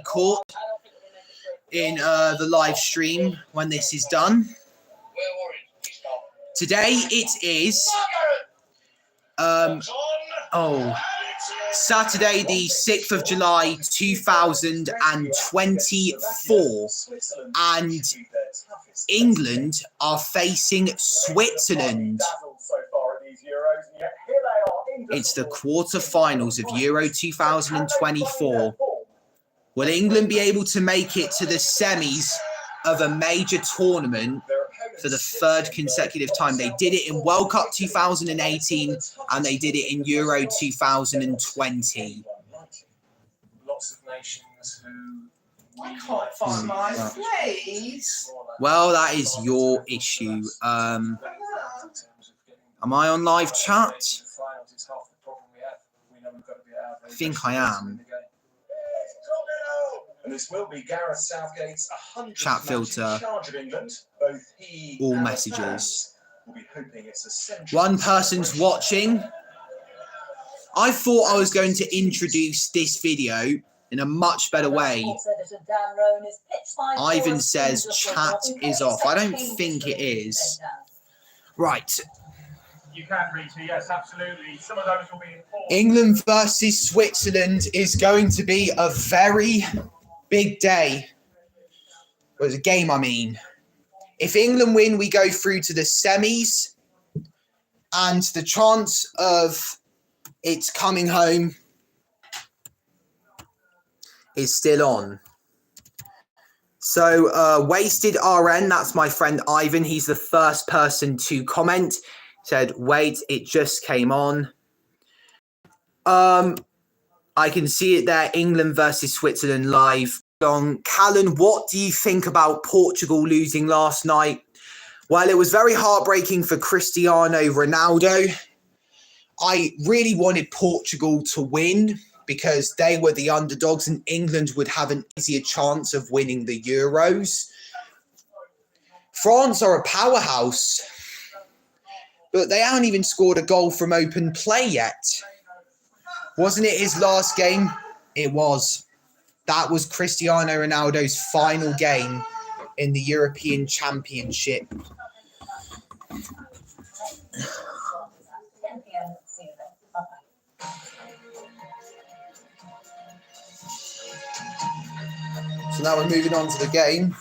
caught in the live stream when this is done. Today it is Saturday the 6th of July 2024, and England are facing Switzerland. It's the quarter-finals of Euro 2024. Will England be able to make it to the semis of a major tournament for the third consecutive time? They did it in World Cup 2018 and they did it in Euro 2020. Lots of nations who I can't find my place. Well, that is your issue. Am I on live chat? I think I am. And this will be Gareth Southgate's 100th Chat filter. in charge of England. Both he all and messages. Will be hoping it's a one person's watching. I thought I was going to introduce this video in a much better way. Ivan says chat is off. I don't think it is. Right. You can reach me, yes, absolutely. Some of those will be important. England versus Switzerland is going to be a very big day. Well, it's a game, I mean. If England win, we go through to the semis. And the chance of it's coming home is still on. So, Wasted RN, that's my friend Ivan. He's the first person to comment. Said, wait, it just came on. I can see it there. England versus Switzerland live. Callan, what do you think about Portugal losing last night? Well, it was very heartbreaking for Cristiano Ronaldo. I really wanted Portugal to win because they were the underdogs and England would have an easier chance of winning the Euros. France are a powerhouse, but they haven't even scored a goal from open play yet. Wasn't it his last game? It was. That was Cristiano Ronaldo's final game in the European Championship. So now we're moving on to the game.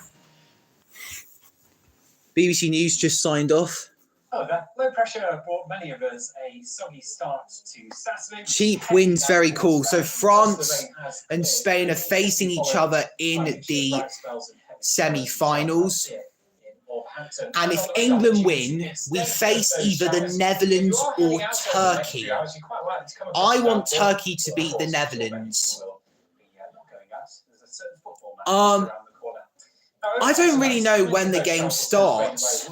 BBC News just signed off. However, low pressure brought many of us a soggy start to Saturday. Cheap wins, very cool. So France and Spain are facing each other in the semi-finals. And if England win, we face either the Netherlands or Turkey. I want Turkey to beat the Netherlands. I don't really know when the game starts.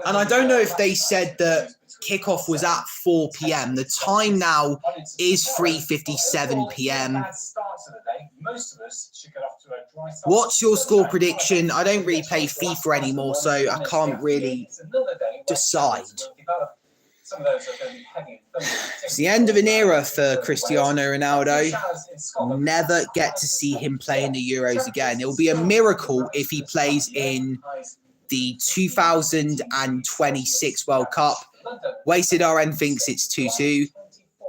And I don't know if they said that kickoff was at 4 p.m. The time now is 3:57 p.m. What's your score prediction? I don't really play FIFA anymore, so I can't really decide. It's the end of an era for Cristiano Ronaldo. We'll never get to see him play in the Euros again. It will be a miracle if he plays in the 2026 World Cup. Wasted RN thinks it's 2-2.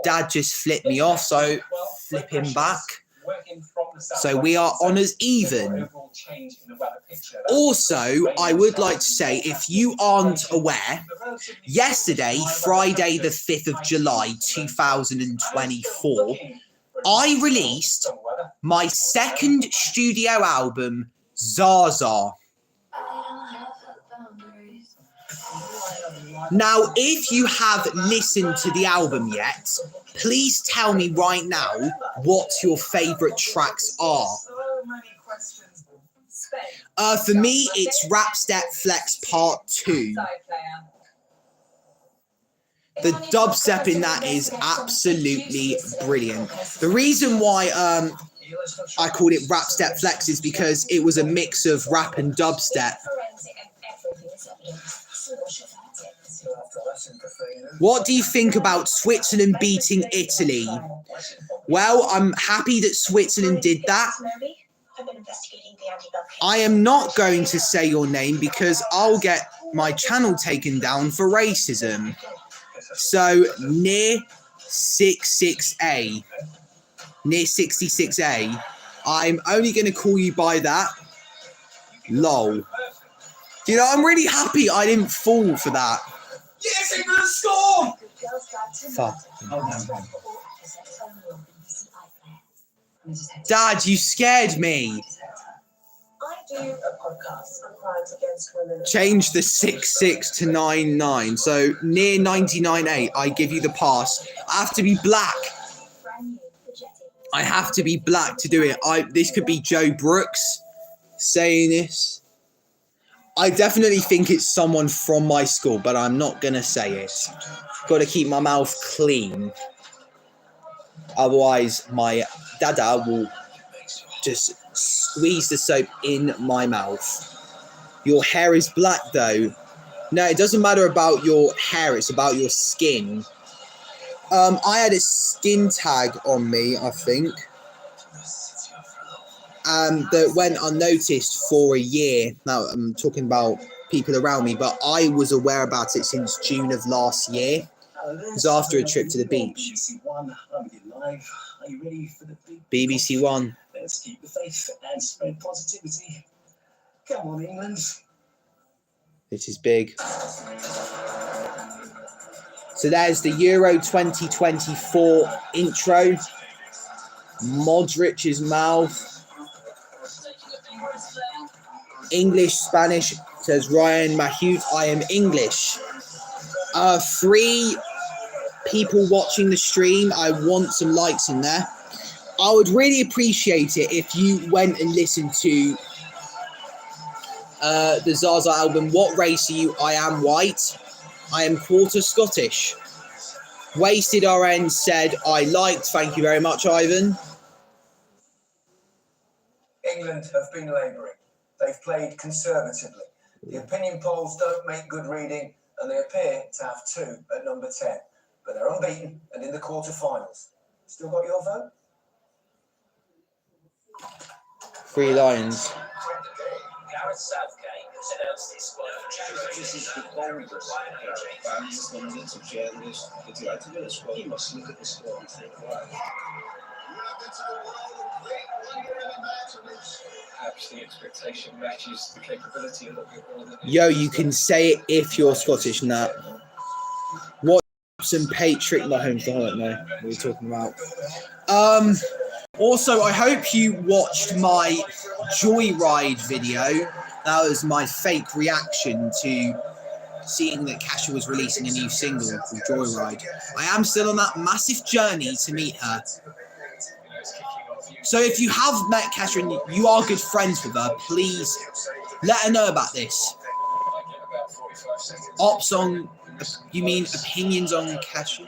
Dad just flipped me off, so flip him back. So we are on as even. Also, I would like to say, if you aren't aware, yesterday, Friday the 5th of July 2024, I released my second studio album, Zaza. Now, if you have listened to the album yet, please tell me right now what your favourite tracks are. For me, it's Rap Step Flex Part 2. The dubstep in that is absolutely brilliant. The reason why I called it Rap Step Flex is because it was a mix of rap and dubstep. What do you think about Switzerland beating Italy? Well, I'm happy that Switzerland did that. I am not going to say your name because I'll get my channel taken down for racism. So, near 66A. Near 66A. I'm only going to call you by that. Lol. You know, I'm really happy I didn't fall for that. Yes, England score! Fuck. Dad, you scared me. Change the 66 to 99. So near 99A, I give you the pass. I have to be black. I have to be black to do it. This could be Joe Brooks saying this. I definitely think it's someone from my school, but I'm not going to say it. Got to keep my mouth clean. Otherwise, my dada will just squeeze the soap in my mouth. Your hair is black, though. No, it doesn't matter about your hair. It's about your skin. I had a skin tag on me, I think. That went unnoticed for a year. Now, I'm talking about people around me, but I was aware about it since June of last year. It was after a trip to the beach. BBC One. Let's keep the faith and spread positivity. Come on, England. This is big. So there's the Euro 2024 intro. Modric's mouth. English, Spanish, says Ryan Mahute. I am English. 3 people watching the stream. I want some likes in there. I would really appreciate it if you went and listened to the Zaza album. What race are you? I am white. I am quarter Scottish. Wasted RN said, I liked. Thank you very much, Ivan. England have been labouring. They've played conservatively. The opinion polls don't make good reading, and they appear to have 2 at number 10. But they're unbeaten and in the quarterfinals. Still got your vote? 3 Lions. Gareth Southgate has announced his squad for January. This is the boldest fans wanting to share this. If you like to win a squad, you must look at the squad and think, wow. Perhaps the expectation matches the capability a little bit more than. Yo, you can say it if you're Scottish, Nat. What some Patrick Mahomes? I don't know what we're talking about. Also, I hope you watched my Joyride video. That was my fake reaction to seeing that Kasha was releasing a new single called Joyride. I am still on that massive journey to meet her. So if you have met Kasha and you are good friends with her, please let her know about this. Ops on, you mean opinions on Kasha?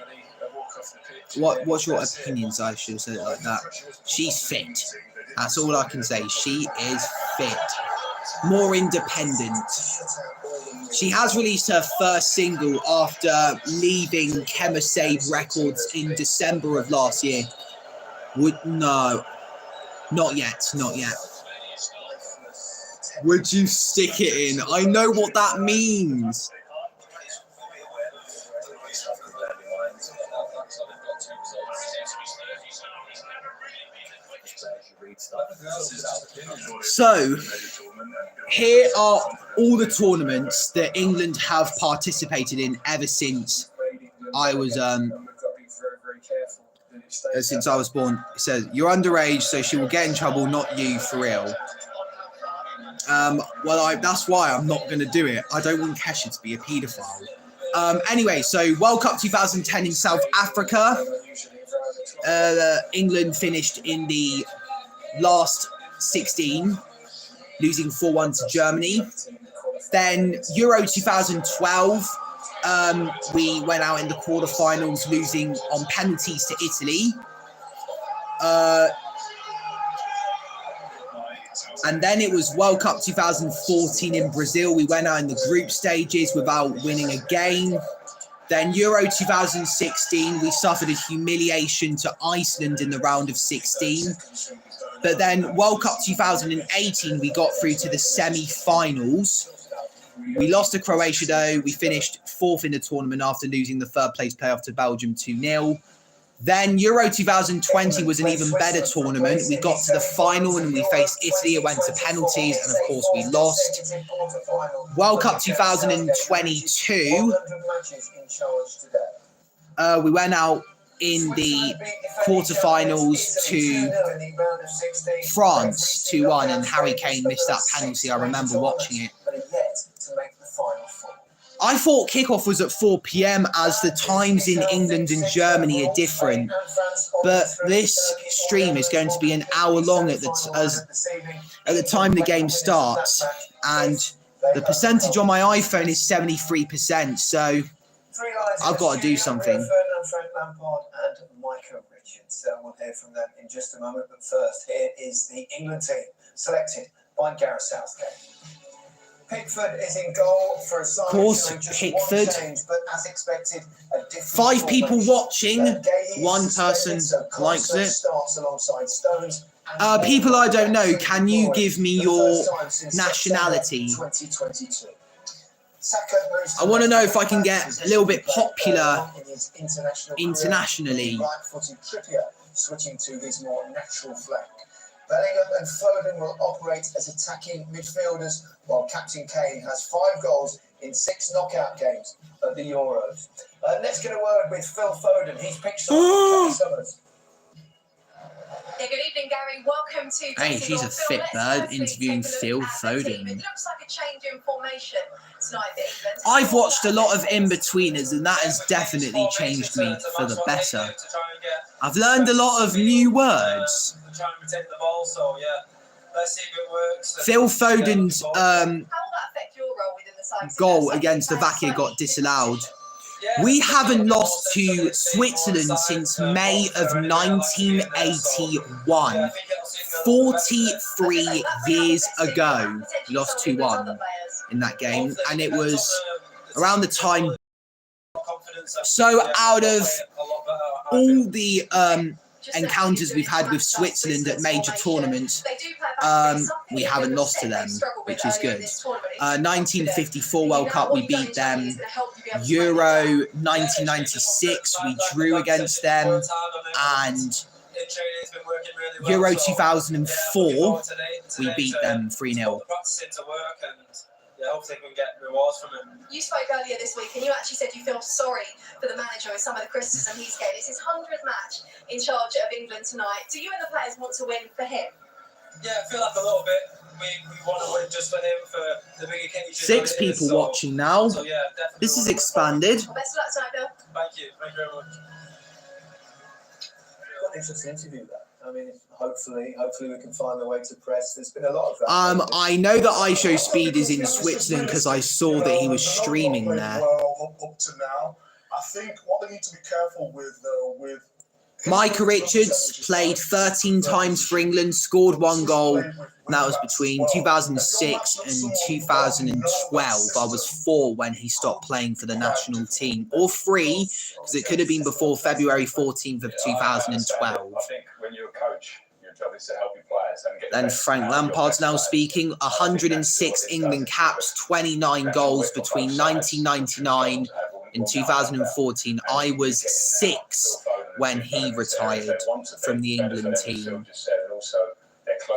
What's your opinions? I should have said it like that. She's fit. That's all I can say. She is fit. More independent. She has released her first single after leaving Chemisade Records in December of last year. No. Not yet. Not yet. Would you stick it in? I know what that means. So, here are all the tournaments that England have participated in ever since I was born. It says you're underage, so she will get in trouble, not you, for real. Well, that's why I'm not going to do it. I don't want Kesha to be a paedophile. Anyway, so World Cup 2010 in South Africa. England finished in the last 16, losing 4-1 to Germany. Then Euro 2012, we went out in the quarterfinals, losing on penalties to Italy. And then it was World Cup 2014 in Brazil. We went out in the group stages without winning a game. Then Euro 2016, we suffered a humiliation to Iceland in the round of 16. But then World Cup 2018, we got through to the semi-finals. We lost to Croatia though. We finished 4th in the tournament after losing the 3rd place playoff to Belgium 2-0. Then Euro 2020 was an even better tournament. We got to the final and we faced Italy. It went to penalties and of course we lost. World Cup 2022, we went out in the quarterfinals to France 2-1 and Harry Kane missed that penalty. I remember watching it. I thought kickoff was at 4 p.m. as the times in England and Germany are different. But this stream is going to be an hour long at the time the game starts. And the percentage on my iPhone is 73%. So I've got to do something. We'll hear from them in just a moment. But first, here is the England team selected by Gareth Southgate. Pickford is in goal for a side. Of course, Pickford. Change, but as expected, a 5 people watching. 1 person likes it. Starts alongside Stones. People I don't know, can you give me your nationality? 2022. I want to know if I can get a little bit popular internationally. Right-footed Trippier switching to his more natural flank. Bellingham and Foden will operate as attacking midfielders, while Captain Kane has 5 goals in 6 knockout games at the Euros. Let's get a word with Phil Foden. He's picked Summers. Yeah, good evening, Gary. Welcome to. Hey, she's a fit bird interviewing Phil Foden. It looks like a change in formation tonight for England. I've watched a lot of in-betweeners and that has definitely changed me for the better. I've learned a lot of new words. Phil Foden's goal against Slovakia got disallowed. We haven't lost to Switzerland since May of 1981. 43 years ago, we lost 2-1 in that game, and it was around the time. So out of all the encounters we've had with Switzerland at major tournaments, we haven't lost to them, which is good. 1954 World Cup, we beat them. Euro 1996, we drew against them. And Euro 2004, we beat them 3-0. Yeah, hopefully we can get rewards from him. You spoke earlier this week and you actually said you feel sorry for the manager with some of the criticism he's getting. It's his 100th match in charge of England tonight. Do you and the players want to win for him? Yeah, I feel like a little bit. We want to win just for him, for the big occasion. 6 people watching now. So yeah, definitely. This is expanded. Well, best of luck tonight, Bill. Thank you very much. Got an interesting interview there. I mean, hopefully we can find a way to press. There's been a lot of that. I know that iShow Speed is in Switzerland because I saw that he was streaming there. Well, up to now, I think what they need to be careful with Micah Richards played 13 times for England, scored 1 goal, and that was between 2006 and 2012. I was 4 when he stopped playing for the national team, or 3, because it could have been before February 14th of 2012. I think when you're a coach, your job is to help your players and get. Then Frank Lampard's now speaking. 106 England caps, 29 goals between 1999 and 2014. I was 6 when he retired from the England team.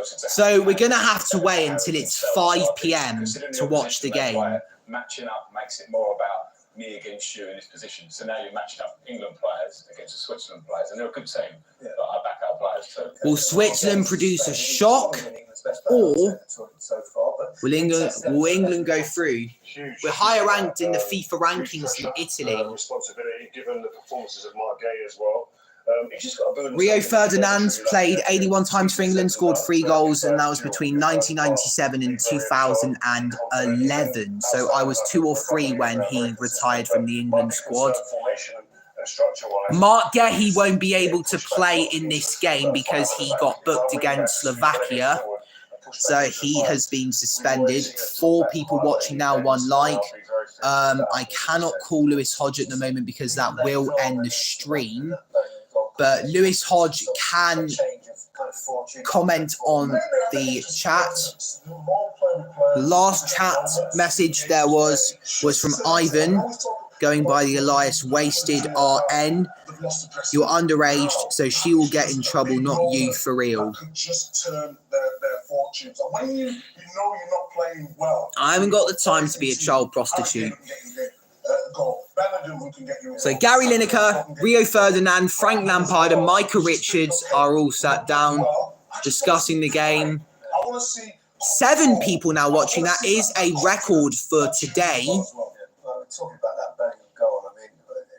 So we're going to have to wait until it's 5 p.m. to watch the game. Matching up makes it more about me against you in this position. So now you're matching up England players against the Switzerland players, and they're a good team. But I back our players too. Will Switzerland produce a shock, or will England go through? We're higher ranked in the FIFA rankings than Italy. Responsibility given the performances of Margay as well. Rio Ferdinand played 81 times for England, scored 3 goals, and that was between 1997 and 2011. So I was 2 or 3 when he retired from the England squad. Mark Gehi won't be able to play in this game because he got booked against Slovakia. So he has been suspended. 4 people watching now, 1 like. I cannot call Lewis Hodge at the moment because that will end the stream. But Lewis Hodge can comment on the chat. The last chat message there was from Ivan, going by the Elias Wasted RN. You're underaged, so she will get in trouble, not you, for real. I haven't got the time to be a child prostitute. So Gary Lineker, Rio Ferdinand, Frank Lampard and Micah Richards are all sat down discussing the game. 7 people now watching. That is a record for today. Talking about that Bellingham goal, I mean,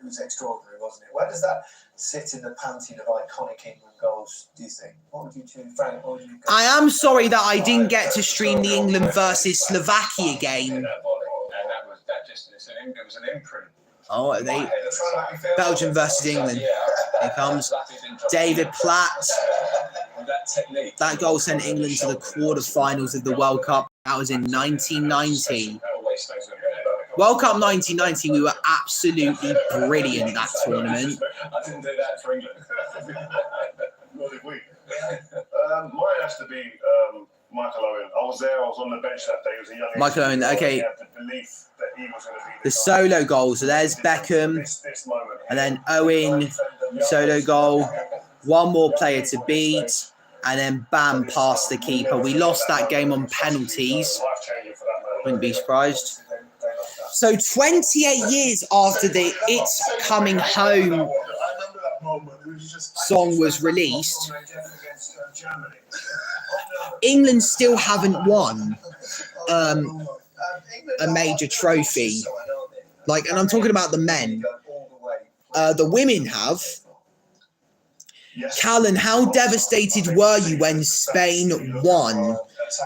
it was extraordinary, wasn't it? Where does that sit in the pantheon of iconic England goals, do you think? What would you choose, Frank? What would you go? I am sorry that I didn't get to stream the England versus Slovakia game. It was an imprint. Oh, are they? Belgium versus England. Here comes David Platt. That goal sent England to the quarterfinals of the World Cup. That was in 1990. World Cup 1990, we were absolutely brilliant that tournament. I didn't do that for England. Nor did we. Mine has to be Michael Owen. I was there. I was on the bench that day. He was a young Michael Owen, okay. He had the belief that he was going to be The solo goal. So there's Beckham, and then Owen, solo goal. One more player to beat, and then bam, past the keeper. We lost that game on penalties. Wouldn't be surprised. So 28 years after the It's Coming Home song was released, England still haven't won a major trophy. Like, and I'm talking about the men. The women have. Callan, how devastated were you when Spain won?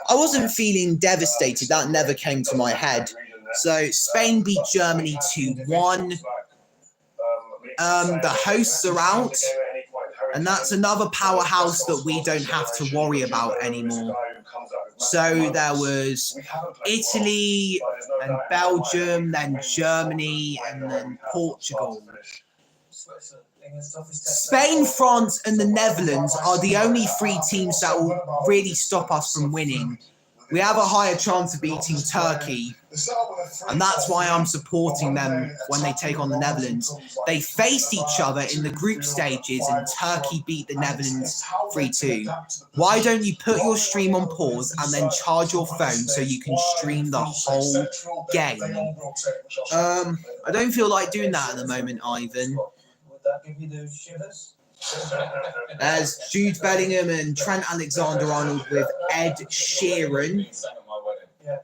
I wasn't feeling devastated. That never came to my head. So Spain beat Germany 2-1. The hosts are out. And that's another powerhouse that we don't have to worry about anymore. So there was Italy, and Belgium, then Germany, and then Portugal. Spain, France, and the Netherlands are the only 3 teams that will really stop us from winning. We have a higher chance of beating Turkey, and that's why I'm supporting them when they take on the Netherlands. They faced each other in the group stages, and Turkey beat the Netherlands 3-2. Why don't you put your stream on pause and then charge your phone so you can stream the whole game? I don't feel like doing that at the moment, Ivan. Would that give you those shivers? There's Jude Bellingham and Trent Alexander-Arnold with Ed Sheeran. Yeah.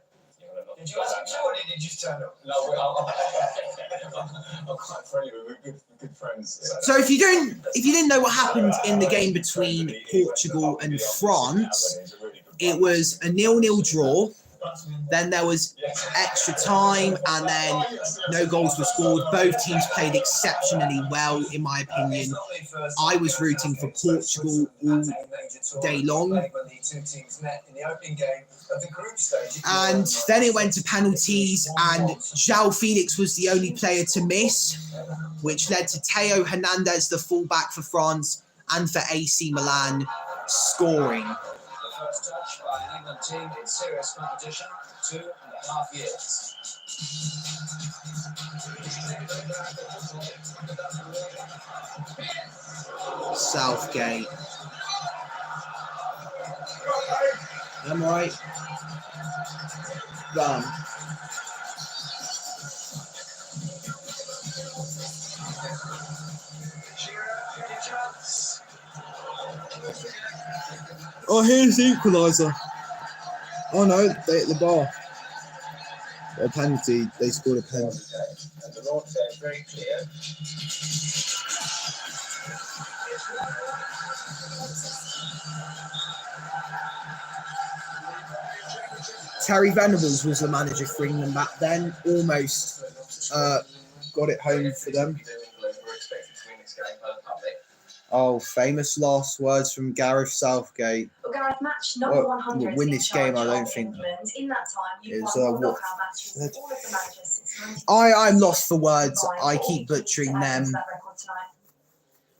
Did you ask him to, or did you just turn up? No, I'm quite friendly. We're good friends. So if you didn't know what happened in the game between Portugal and France, it was a 0-0 draw. Then there was extra time, and then no goals were scored. Both teams played exceptionally well, in my opinion. I was rooting for Portugal all day long. And then it went to penalties, and João Felix was the only player to miss, which led to Theo Hernandez, the fullback for France, and for AC Milan, scoring. First touch by an England team in serious competition, 2.5 years. Southgate. I'm right. Done. Oh, here's the equalizer. Oh no, they hit the bar. A penalty. They scored a penalty. And the law says very clear. Terry Venables was the manager for England back then. Almost got it home for them. Oh, famous last words from Gareth Southgate. Well, Gareth, match number 100 win in this game, I charge don't of think England. In that time, you've it's, won all what, knockout matches, third? all of the managers since I'm lost for words. combined. I What keep will you keep butchering to add them. into that record tonight?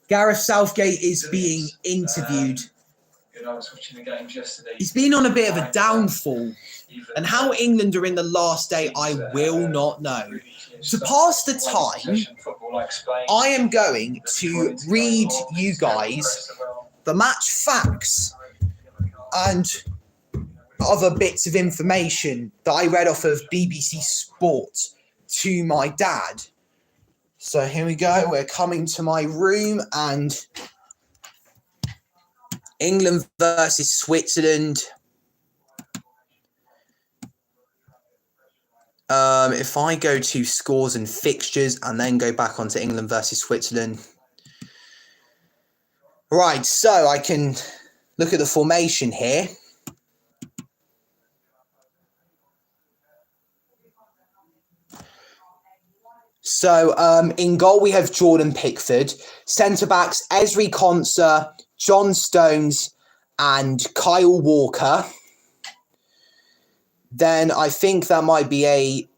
Gareth Southgate is being interviewed. I was watching the games yesterday. He's been on a bit of a downfall. And how England are in the last day, I will not know. To pass the time, I am going to read you guys the match facts and other bits of information that I read off of BBC Sport to my dad. So here we go. We're coming to my room, and England versus Switzerland. If I go to scores and fixtures and then go back onto England versus Switzerland. Right, so I can look at the formation here. So in goal, we have Jordan Pickford. Centre-backs, Ezri Konsa, John Stones and Kyle Walker. Then I think that might be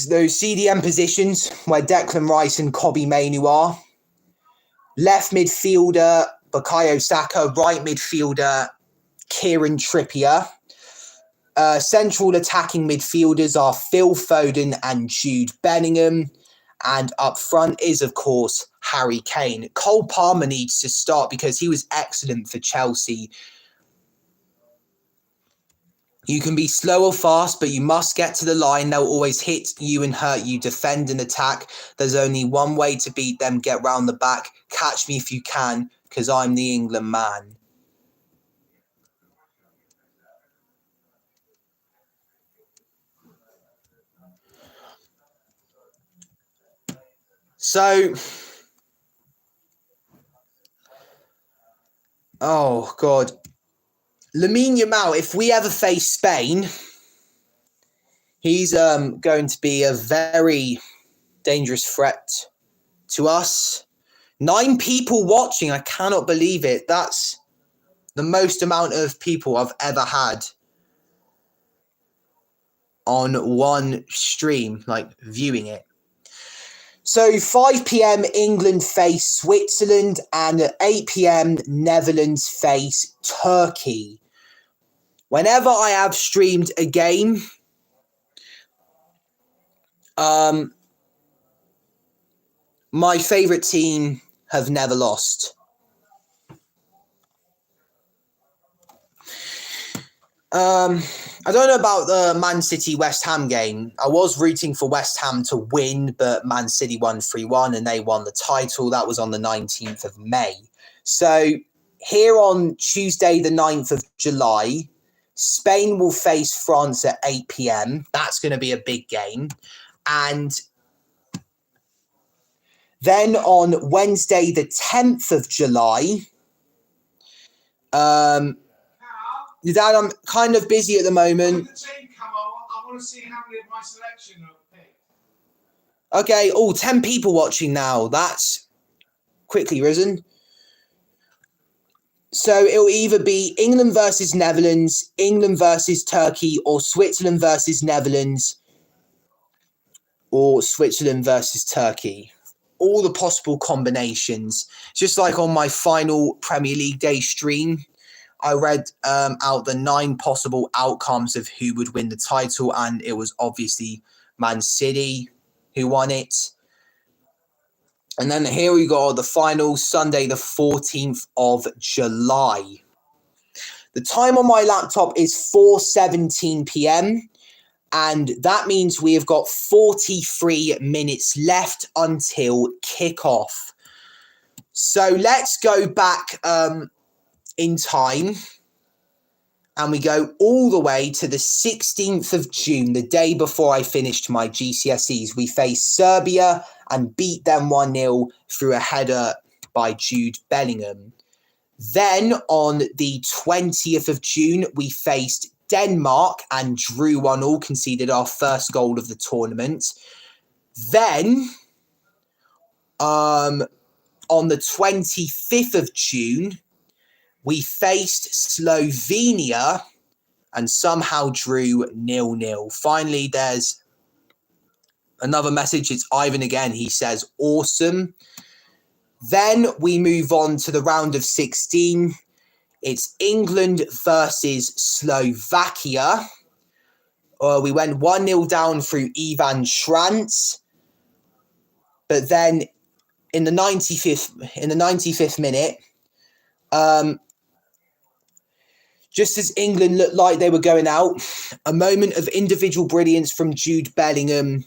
those CDM positions where Declan Rice and Kobbie Mainoo are. Left midfielder, Bukayo Saka. Right midfielder, Kieran Trippier. Central attacking midfielders are Phil Foden and Jude Bellingham. And up front is, of course, Harry Kane. Cole Palmer needs to start because he was excellent for Chelsea. You can be slow or fast, but you must get to the line. They'll always hit you and hurt you. Defend and attack. There's only one way to beat them. Get round the back. Catch me if you can, because I'm the England man. So, oh, God. Lamine Yamal, if we ever face Spain, he's going to be a very dangerous threat to us. 9 people watching. I cannot believe it. That's the most amount of people I've ever had on one stream, like viewing it. So 5 p.m. England face Switzerland, and at 8 p.m. Netherlands face Turkey. Whenever I have streamed a game, my favourite team have never lost. I don't know about the Man City West Ham game. I was rooting for West Ham to win, but Man City won 3-1 and they won the title. That was on the 19th of May. So here on Tuesday, the 9th of July, Spain will face France at 8 p.m. That's going to be a big game. And then on Wednesday, the 10th of July, Dad, I'm kind of busy at the moment. I want to see how many of my selection are picked. Okay, 10 people watching now. That's quickly risen. So it'll either be England versus Netherlands, England versus Turkey, or Switzerland versus Netherlands, or Switzerland versus Turkey. All the possible combinations. Just like on my final Premier League Day stream, I read out the 9 possible outcomes of who would win the title, and it was obviously Man City who won it. And then here we go, the final Sunday, the 14th of July. The time on my laptop is 4:17 p.m. And that means we have got 43 minutes left until kickoff. So let's go back in time. And we go all the way to the 16th of June, the day before I finished my GCSEs. We faced Serbia and beat them 1-0 through a header by Jude Bellingham. Then on the 20th of June, we faced Denmark and drew 1-1, conceded our first goal of the tournament. Then On the 25th of June, we faced Slovenia and somehow drew 0-0. Finally, there's another message. It's Ivan again. He says, awesome. Then we move on to the round of 16. It's England versus Slovakia. We went 1-0 down through Ivan Šranc. But then in the 95th minute, just as England looked like they were going out, a moment of individual brilliance from Jude Bellingham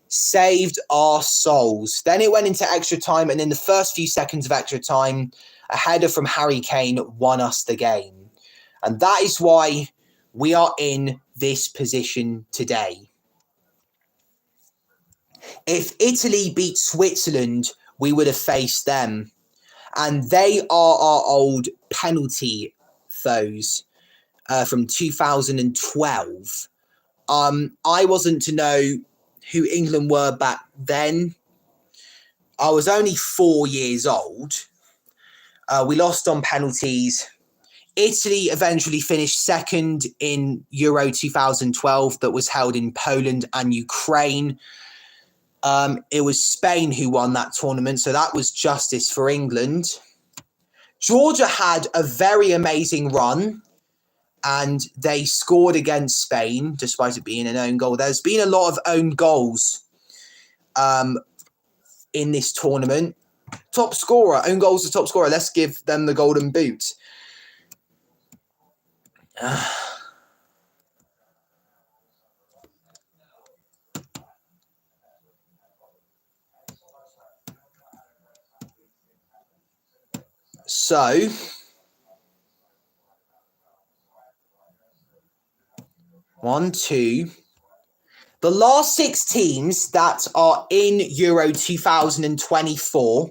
saved our souls. Then it went into extra time, and in the first few seconds of extra time, a header from Harry Kane won us the game. And that is why we are in this position today. If Italy beat Switzerland, we would have faced them. And they are our old penalty foes from 2012. I wasn't to know who England were back then. I was only 4 years old. We lost on penalties. Italy eventually finished second in Euro 2012 that was held in Poland and Ukraine. It was Spain who won that tournament, so that was justice for England. Georgia had a very amazing run, and they scored against Spain, despite it being an own goal. There's been a lot of own goals in this tournament. Top scorer, own goals to top scorer. Let's give them the golden boot. So, one, two. The last 6 teams that are in Euro 2024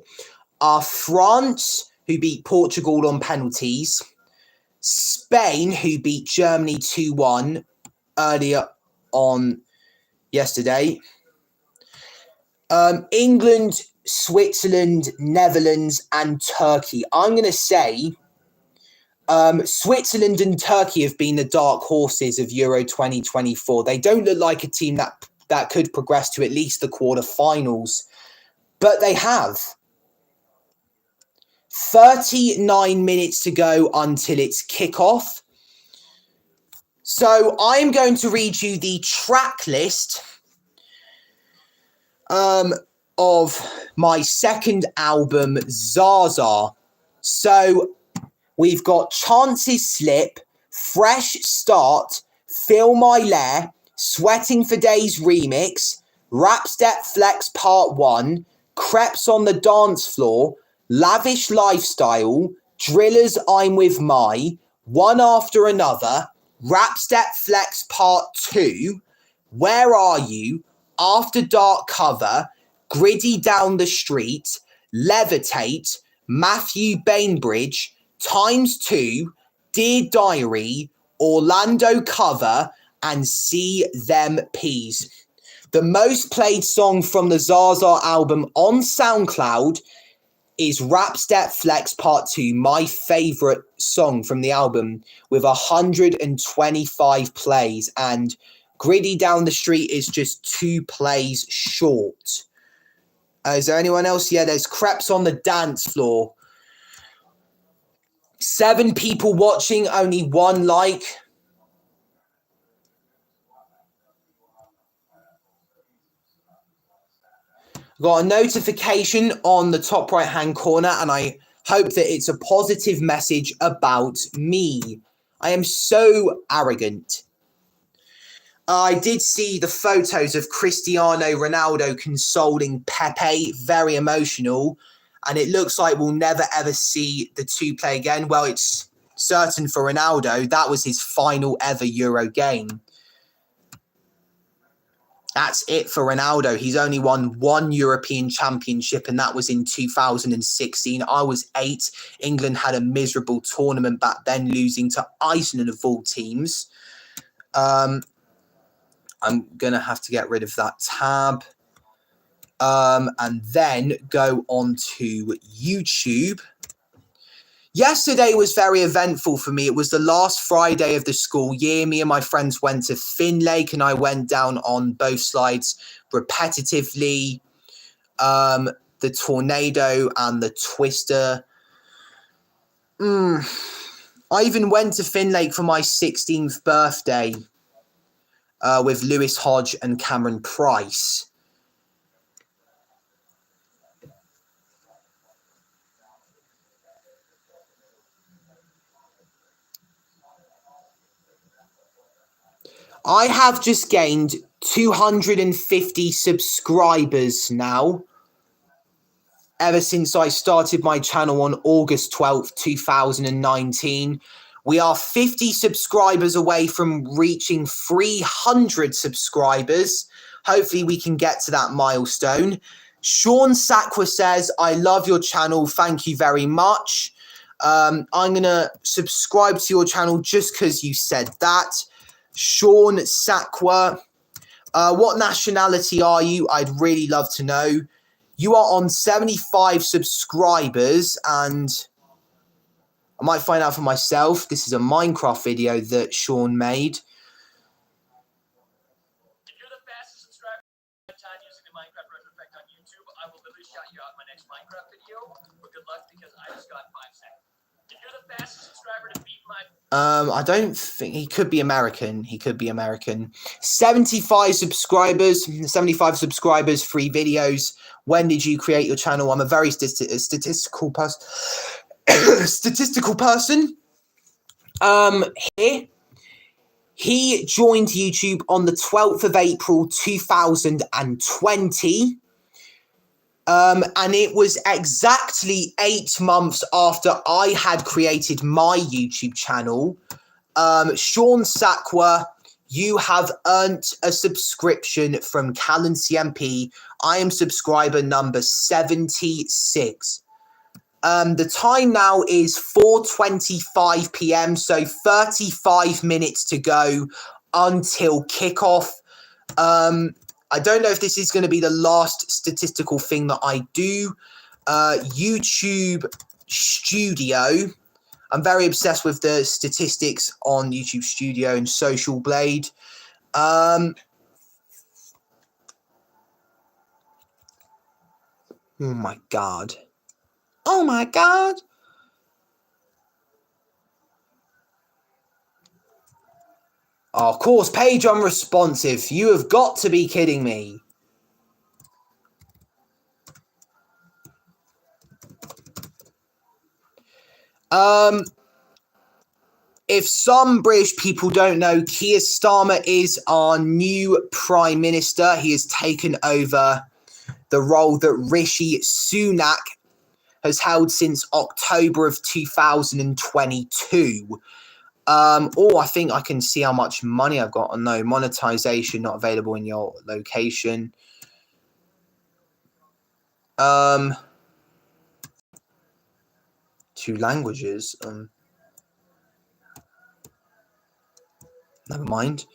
are France, who beat Portugal on penalties, Spain, who beat Germany 2-1 earlier on yesterday, England, Switzerland, Netherlands, and Turkey. I'm going to say Switzerland and Turkey have been the dark horses of Euro 2024. They don't look like a team that could progress to at least the quarterfinals, but they have. 39 minutes to go until it's kickoff. So I'm going to read you the track list of my second album, Zaza. So we've got Chances Slip, Fresh Start, Feel My Lair, Sweating for Days Remix, Rap Step Flex Part 1, Creps on the Dance Floor, Lavish Lifestyle, Drillers I'm With My, One After Another, Rap Step Flex Part 2, Where Are You, After Dark Cover, Griddy Down the Street, Levitate, Matthew Bainbridge, Times 2, Dear Diary, Orlando Cover, and See Them Peas. The most played song from the Zaza album on SoundCloud is Rap Step Flex Part 2, my favourite song from the album, with 125 plays, and Griddy Down the Street is just 2 plays short. Is there anyone else? Yeah, there's Creps on the Dance Floor. 7 people watching, only 1 like. Got a notification on the top right hand corner, and I hope that it's a positive message about me. I am so arrogant. I did see the photos of Cristiano Ronaldo consoling Pepe, very emotional, and it looks like we'll never ever see the two play again. Well, it's certain for Ronaldo, that was his final ever Euro game. That's it for Ronaldo. He's only won 1 European Championship, and that was in 2016. I was 8. England had a miserable tournament back then, losing to Iceland of all teams. I'm going to have to get rid of that tab. and then go on to YouTube. Yesterday was very eventful for me. It was the last Friday of the school year. Me and my friends went to Finn Lake, and I went down on both slides repetitively. The tornado and the twister. I even went to Finn Lake for my 16th birthday with Lewis Hodge and Cameron Price. I have just gained 250 subscribers now, ever since I started my channel on August 12th, 2019. We are 50 subscribers away from reaching 300 subscribers. Hopefully we can get to that milestone. Sean Saka says, I love your channel. Thank you very much. I'm going to subscribe to your channel just because you said that. Sean Saka, what nationality are you? I'd really love to know. You are on 75 subscribers, and I might find out for myself. This is a Minecraft video that Sean made. If you're the fastest subscriber time using the Minecraft Retro Effect on YouTube, I will literally shout you out in my next Minecraft video. But good luck, because I just got 5 seconds. If you're the fastest subscriber to beat my... I don't think he could be American. He could be American. 75 subscribers, 3 videos. When did you create your channel? I'm a very statistical person. Here. He joined YouTube on the 12th of April, 2020. And it was exactly 8 months after I had created my YouTube channel. Sean Saka, you have earned a subscription from Callan CMP. I am subscriber number 76. The time now is 4:25 p.m, so 35 minutes to go until kickoff. I don't know if this is going to be the last statistical thing that I do. YouTube Studio. I'm very obsessed with the statistics on YouTube Studio and Social Blade. Oh my God. Oh my God. Oh, of course, page unresponsive. You have got to be kidding me. If some British people don't know, Keir Starmer is our new Prime Minister. He has taken over the role that Rishi Sunak has held since October of 2022. I think I can see how much money I've got. Oh, no, monetization not available in your location. 2 languages. Never mind.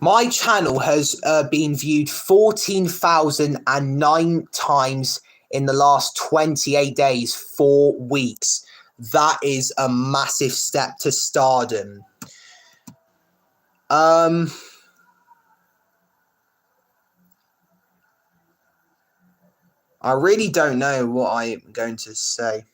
My channel has been viewed 14,009 times in the last 28 days, 4 weeks. That is a massive step to stardom. I really don't know what I'm going to say.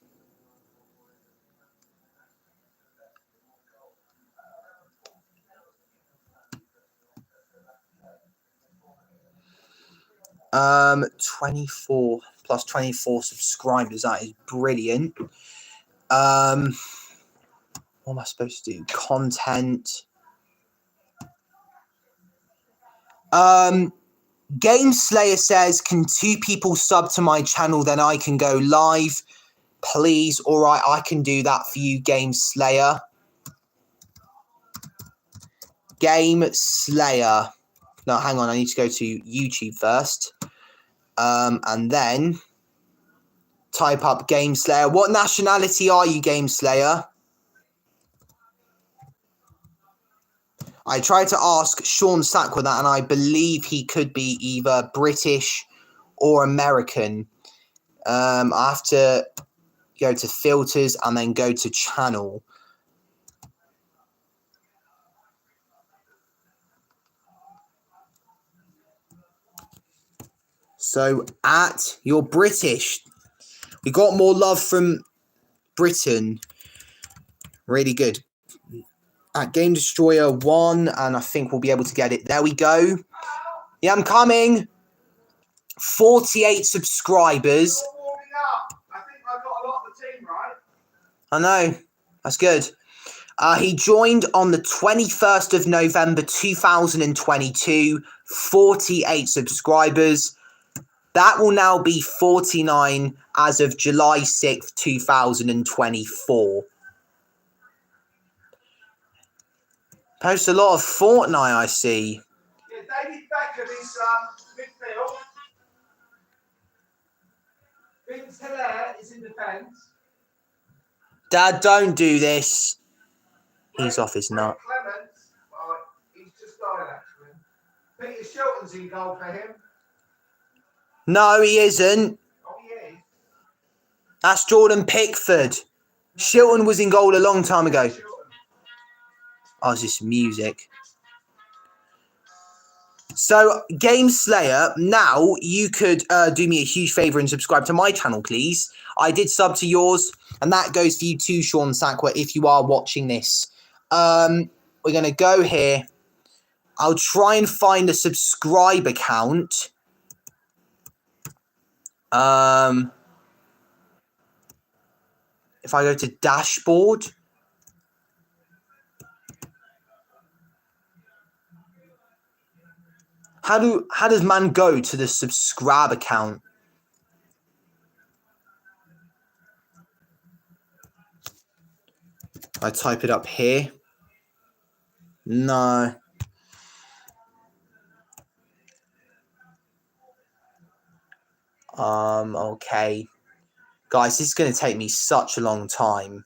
Um, 24 plus 24 subscribers. That is brilliant. What am I supposed to do? Content. Game Slayer says, can 2 people sub to my channel, then I can go live? Please. All right, I can do that for you, Game Slayer. Game Slayer. No, hang on. I need to go to YouTube first. And then type up Game Slayer. What nationality are you, Game Slayer? I tried to ask Sean Sackwell that, and I believe he could be either British or American. I have to go to filters and then go to channel. So, you're British. We got more love from Britain. Really good. At Game Destroyer 1, and I think we'll be able to get it. There we go. Yeah, I'm coming. 48 subscribers. I think I got a lot of the team right. I know. That's good. He joined on the 21st of November 2022. 48 subscribers. That will now be 49 as of July 6th, 2024. Posts a lot of Fortnite, I see. Yeah, David Beckham is midfield. Vince Hilaire is in defence. Dad, don't do this. He's off his nut. Clements, he's just died actually. Peter Shilton's in goal for him. No, he isn't. Oh, he is. That's Jordan Pickford. Shilton was in goal a long time ago. Oh, it's just music. So, Game Slayer, now you could do me a huge favour and subscribe to my channel, please. I did sub to yours, and that goes for you too, Sean Sackwell, if you are watching this. We're going to go here. I'll try and find a subscriber count. If I go to dashboard. How does man go to the subscriber count? I type it up here. No. Okay. Guys, this is going to take me such a long time.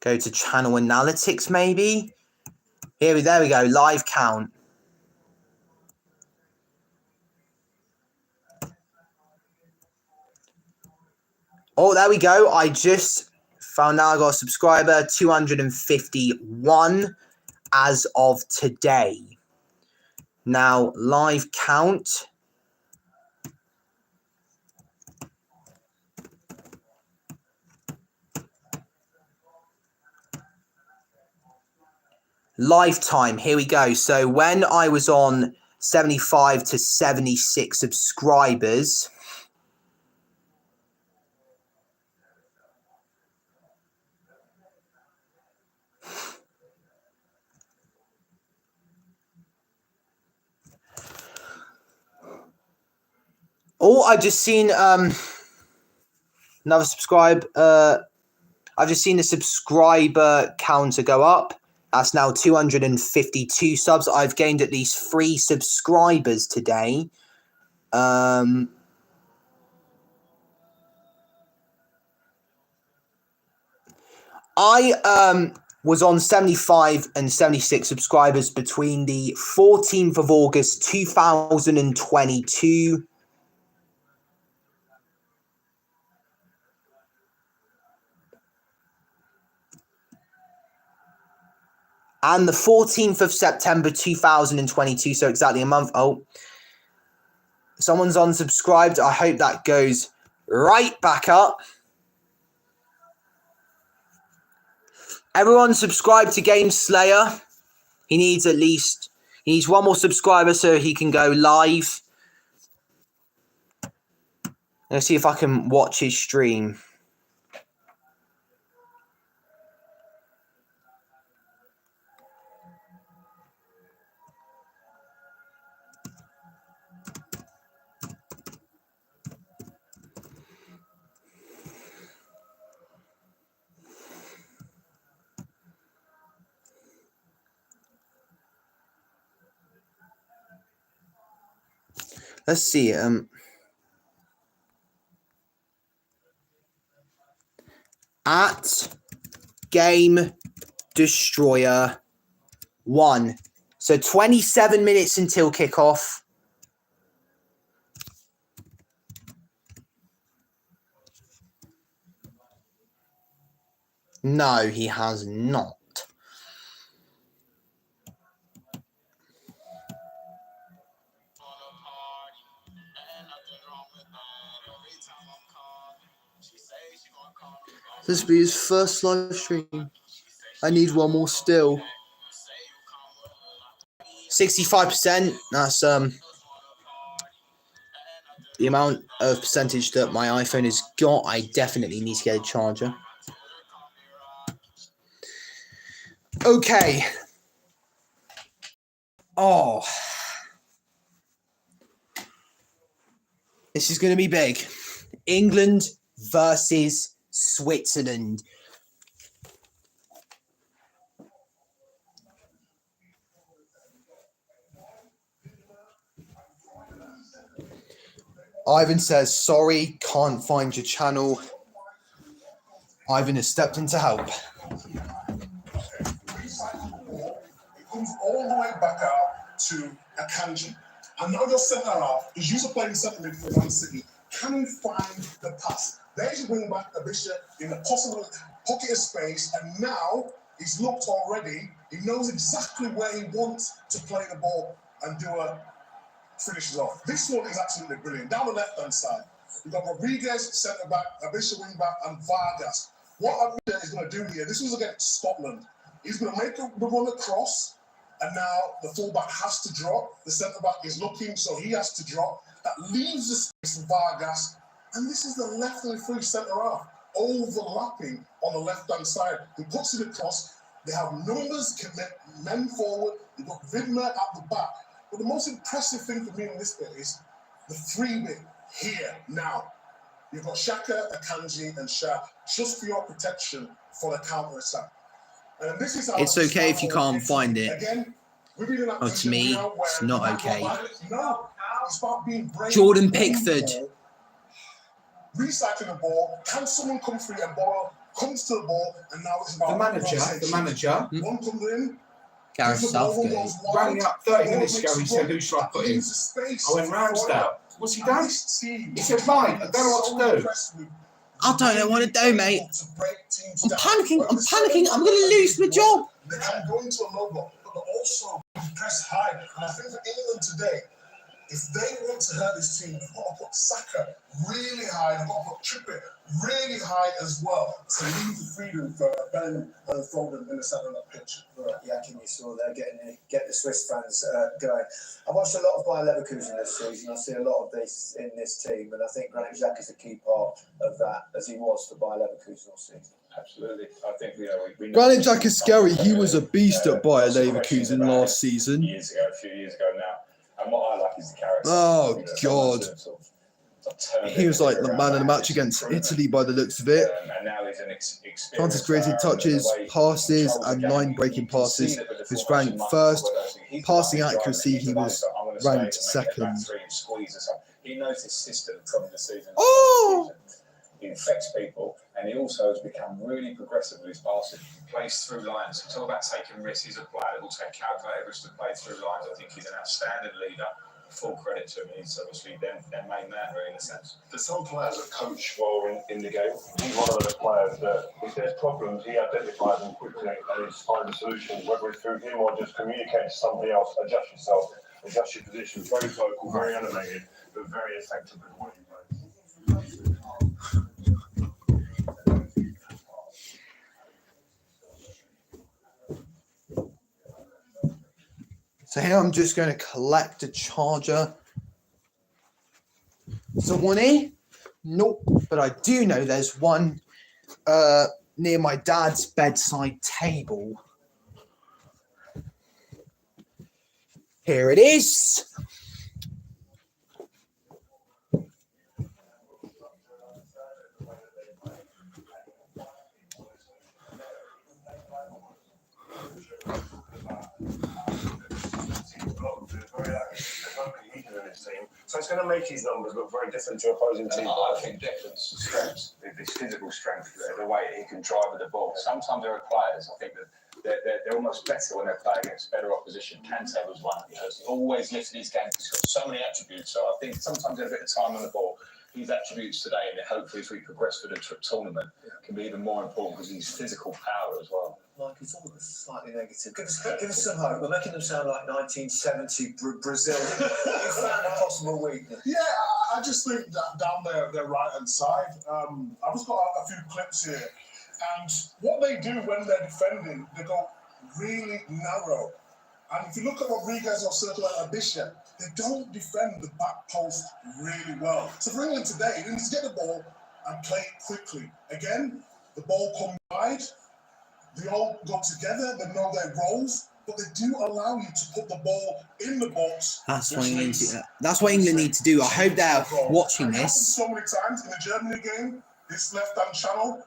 Go to channel analytics, maybe. There we go. Live count. Oh, there we go. I just found out I got a subscriber. 251 as of today. Now, live count. Lifetime, here we go. So when I was on 75 to 76 subscribers, oh, I just seen another subscribe. I've just seen the subscriber counter go up. That's now 252 subs. I've gained at least 3 subscribers today. I was on 75 and 76 subscribers between the 14th of August 2022 and the 14th of September 2022, so exactly a month. Oh, someone's unsubscribed. I hope that goes right back up. Everyone subscribe to Game Slayer. He needs one more subscriber so he can go live. Let's see if I can watch his stream. Let's see. At Game Destroyer 1. So 27 minutes until kickoff. No, he has not. This will be his first live stream. I need one more still. 65%. That's the amount of percentage that my iPhone has got. I definitely need to get a charger. Okay. Oh. This is going to be big. England versus Switzerland. Ivan says, sorry, can't find your channel. Ivan has stepped in to help. It comes all the way back out to Akanji. And now your centre half is used to playing centre mid for Man City. Can he find the pass? There's your wing back, Abisha, in a possible pocket of space. And now he's looked already. He knows exactly where he wants to play the ball and do a finishes off. This one is absolutely brilliant. Down the left-hand side, we've got Rodriguez, centre-back, Abisha wing-back, and Vargas. What Abisha is going to do here, this was against Scotland. He's going to make the run across, and now the full-back has to drop. The centre-back is looking, so he has to drop. That leaves the space for Vargas, and this is the left and free centre-half, overlapping on the left-hand side. He puts it across. They have numbers, can make men forward. They've got Vidmer at the back. But the most impressive thing for me in this bit is the three bit here now. You've got Saka, Akanji, and Shah just for your protection for the counter attack. And this is how it's okay if you can't find it. Again, we've been in that to me, it's not okay. No, it's about being brave. Jordan Pickford. Recycling the ball. Can someone come free and ball comes to the ball, and now it's about The manager. One comes in. Gareth Southgate. Rang me up 30 minutes ago. He said, who should I put in? I went Ramsdale. What's he done? He said, right, I don't know what to do. I don't know what to do, mate. I'm panicking. I'm going to lose my job. They can go into a low block, but also press high. And I think for England today, if they want to hurt this team, they've got to put Saka really high. They've got to put Trippier really high as well to leave the freedom for Ben and Foden in the centre of that pitch. Right, Yakin, you saw there, get the Swiss fans going. I've watched a lot of Bayer Leverkusen this season. I see a lot of this in this team, and I think Granit Xhaka is a key part of that, as he was for Bayer Leverkusen all season. Absolutely. I think we Granit Xhaka is scary. He was a beast at Bayer Leverkusen last season. A few years ago now. And what I like is the character. Oh, God. He was like the man of the match against Italy by the looks of it. And now he's an experienced Francis created touches, passes, and line-breaking passes. He was ranked first. Passing accuracy, he was ranked second. He knows his system from the season. Oh! He infects people, and he also has become really progressive with his passing. He plays through lines. It's all about taking risks. He's a player that will take calculated risks to play through lines. I think he's an outstanding leader. Full credit to him. He's obviously their main man, really, in a sense. For some players that coach while in the game, he's one of those players that if there's problems, he identifies them quickly and he's finding solutions, whether it's through him or just communicating to somebody else, adjust yourself, adjust your position. Very vocal, very animated, but very effective with what he plays. So here I'm just going to collect a charger. So one here? Nope. But I do know there's one near my dad's bedside table. Here it is. So So it's going to make his numbers look very different to opposing teams. I think Declan's strength, his physical strength, the way he can drive with the ball. Sometimes there are players, I think that they're almost better when they play against better opposition. Kante was one. He's always lifted his game. He's got so many attributes. So I think sometimes there's a bit of time on the ball. His attributes today, and hopefully as we progress through the tournament, can be even more important because he's physical power as well. Mike, it's all slightly negative. Give us some hope. We're making them sound like 1970 Brazil. You found a possible weakness. Yeah, I just think that down their right-hand side, I've just got a few clips here. And what they do when they're defending, they go really narrow. And if you look at Rodriguez or Circle and Bishop, they don't defend the back post really well. So for England today, they need to get the ball and play it quickly. Again, the ball comes wide, they all go together, they know their roles, but they do allow you to put the ball in the box. That's what England need to do. I hope they're watching this. So many times in the Germany game, this left-hand channel,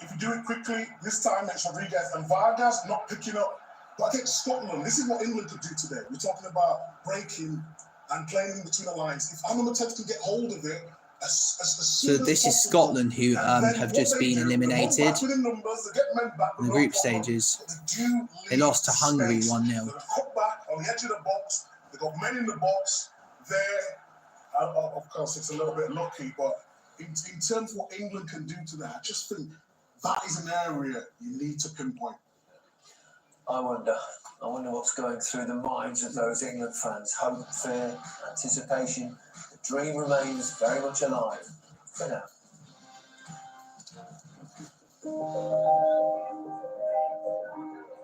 if you do it quickly, this time it's Rodriguez and Vargas not picking up. But against Scotland, this is what England could do today. We're talking about breaking and playing in between the lines. If Anthems can get hold of it, so this is Scotland who have just been eliminated in the group stages. They lost to Hungary 1-0. Cut back on the edge of the box. They've got men in the box there. Of course, it's a little bit lucky, but in terms of what England can do to that, I just think that is an area you need to pinpoint. I wonder what's going through the minds of those England fans. Hope, fear, anticipation. The dream remains very much alive for now.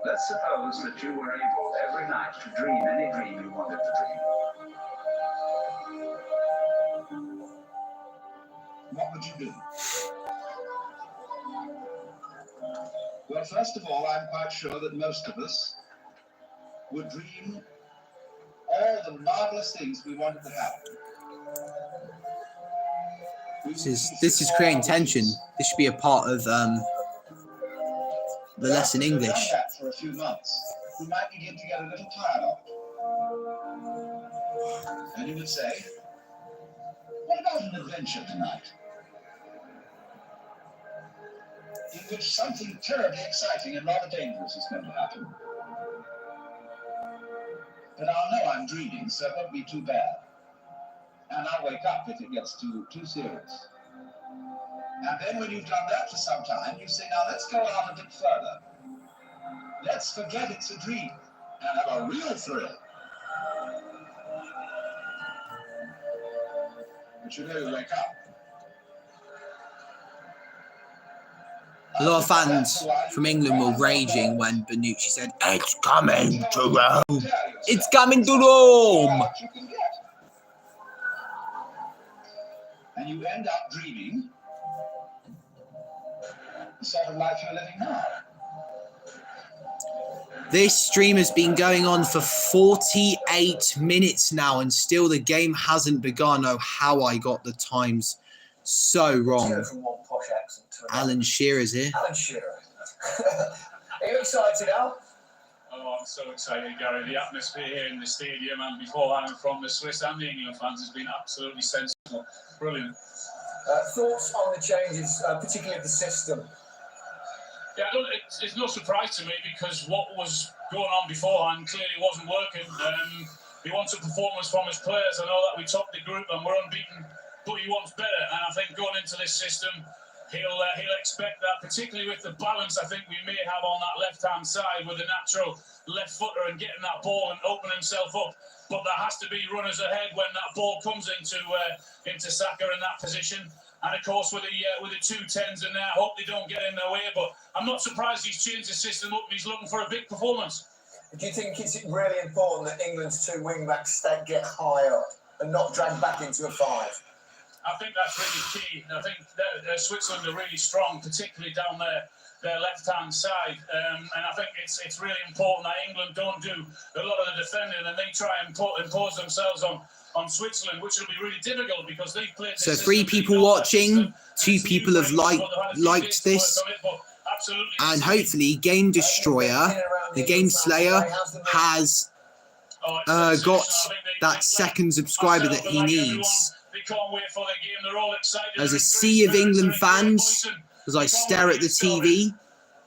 Let's suppose that you were able every night to dream any dream you wanted to dream. What would you do? Well, first of all, I'm quite sure that most of us would dream all the marvelous things we wanted to happen. This is creating tension. This should be a part of the lesson English. That for a few months, we might begin to get a little tired of it. And you would say, what about an adventure tonight? In which something terribly exciting and rather dangerous is going to happen. But I'll know I'm dreaming, so it won't be too bad. And I'll wake up if it gets too serious. And then when you've done that for some time, you say, now let's go on a bit further. Let's forget it's a dream and have a real thrill. But you know you wake up. A lot of fans from England were raging when Bonucci said, "It's coming to Rome. It's coming to Rome." And you end up dreaming the sort of life you're living now. This stream has been going on for 48 minutes now, and still the game hasn't begun. Oh, how I got the times so wrong. Alan Shearer's here. Alan Shearer. Are you excited, Al? Oh, I'm so excited, Gary. The atmosphere here in the stadium and beforehand from the Swiss and the England fans has been absolutely sensational. Brilliant. Thoughts on the changes, particularly of the system? Yeah, it's no surprise to me because what was going on beforehand clearly wasn't working. He wants a performance from his players. I know that we topped the group and we're unbeaten, but he wants better. And I think going into this system, he'll expect that, particularly with the balance I think we may have on that left-hand side with a natural left footer and getting that ball and opening himself up. But there has to be runners ahead when that ball comes into Saka in that position. And of course, with the 2-10s in there, I hope they don't get in their way. But I'm not surprised he's changed the system up and he's looking for a big performance. Do you think it's really important that England's two wing-backs get high up and not dragged back into a five? I think that's really key. I think Switzerland are really strong, particularly down their left-hand side. And I think it's really important that England don't do a lot of the defending and they try and impose themselves on Switzerland, which will be really difficult because they've played this. So 3 people watching, 2 people have liked this. And hopefully Game Destroyer, the Game Slayer, has got that second subscriber that he needs. There's a sea of England fans as I stare at the TV.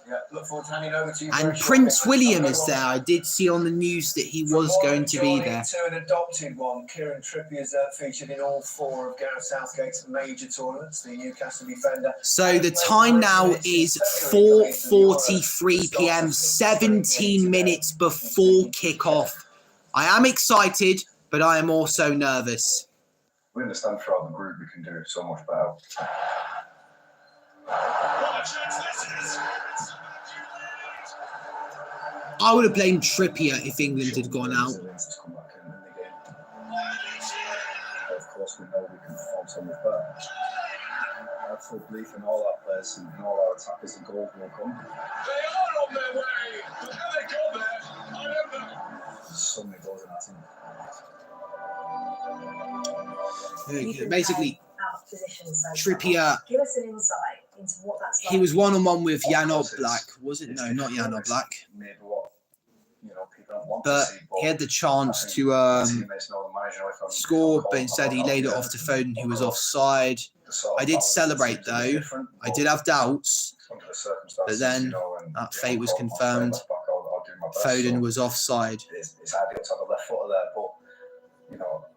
Yeah, look forward to handing over to you. And Prince William is there. I did see on the news that he was going to be there. To an adopted one, Kieran Trippier's featured in all 4 of Gareth Southgate's major tournaments, the Newcastle defender. So the time now is 4:43 p.m, 17 minutes before kickoff. I am excited, but I am also nervous. We understand throughout the group we can do so much better. I would have blamed Trippier if England had gone out. Of course, we know we can perform so much better. I have full belief in all our players and all our attackers and goals will come. They are on their way, but how they got there, I don't know. There's so many goals in that team. Basically, out of position so Trippier. Give us an insight into what that's like. He was one-on-one with Jan Oblak, was it? No, not Jan Oblak. Maybe what people don't want But to see, he had the chance to score, but instead he laid it off to Foden, who was offside. I did celebrate though. I did have doubts, but then that fate was confirmed. Foden was offside. It's ideal to have a left footer there, but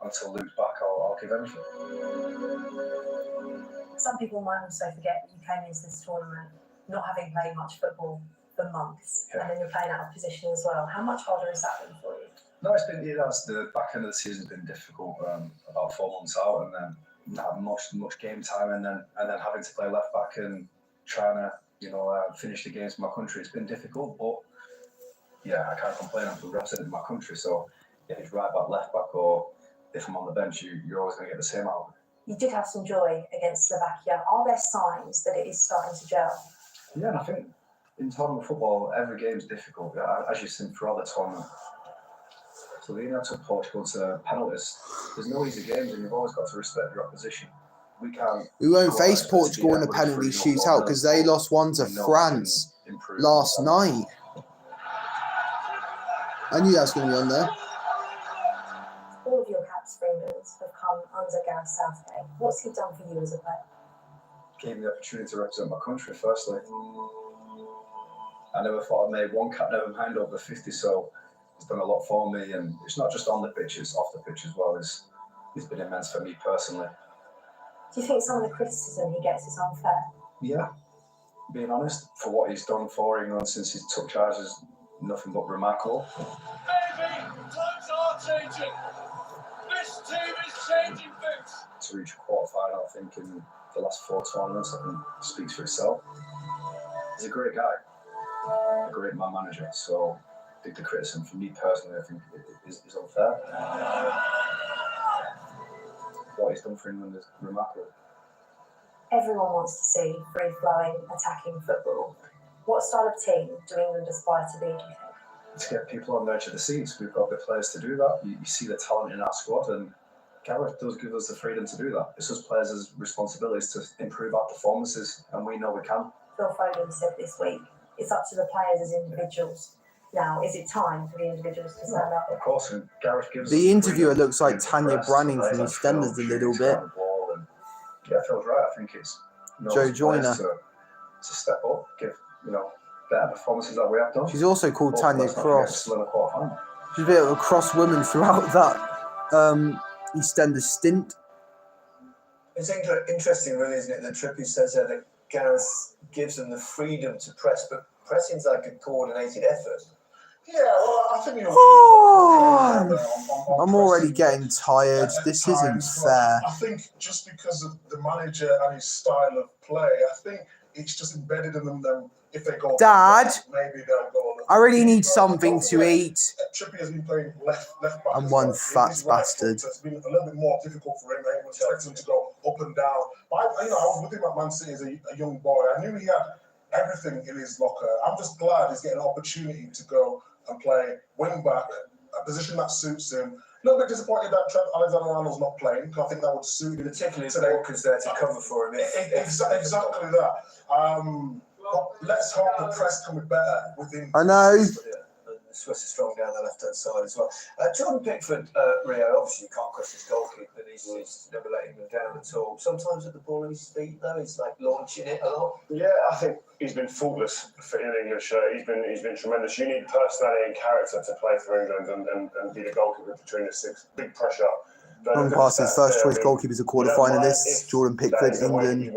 until Luke's back, I'll give everything. Some people might also forget that you came into this tournament not having played much football for months, and then you're playing out of position as well. How much harder has that been for you? No, it's been the back end of the season has been difficult. About 4 months out, and then not having much game time, and then having to play left back and trying to finish the games for my country. It's been difficult, but yeah, I can't complain. I'm representing my country, so yeah, it's right back, left back, or if I'm on the bench, you're always going to get the same out. You did have some joy against Slovakia. Are there signs that it is starting to gel? Yeah, and I think in tournament football, every game is difficult. As you've seen throughout the tournament, Slovenia took Portugal to penalties. There's no easy games, and you've always got to respect your opposition. We won't face Portugal in a penalty shootout because they lost 1 to France last night. I knew that was going to be on there. All of your caps for England have come under Gareth Southgate. What's he done for you as a player? Gave me the opportunity to represent my country, firstly. I never thought I'd made one cap, never mind over 50, so he's done a lot for me, and it's not just on the pitch, it's off the pitch as well. It's been immense for me personally. Do you think some of the criticism he gets is unfair? Yeah, being honest, for what he's done for England since he took charge is nothing but remarkable. Maybe times are changing. This team is changing things. To reach a quarter-final, I think, in the last 4 tournaments, I think speaks for itself. He's a great guy, a great man manager, so I think the criticism for me personally, I think is unfair. What he's done for England is remarkable. Everyone wants to see free-flowing, attacking football. What style of team do England aspire to be, do you think? To get people on the edge of the seats, we've got the players to do that. You see the talent in our squad, and Gareth does give us the freedom to do that. It's us players' responsibilities to improve our performances, and we know we can. Phil Foden said this week, it's up to the players as individuals. Now, is it time for the individuals to stand up? Of course, and Gareth gives the interviewer looks like Tanya Branning from EastEnders a little bit. Yeah, Phil's right. I think it's Joe Joyner to step up, give better performances that we have done. She's also called Tanya Cross. She's a bit of a cross woman throughout that EastEnders stint. It's interesting, really, isn't it, that Trippier says that Gareth gives them the freedom to press, but pressing's like a coordinated effort. Yeah, well, I think I'm already getting tired. This isn't fair. I think just because of the manager and his style of play, I think it's just embedded in them. If they go, Dad, maybe they'll go. I really need something to eat. Trippier's been playing left back. I'm one fat bastard. It's been a little bit more difficult for him. I expect him to go up and down. But I was looking at Man City as a young boy. I knew he had everything in his locker. I'm just glad he's getting an opportunity to go and play wing back, a position that suits him. A little bit disappointed that Trent Alexander-Arnold's not playing, because I think that would suit him. Particularly if Walker's there to cover for him. Exactly that. But let's hope the press can be better within. I know. Swiss are strong down the left-hand side as well. Jordan Pickford, Rio, obviously you can't question his goalkeeper, and he's never letting them down at all. Sometimes at the ball in his feet, though, he's like launching it a lot. Yeah, I think he's been faultless for in an English shirt. He's been tremendous. You need personality and character to play for England and be the goalkeeper between the six. Big pressure. Long passes, first choice goalkeepers are quarter-finalists. Jordan Pickford, England,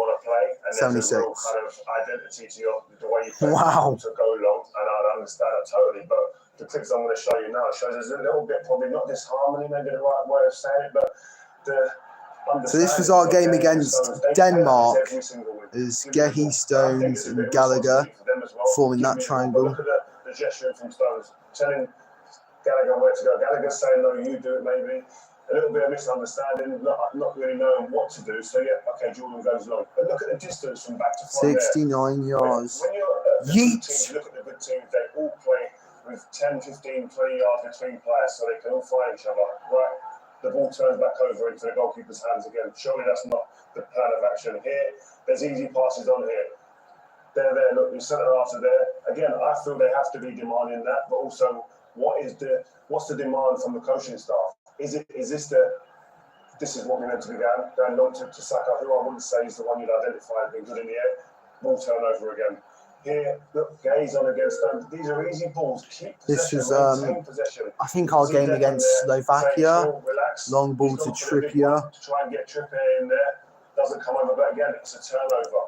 76. Kind of identity to the way you play Wow. to go long, and I understand that totally. But the clips I'm going to show you now shows there's a little bit, probably not disharmony, maybe the right way of saying it, but the. So this was our game against Denmark, as Gehi, Stones and Gallagher forming that triangle. Look at the gesturing from Stones, telling Gallagher where to go. Gallagher saying, no, you do it maybe. A little bit of misunderstanding, not really knowing what to do. So yeah, okay, Jordan goes long. But look at the distance from back to front 69 yards. When you're a good team, you look at the good teams, they all play with 10, 15, 20 yards between players so they can all find each other, right? The ball turns back over into the goalkeeper's hands again. Surely that's not the plan of action here. There's easy passes on here. There, look, the centre halves are there. Again, I feel they have to be demanding that, but also what's the demand from the coaching staff? Is this is what we meant to be going long to Saka, who I wouldn't say is the one you'd identify as being good in the air. Ball turnover again. Here, look, gaze on against them. These are easy balls. Keep possession, maintain possession. I think our game against Slovakia, long ball to Trippier. To try and get Trippier in there. Doesn't come over, but again, it's a turnover.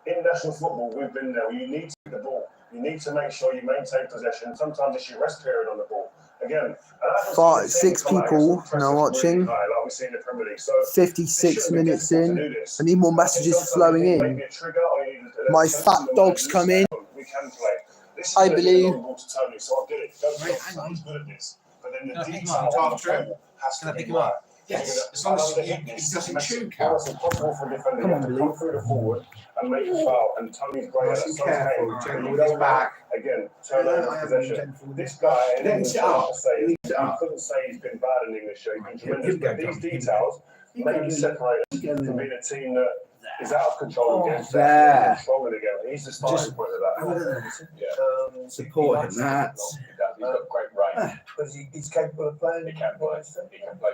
In national football, we've been there. You need to get the ball. You need to make sure you maintain possession. Sometimes it's your rest period on the ball. Again, 6 people now watching. Like we see in the Premier League. So 56 minutes in. I need more messages flowing in. My fat dog's come in. We can play. I believe. So I get it. He's good at this. But then the detail on the ball has to be right. Yes, as long as he doesn't choke out. It's impossible for a defender to come through the forward and make a foul. And Tony's great at it. Careful, he's back. Again, turn over possession. This guy, he couldn't say he's been bad in English show. He's been tremendous. But these details make you separate from being a team that is out of control again. Stronger again. He's the starting point of that. Supporting that. He's got great range. But he's capable of playing. He can play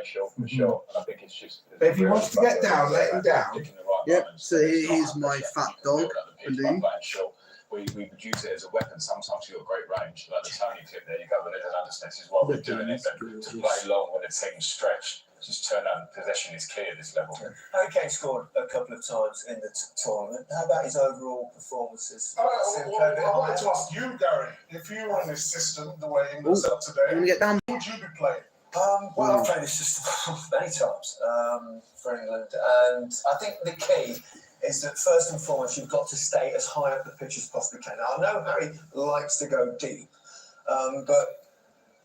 short for sure. And I think it's just. But if he wants to get down, let him down. Yep. So here's my fat dog. We would use it as a weapon. Sometimes you've got great range, like the Tony clip there. You go, well, there's an understanding as well. We're doing it to play long when the team's stretched. Just turn out possession is key at this level. Harry Kane scored a couple of times in the tournament. How about his overall performances? I'd like to ask you, Gary, if you were in this system the way England's up today, Get down. who would you be playing? Well, I've played this system many times for England, and I think the key is that first and foremost you've got to stay as high up the pitch as possibly can. Now, I know Harry likes to go deep, but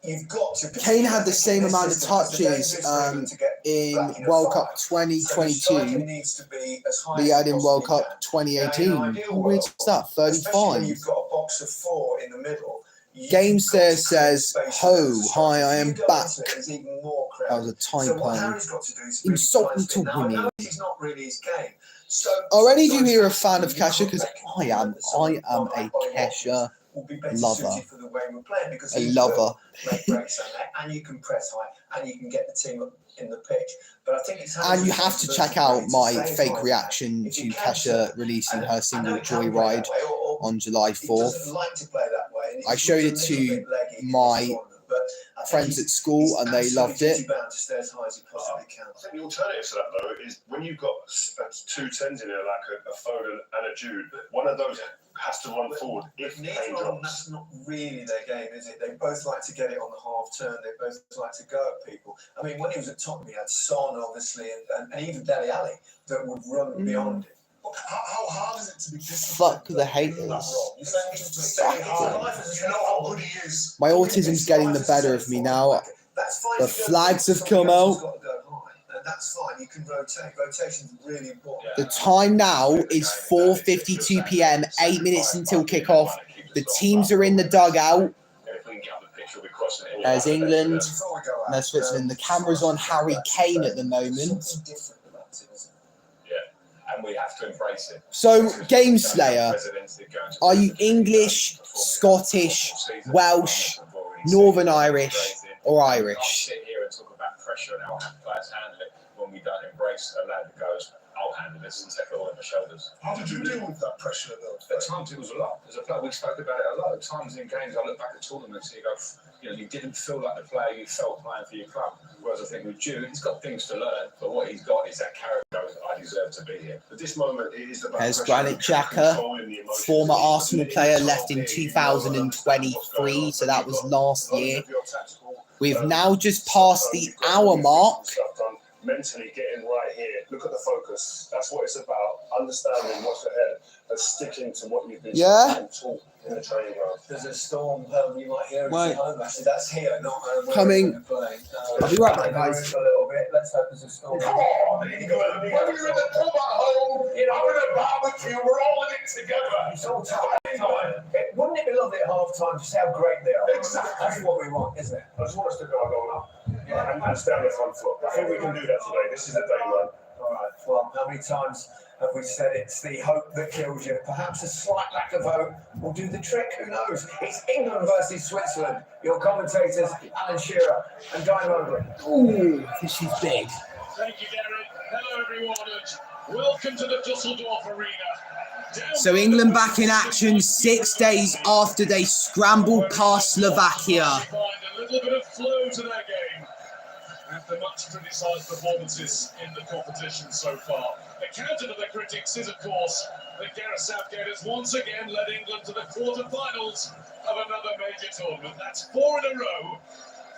you've got to. Kane had the same amount of touches in World Cup 2022 he had in World Cup 2018. How weird is that? 35. You've got a box of 4 in the middle. Gamester says, "Ho, hi, I am back." That was a typo. Insulting to women. It's not really his game. So, Are any of you here a fan of Kesha? Because I am a Kesha lover. A lover. And you can press high, and you can get the team up in the pitch. But I think it's and you have to check out my fake reaction to Kesha releasing her single Joyride on July 4th. I showed it to my friends at school and they loved it. I think the alternative to that, though, is when you've got 2 10s in there, like a Foden and a Jude, one of those has to run forward if Kane drops. That's not really their game, is it? They both like to get it on the half turn. They both like to go at people. I mean, when he was at Tottenham, he had Son, obviously, and even Dele Alli that would run beyond him. How hard is it to be disciplined? Fuck the haters. You know how good he is. My autism's getting the better of me now. The flags have come out. That's fine. You can rotate. Rotation's really important. The time now is 4:52 p.m. 8 minutes until kickoff. The teams are in the dugout. There's England. There's Switzerland. The camera's on Harry Kane at the moment. And we have to embrace it. So, Game Slayer, are you English, Scottish, Welsh, Northern Irish or Can't Irish. sit here and talk about pressure and how players handle it when we don't embrace a lad that goes, I'll handle this and take it all on my shoulders. How did you deal with that pressure, though? At times it was a lot. As a player, we spoke about it a lot. At times in games, I look back at tournaments and you go, you know, you didn't feel like the player you felt playing for your club. Whereas I think with Jude, he's got things to learn, but what he's got is that character that I deserve to be here. At this moment, it is about There's Granit Xhaka, former Arsenal player, left in 2023, so that was last year. We've now just passed the hour mark. Mentally getting right here. Look at the focus. That's what it's about. Understanding what's ahead and sticking to what you've been taught in the training ground. There's a storm. You might hear it Right. at home. Actually, that's here, not Coming. I'll be right back, guys. A little bit. Let's hope there's a storm. Come on, England. When you're in the pub at home, you know, having a barbecue, we're all in it together. It's all time. Wouldn't it be lovely at half time to see how great they are? Exactly. That's what we want, isn't it? I just want us to go up and stay on the front foot. I think we can do that today. This is the day, man. All right. Well, how many times have we said it's the hope that kills you? Perhaps a slight lack of hope will do the trick. Who knows? It's England versus Switzerland. Your commentators, Alan Shearer and Guy Mowbray. Ooh, this is big. Thank you, Derek. Hello, everyone, and welcome to the Dusseldorf Arena. So England back in action 6 days after they scrambled past Slovakia. Find a little bit of flow to their game after much criticised performances in the competition so far. The counter to the critics is, of course, that Gareth Southgate has once again led England to the quarter-finals of another major tournament. That's 4 in a row,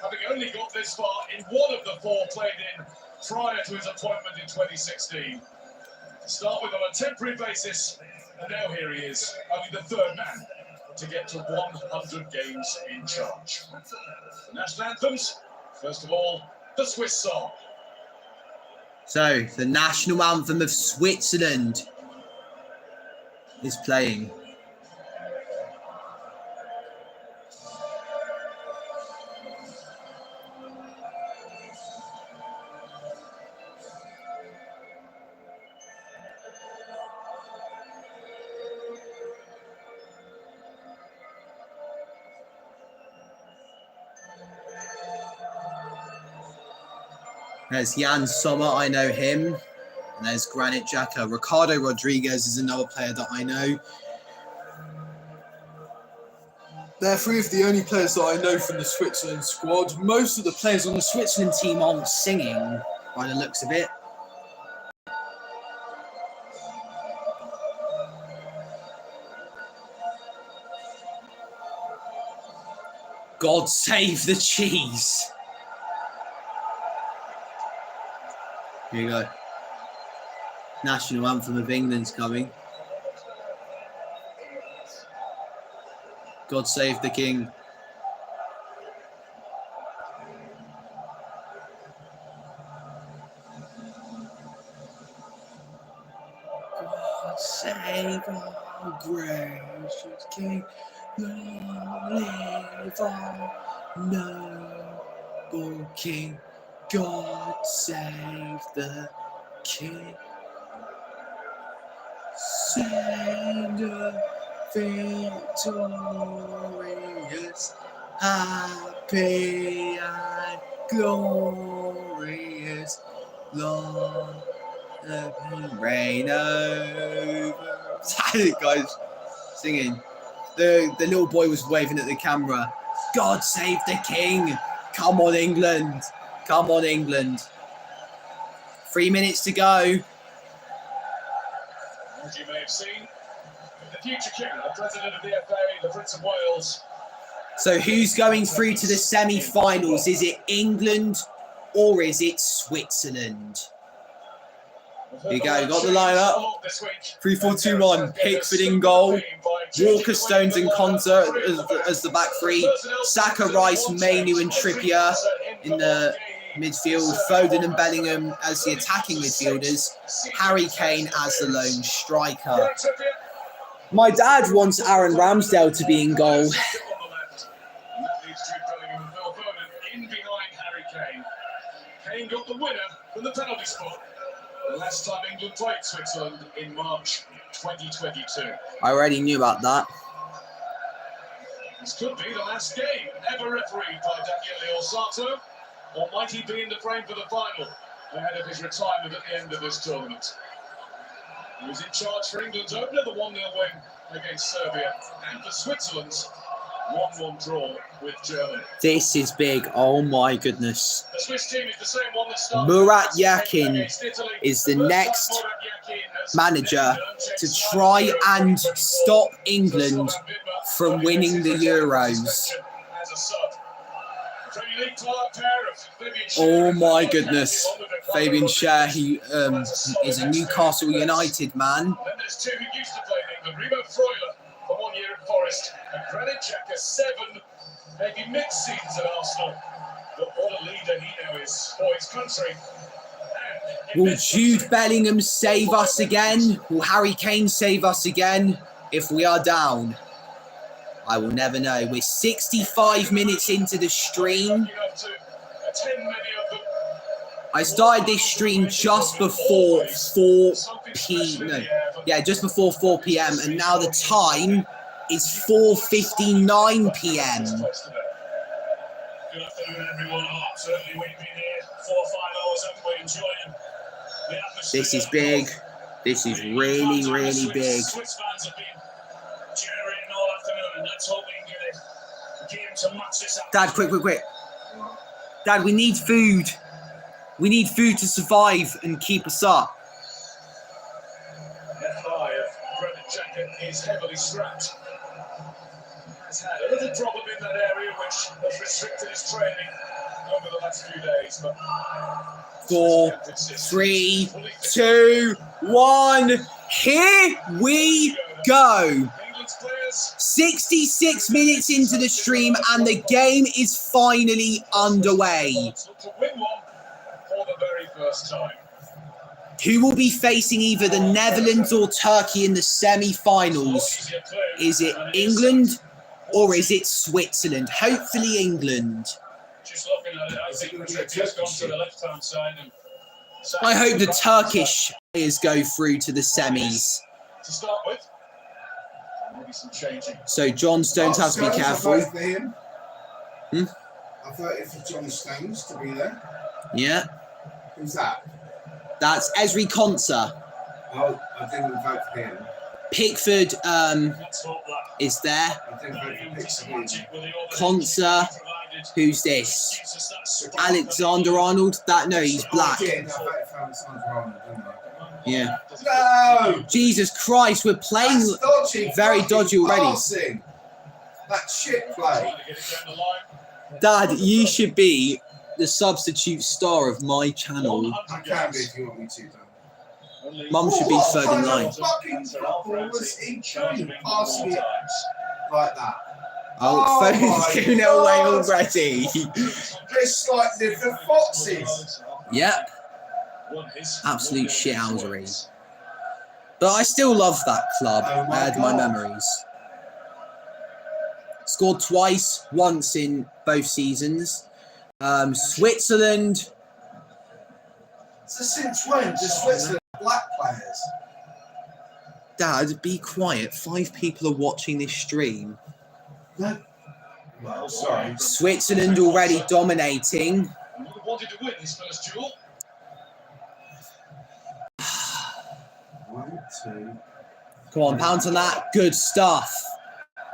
having only got this far in one of the 4 played in prior to his appointment in 2016. To start with on a temporary basis, and now here he is, only the 3rd man to get to 100 games in charge. The national anthems, first of all, the Swiss song. So the national anthem of Switzerland is playing. There's Jan Sommer, I know him. And there's Granit Xhaka. Ricardo Rodriguez is another player that I know. They're 3 of the only players that I know from the Switzerland squad. Most of the players on the Switzerland team aren't singing, by the looks of it. God save the cheese. Here you go. National anthem of England's coming. God save the king. God save our gracious king. Long live our noble king. God save the king. Sing a victorious, happy and glorious Lord reign over. Guys, singing. The little boy was waving at the camera. God save the king. Come on, England. Come on, England. 3 minutes to go. As you may have seen, the future king, the president of the FA, the Prince of Wales. So who's going through to the semi-finals? Is it England or is it Switzerland? Here you go, got the lineup. 3-4-2-1. Pickford in goal. Walker, Stones in concert as the back 3. Saka, Rice, Mainu and Trippier in the midfield. Foden and Bellingham as the attacking midfielders. Harry Kane as the lone striker. My dad wants Aaron Ramsdale to be in goal. In behind Harry Kane. Kane got the winner from the penalty spot. The last time England played Switzerland in March 2022. I already knew about that. This could be the last game ever refereed by Daniele Osato, or might he be in the frame for the final ahead of his retirement at the end of this tournament? He was in charge for England's opener, the 1-0 win against Serbia, and for Switzerland's 1-1 draw with Germany. This is big. Oh my goodness. The Swiss team is the same one that started Murat Yakin is the next manager to try and stop England from winning the Euros. Oh my goodness. Fabian Schär, he is a Newcastle United man. And then there's two who used to play in England, Remo Freuler for 1 year at Forest, and Granit Xhaka, 7, maybe mid-seasons at Arsenal. But what a leader he now is for his country. Will Jude Bellingham save us again? Will Harry Kane save us again if we are down? I will never know. We're 65 minutes into the stream. I started this stream just before 4 p.m. and now the time is 4:59 p.m. Good afternoon, everyone. Certainly we've been here 4 or 5 hours, haven't we, enjoying the atmosphere. This is big. This is really, really big. Swiss fans have been generating all afternoon, and let's hope we can get a game to match this up. Dad, quick. Dad, we need food. We need food to survive and keep us up. Left eye of Granit Xhaka is heavily strapped. Has had a little problem in that area which has restricted his training over the last few days. But 4, 3, 2, 1. Here we go. 66 minutes into the stream and the game is finally underway. To win one for the very first time. Who will be facing either the Netherlands or Turkey in the semi-finals? Is it England or is it Switzerland? Hopefully England. Just looking at it, I think the trick has gone to the left-hand side. And I hope the Turkish players go through to the semis. to start with, maybe some changing. So John Stones has to be careful. I voted for John Stones to be there. Yeah. Who's that? That's Esri Konsa. Oh, I didn't vote for him. Pickford is there. I didn't vote for Pickford. Konsa. Who's this? Alexander Arnold? No, he's black. I did. I voted for Alexander Arnold, didn't I? Yeah. No! Jesus Christ, we're playing very dodgy already. Passing. That shit play. Dad, you should be the substitute star of my channel. I can be if you want me to, though. Mum should be third in line. Fucking football was he doing? Passing it like that. Oh, phone's giving it away already. It's like the foxes. Yep. Absolute shithousery. But I still love that club. I had my memories. Scored twice, once in both seasons. Switzerland. So since when does Switzerland have black players? Dad, be quiet. 5 people are watching this stream. No. Well, sorry. Switzerland already dominating. Wanted to win his first duel. 1, 2. Come on, pounce on that. Good stuff.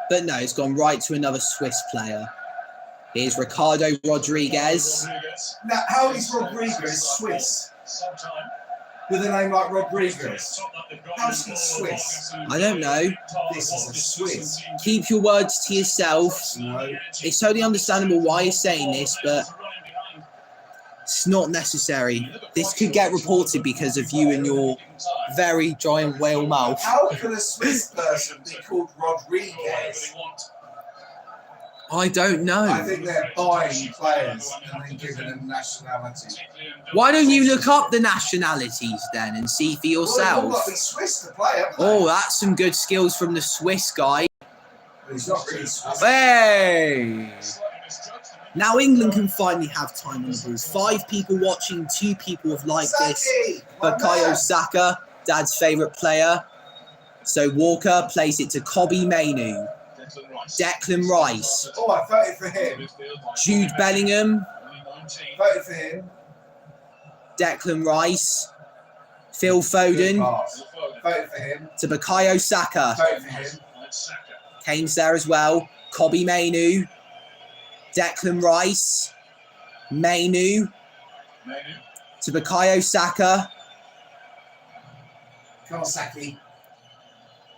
But no, it's gone right to another Swiss player. Here's Ricardo Rodriguez. Now, how is Rodriguez Swiss? With a name like Rodriguez? How's he Swiss? I don't know. This is a Swiss. Keep your words to yourself. No. It's totally understandable why you're saying this, but it's not necessary. This could get reported because of you and your very giant whale mouth. How can a Swiss person be called Rodriguez? I don't know. I think they're buying players and then giving them nationality. Why don't you look up the nationalities then and see for yourself? Well, they've got to be Swiss to play, haven't they? Oh, that's some good skills from the Swiss guy. He's not really Swiss. Hey! Now England can finally have time on the ball. 5 people watching, 2 people have liked this. Bukayo Saka, Dad's favourite player. So Walker plays it to Kobbie Mainoo. Declan Rice. Oh, I voted for him. Jude Bellingham. Voted for him. Declan Rice. Phil Foden. Voted for him. To Bukayo Saka. Voted for him. Kane's there as well. Kobbie Mainoo. Declan Rice. Mainoo. To Bukayo Saka. Come on, Saki.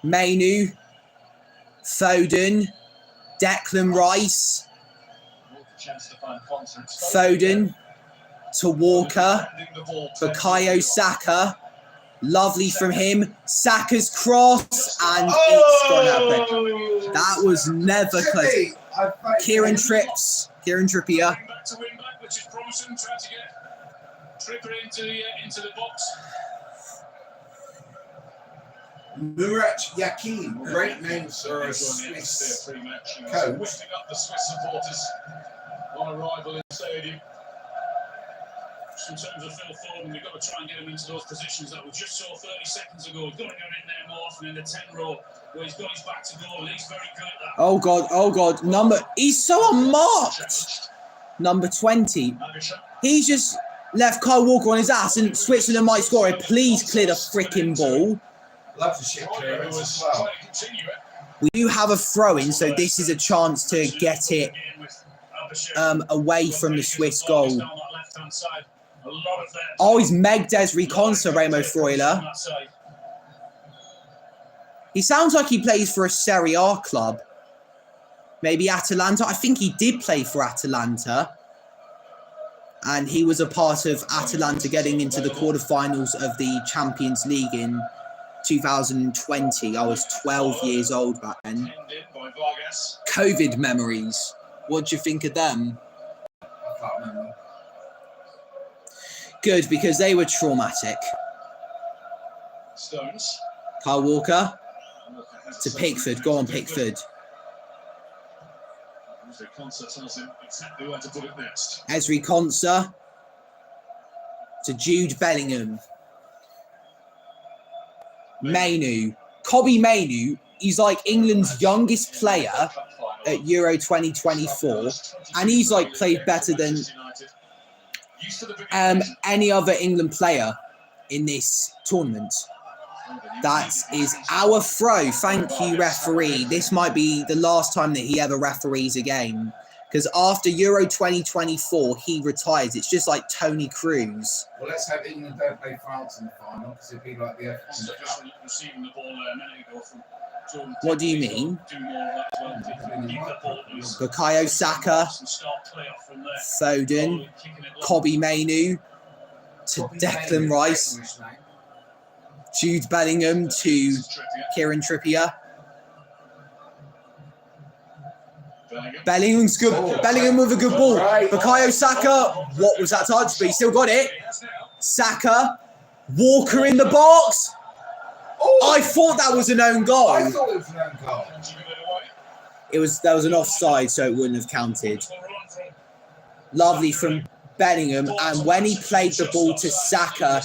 Mainoo. Foden. Declan Rice. Foden. To Walker. Bukayo Saka. Lovely from him. Saka's cross. And it's gone out. That was never close. Kieran Trippier. Back to win back, which is promising. Trying to get Trippier into the box. Murat Yakin, great name for a Swiss coach. Lifting up the Swiss supporters on arrival in the stadium. In terms of Phil Foden, we've got to try and get him into those positions that we just saw 30 seconds ago. We've got to get him in there more often in the 10 row where he's got his back to goal. He's very good at that. Oh God. He's so unmarked. Number 20. He's just left Kyle Walker on his ass and Switzerland might score it. Please clear the freaking ball. Love the shit clearance as well. We do have a throw-in, so this is a chance to get it away from the Swiss goal. Oh, he's Meg Desri Consa, Remo Freuler. He sounds like he plays for a Serie A club. Maybe Atalanta. I think he did play for Atalanta. And he was a part of Atalanta getting into the quarterfinals of the Champions League in 2020. I was 12 years old back then. COVID memories. What do you think of them? I can't remember. Good, because they were traumatic. Stones. Kyle Walker to Pickford. Go on, Pickford. Consa tells him exactly where to put it next. Ezri Konsa to Jude Bellingham. Mainoo. Kobbie Mainoo, he's like England's youngest player at Euro 2024. And he's like played better than any other England player in this tournament. That is our throw. Thank you, referee. This might be the last time that he ever referees a game. Because after Euro 2024, he retires. It's just like Tony Cruz. Well, let's hope England don't play France in the final, because it'd be like the Receiving the ball a minute ago from Jordan. What do you mean? Bukayo Saka, Foden, Kobbie Mainoo to Declan Rice, Jude Bellingham to Kieran Trippier. Bellingham's good. Bellingham with a good ball. Bukayo Saka. What was that touch? But he still got it. Saka. Walker in the box. I thought that was an own goal. I thought it was an own goal. There was an offside, so it wouldn't have counted. Lovely from Bellingham. And when he played the ball to Saka,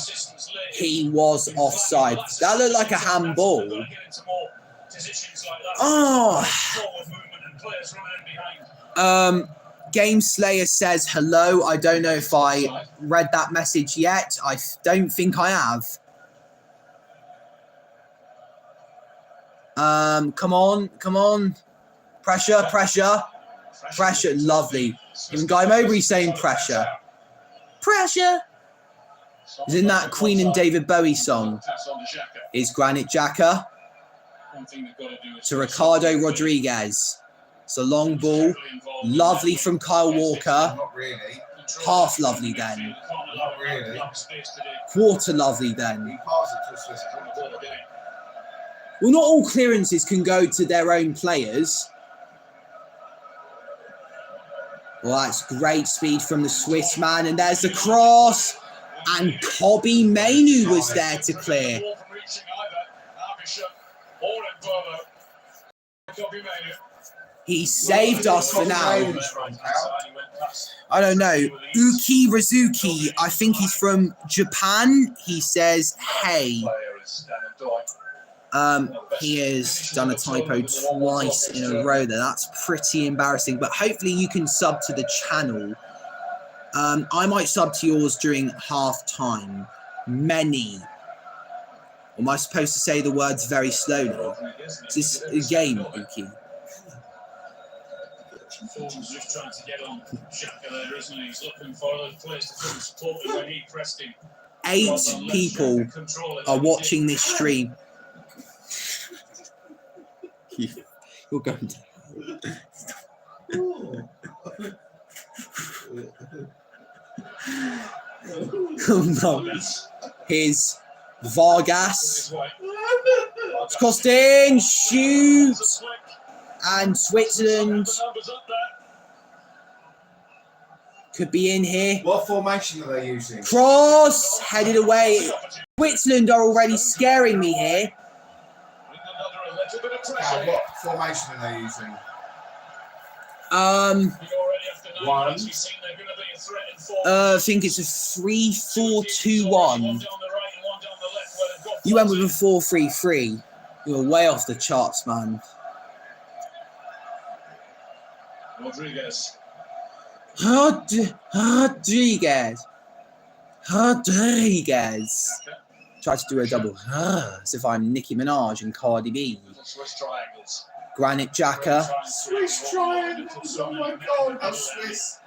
he was offside. That looked like a handball. Oh. Game Slayer says hello. I don't know if I read that message yet. I don't think I have. Come on. Pressure. Lovely. Even Guy Mowbray saying pressure. Is in that Queen and David Bowie song. Is Granit Xhaka to Ricardo Rodriguez. It's a long ball. Lovely from Kyle Walker. Not really. Half lovely then. Not really. Quarter lovely then. He passed it to a Swiss player. Well, not all clearances can go to their own players. Well, that's great speed from the Swiss man. And there's the cross. And Kobbie Mainoo was there to clear. He saved us for now. I don't know. Uki Rizuki, I think he's from Japan. He says, hey. He has done a typo twice in a row there. That's pretty embarrassing, but hopefully you can sub to the channel. I might sub to yours during half time. Many. Or am I supposed to say the words very slowly? Is this a game, Uki? Fulham's just trying to get on Saka there, isn't he? He's looking for a place to come support him when he pressed him. 8 people are watching this stream. You're going to... Oh no. Here's Vargas. Costin shoots. And Switzerland could be in here. What formation are they using? Cross headed away. Switzerland are already scaring me here. What formation are they using? I think it's a 3-4-2-1. You went with a 4-3-3. You're way off the charts, man. Rodriguez. Rodriguez. Try to do a double. As if I'm Nicki Minaj and Cardi B. Swiss triangles. Granit Xhaka. Swiss triangles. Oh my God, that's Swiss.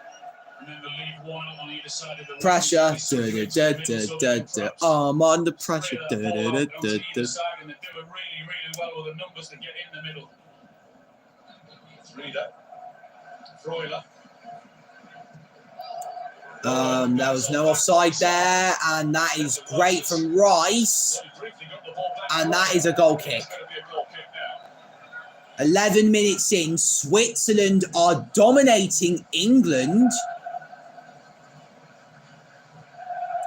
And then the lead one on either side of the Pressure. I'm under pressure. And they're doing really, really well with the numbers that get in the middle. Reader. Freuler. There was no offside there, and that is great from Rice, and that is a goal kick. 11 minutes in, Switzerland are dominating England.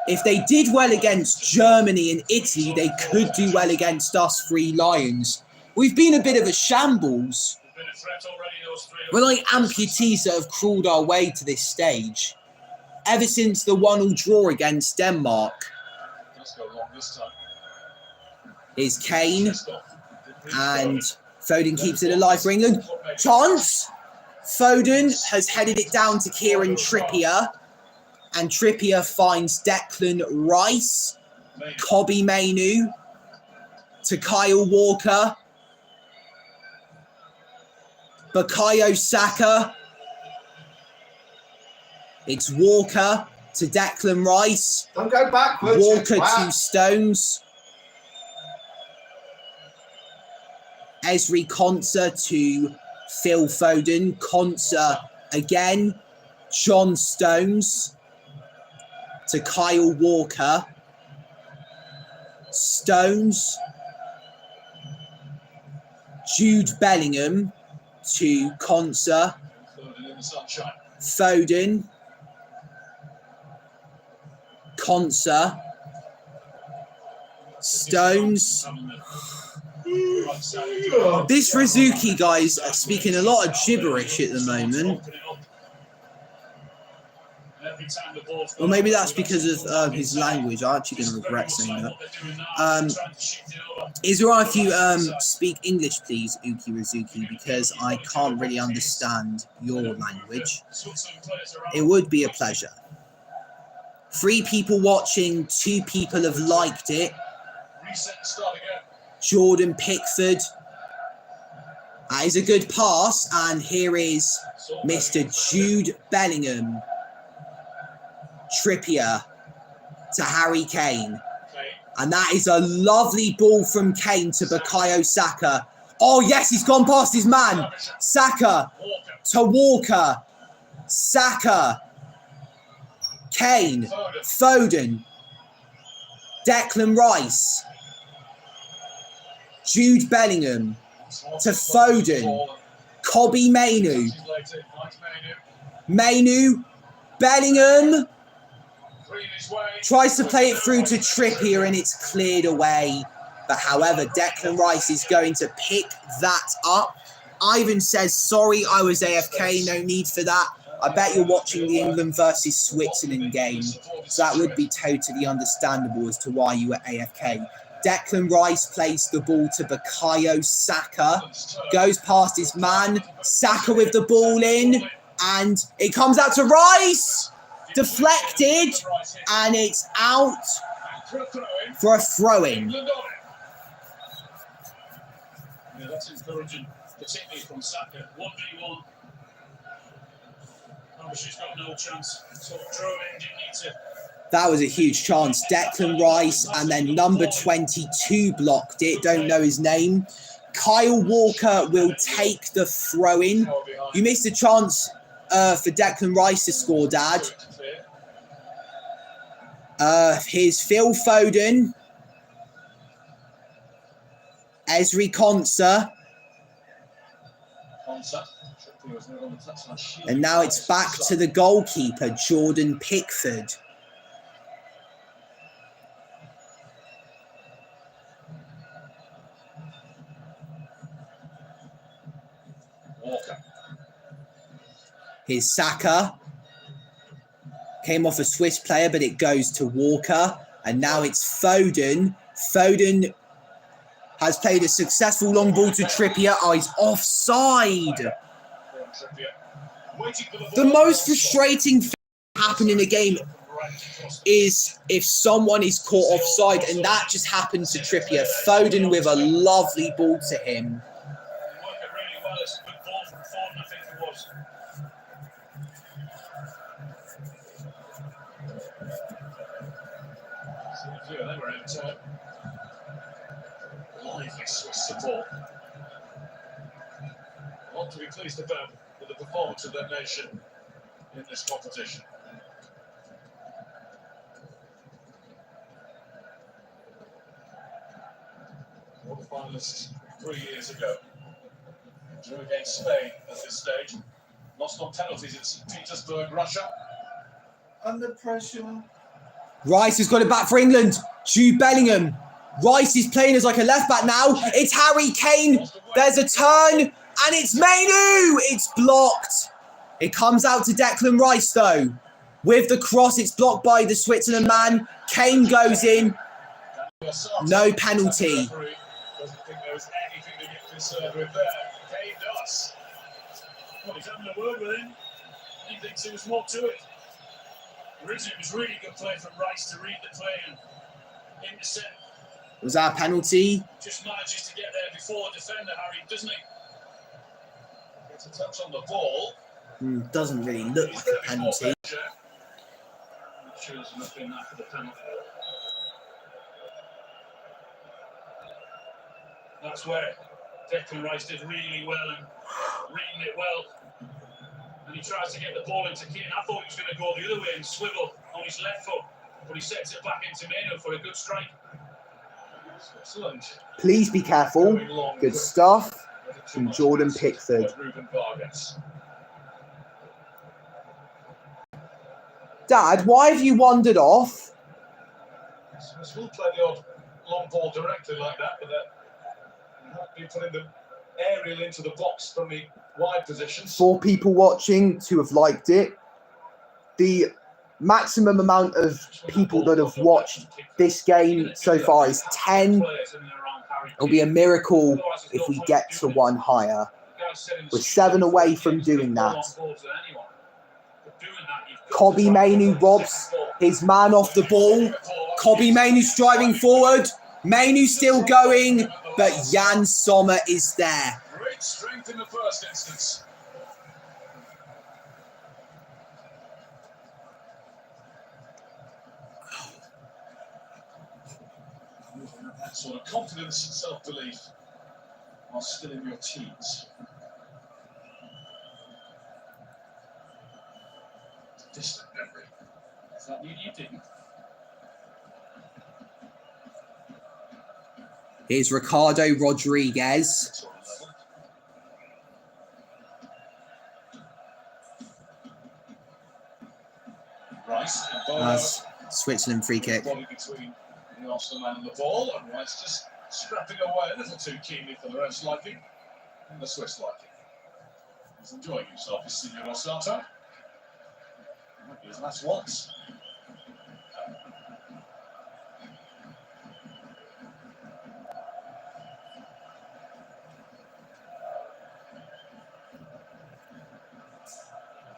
If they did well against Germany and Italy, they could do well against us Three Lions. We've been a bit of a shambles. We're like amputees that have crawled our way to this stage. Ever since the 1-1 draw against Denmark. Here's Kane. And Foden keeps it alive for England. Chance! Foden has headed it down to Kieran Trippier. And Trippier finds Declan Rice. Kobbie Mainoo. To Kyle Walker. Bukayo Saka. It's Walker to Declan Rice. Don't go backwards. Walker to Stones. Ezri Konsa to Phil Foden. Konsa again. John Stones to Kyle Walker. Stones. Jude Bellingham to Konsa. Foden. Konsa. Stones. This Rizuki guy's speaking a lot of gibberish at the moment. Or maybe that's because of his language. I'm actually going to regret saying that. Is it alright if you speak English, please, Uki Rizuki? Because I can't really understand your language. It would be a pleasure. 3 people watching, 2 people have liked it. Jordan Pickford. That is a good pass. And here is Mr. Jude Bellingham. Trippier to Harry Kane. And that is a lovely ball from Kane to Bukayo Saka. Oh, yes, he's gone past his man. Saka to Walker. Saka. Kane. Foden. Declan Rice. Jude Bellingham to Foden. Kobbie Mainoo. Mainoo. Bellingham. Tries to play it through to Trippier and it's cleared away. But however, Declan Rice is going to pick that up. Ivan says, sorry, I was AFK. No need for that. I bet you're watching the England versus Switzerland game. So that would be totally understandable as to why you were AFK. Declan Rice plays the ball to Bukayo Saka. Goes past his man. Saka with the ball in. And it comes out to Rice. Deflected. And it's out for a throw-in. Yeah, that's encouraging, particularly from Saka. 1v1. She's got no chance. So throw in, didn't need to. That was a huge chance. Declan Rice and then number 22 blocked it. Don't know his name. Kyle Walker will take the throw-in. You missed a chance for Declan Rice to score, Dad. Here's Phil Foden. Ezri Konsa. And now it's back to the goalkeeper, Jordan Pickford. Walker. Here's Saka. Came off a Swiss player, but it goes to Walker. And now it's Foden. Foden has played a successful long ball to Trippier. Oh, he's offside. The most frustrating thing that happen in a game is if someone is caught offside, and that just happened to Trippier. Foden with a lovely ball to him. They were in lively Swiss support. A lot to be pleased about with the performance of their nation in this competition. Quarter-finalists 3 years ago. Drew against Spain at this stage. Lost on penalties in St. Petersburg, Russia. Under pressure. Rice has got it back for England. Jude Bellingham. Rice is playing as like a left back now. It's Harry Kane. There's a turn. And it's Mainu. It's blocked. It comes out to Declan Rice though. With the cross, it's blocked by the Switzerland man. Kane goes in. No penalty. Doesn't think there was anything to get concerned with there. Kane does. Well, he's having a word with him. He thinks there was more to it. Originally, it was really good play from Rice to read the play and intercept. Was that a penalty? Just manages to get there before the defender, Harry, doesn't he? Gets a touch on the ball. Doesn't really look like a penalty. Shows nothing after the penalty. That's where Declan Rice did really well and reading it well. And he tries to get the ball into Keane. I thought he was going to go the other way and swivel on his left foot, but he sets it back into Mainu for a good strike. Excellent. Please be careful. Good stuff from Jordan Pickford. Dad, why have you wandered off? We'll play the odd long ball directly like that, but you have been putting the aerial into the box from the wide positions. 4 people watching, 2 have liked it. The maximum amount of people that have watched this game so far is 10. It'll be a miracle if we get to 1 higher. We're 7 away from doing that. Kobbie Mainu robs his man off the ball. Kobbie Mainu striving forward. Mainu still going, but Jan Sommer is there. Great strength in the first instance. That sort of confidence and self-belief while still in your teens. Distant memory. Is that you didn't? Here's Ricardo Rodriguez. Rice. That's Switzerland free kick. Between the Arsenal man and the ball, and Rice just scrapping away a little too keenly for the Reds liking and the Swiss liking. He's enjoying himself, his senior Saka. Might be his last once.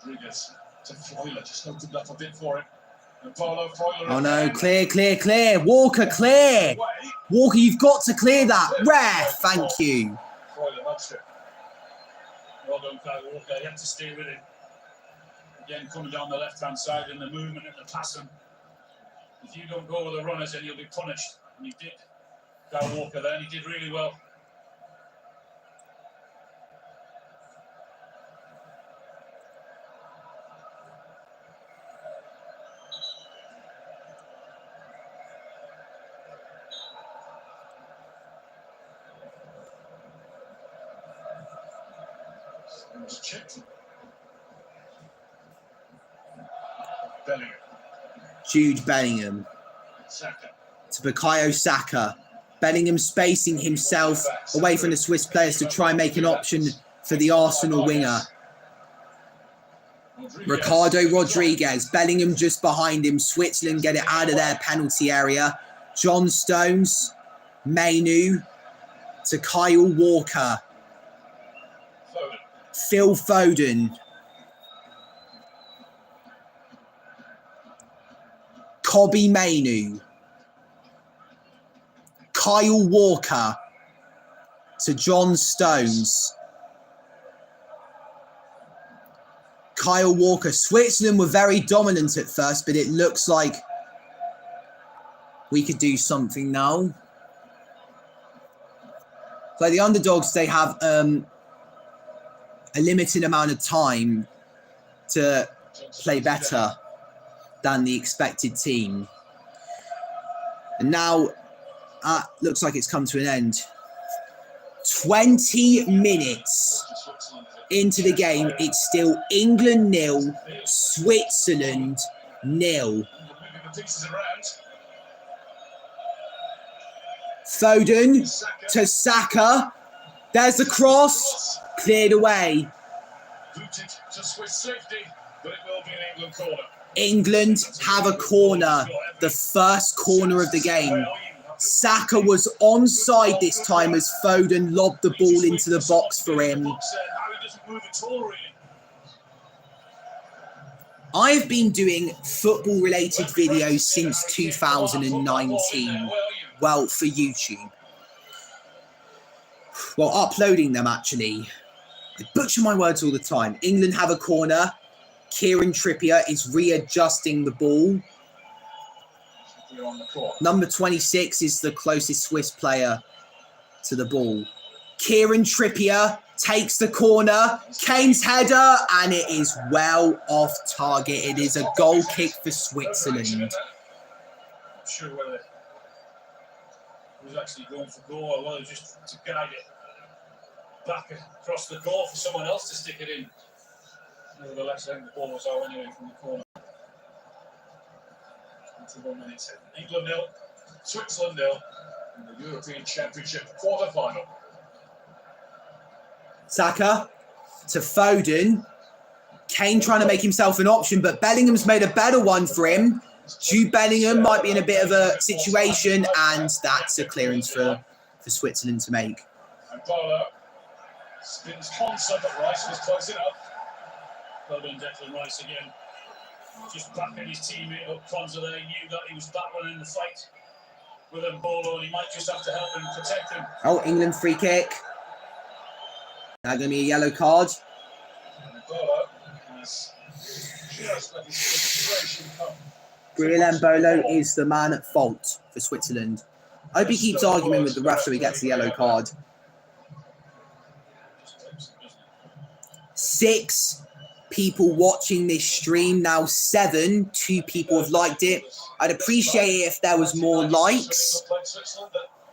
Rodriguez to Freuler, just opened up a bit for him. And Freuler Oh no, clear. Walker, clear. Walker, you've got to clear that. Ref, thank you. Freuler nudged it. Well done, Kyle Walker. You have to stay with him. Again, coming down the left-hand side in the movement and the passing. If you don't go with the runners, then you'll be punished. And he did. Kyle Walker there, and he did really well. Bellingham. Jude Bellingham. Saka. To Bukayo Saka. Bellingham spacing himself away from the Swiss players to try and make an option for the Arsenal winger. Ricardo Rodriguez. Bellingham just behind him. Switzerland get it out of their penalty area. John Stones. Mainu. To Kyle Walker. Phil Foden. Kobbie Mainu. Kyle Walker to John Stones. Kyle Walker. Switzerland were very dominant at first, but it looks like we could do something now. So the underdogs, they have a limited amount of time to play better than the expected team. And now looks like it's come to an end. 20 minutes into the game, it's still England 0, Switzerland 0. Foden to Saka. There's the cross. Cleared away. England have a corner. The first corner of the game. Saka was onside this time as Foden lobbed the ball into the box for him. I've been doing football-related videos since 2019. Well, for YouTube. Well, uploading them, actually. I butcher my words all the time. England have a corner. Kieran Trippier is readjusting the ball. Number 26 is the closest Swiss player to the ball. Kieran Trippier takes the corner. Kane's header, and it is well off target. It is a goal kick for Switzerland. I'm sure whether he was actually going for goal or whether just to guide it back across the goal for someone else to stick it in. Nevertheless, I think the ball was out anyway from the corner. 21 minutes in. England 0, Switzerland 0 in the European Championship quarter-final. Saka to Foden. Kane trying to make himself an option, but Bellingham's made a better one for him. Jude Bellingham might be in a bit of a situation, and that's a clearance for Switzerland to make. And Barlow spins Conser, but Rice was close enough. Well done, Declan Rice again. Just backing his teammate up. Conser there, he knew that he was battling in the fight with Mbolo, and he might just have to help him protect him. Oh, England free kick. Now going to be a yellow card. And Mbolo has just let his frustration come. Brian Mbolo is the man at fault for Switzerland. I hope he keeps arguing with the ref so he gets the yellow card. 6 people watching this stream, now 7. 2 people have liked it. I'd appreciate it if there was more likes.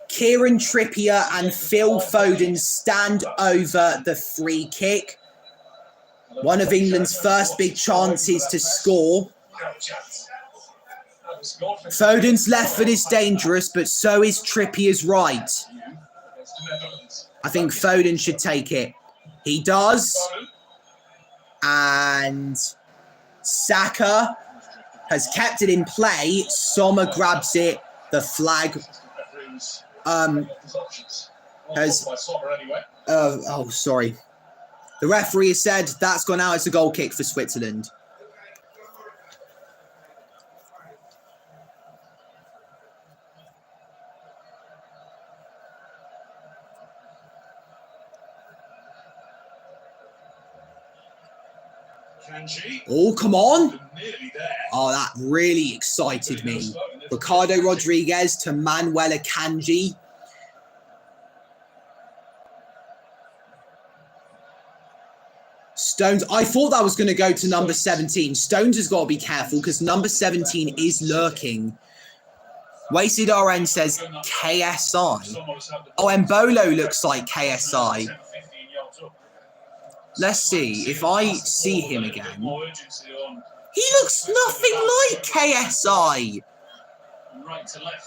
Kieran Trippier and Phil Foden stand over the free kick. One of England's first big chances to score. Foden's left foot is dangerous, but so is Trippier's right. I think Foden should take it. He does. And Saka has kept it in play. Sommer grabs it. The flag has... sorry. The referee has said that's gone out as a goal kick for Switzerland. Oh, come on. Oh, that really excited me. Ricardo Rodriguez to Manuel Akanji. Stones, I thought that was going to go to number 17. Stones has got to be careful because number 17 is lurking. Wasted RN says KSI. Oh, Mbolo looks like KSI. Let's see if I see him again. He looks nothing like KSI.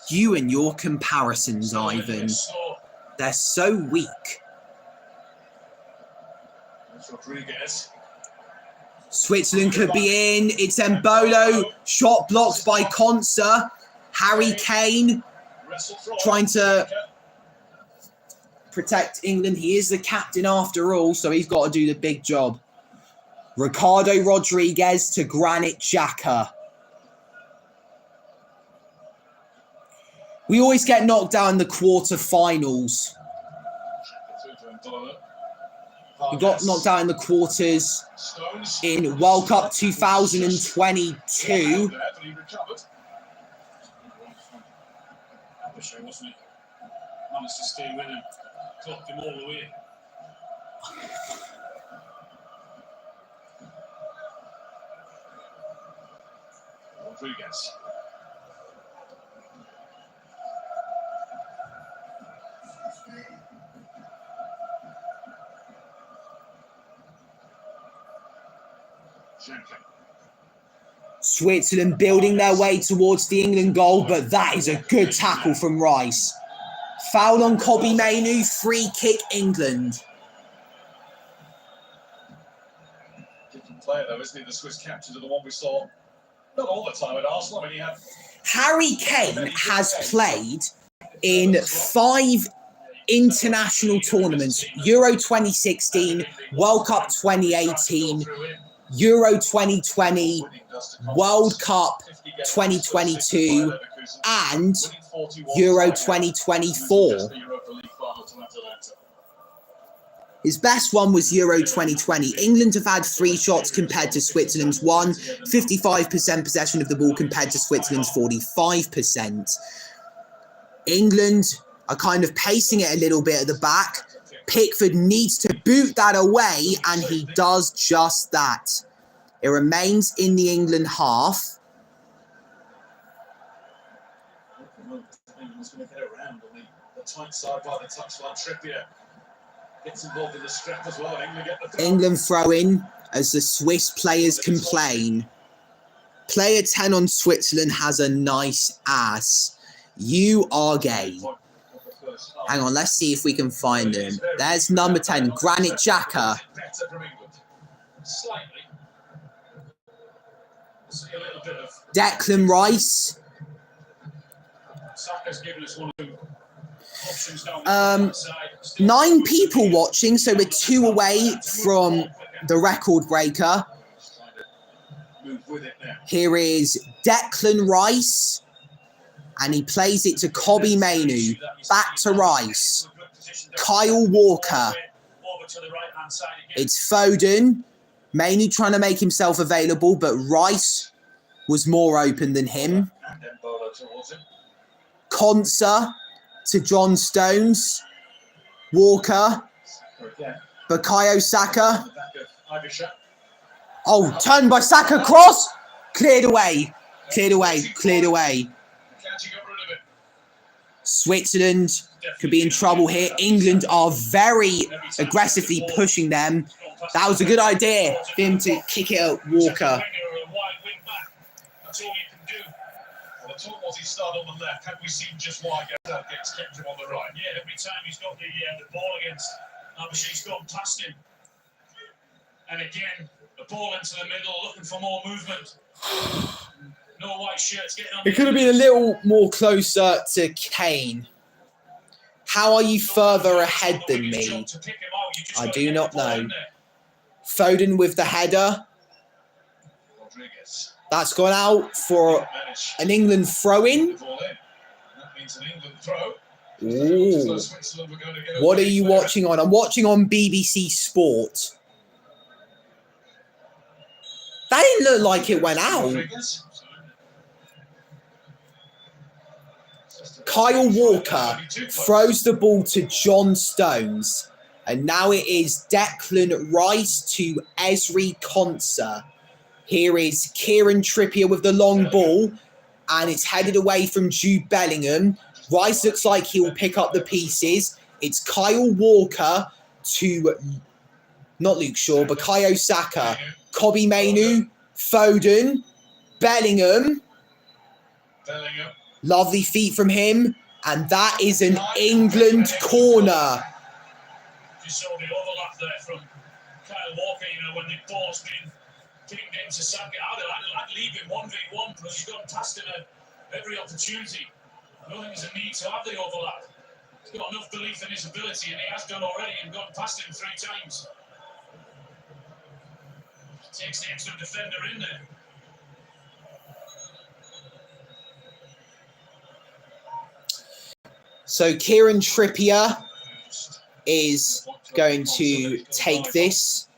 You and your comparisons, Ivan. They're so weak. Switzerland could be in. It's Mbolo. Shot blocked by Konsa. Harry Kane trying to protect England. He is the captain after all, so he's got to do the big job. Ricardo Rodriguez to Granit Xhaka. We always get knocked out in the quarterfinals. We got knocked out in the quarters in World Cup 2022. Wasn't it? Managed to stay with him, clocked him all the way. Rodriguez. Saka. Switzerland building their way towards the England goal, but that is a good tackle from Rice. Foul on Kobbie Mainoo, free kick England. Different player though, isn't he? The Swiss captain to the one we saw not all the time at Arsenal. I mean, he had... Harry Kane has played in 5 international tournaments. Euro 2016, World Cup 2018, Euro 2020, World Cup 2022, and Euro 2024. His best one was Euro 2020. England have had 3 shots compared to Switzerland's 1, 55% possession of the ball compared to Switzerland's 45%. England are kind of pacing it a little bit at the back. Pickford needs to boot that away, and he does just that. It remains in the England half. England's going to get around on the tight side by the touchline. Trippier gets involved in the scrap as well. England throw in as the Swiss players complain. Player 10 on Switzerland has a nice ass. You are gay. Hang on, let's see if we can find him. There's number 10, Granit Xhaka. Declan Rice. 9 people watching, so we're 2 away from the record breaker. Here is Declan Rice, and he plays it to Kobbie Mainoo. Back to Rice. Kyle Walker. It's Foden. Mainoo trying to make himself available, but Rice was more open than him. Konsa to John Stones. Walker. Bukayo Saka. Oh, turned by Saka, cross. Cleared away. Cleared away. Cleared away. Switzerland could be in trouble here. England are very aggressively pushing them. That was a good idea for him to kick it at Walker. That's all you can do. Well, the talk was he started on the left. Have we seen just why that gets kept him on the right? Yeah, every time he's got the ball against, obviously he's gone past him. And again, the ball into the middle, looking for more movement. No white shirts getting on. It could have been a little more closer to Kane. How are you further ahead than me? I do not know. Foden with the header. Rodriguez. That's gone out for an England throw-in. That means an England throw. Ooh. What are you watching on? I'm watching on BBC Sport. That didn't look like it went out. Kyle Walker throws the ball to John Stones. And now it is Declan Rice to Ezri Konsa. Here is Kieran Trippier with the long ball. And it's headed away from Jude Bellingham. Rice looks like he'll pick up the pieces. It's Kyle Walker to, not Luke Shaw, but Bukayo Saka. Kobbie Mainoo, Foden, Bellingham. Lovely feet from him. And that is an England corner. You saw the overlap there from Kyle Walker, when the ball's been pinged into Saka. I'd leave him 1v1 because he's gone past him at every opportunity. I don't think there's a need to have the overlap. He's got enough belief in his ability, and he has done already and gone past him 3 times. Takes the extra defender in there. So Kieran Trippier is going to take this.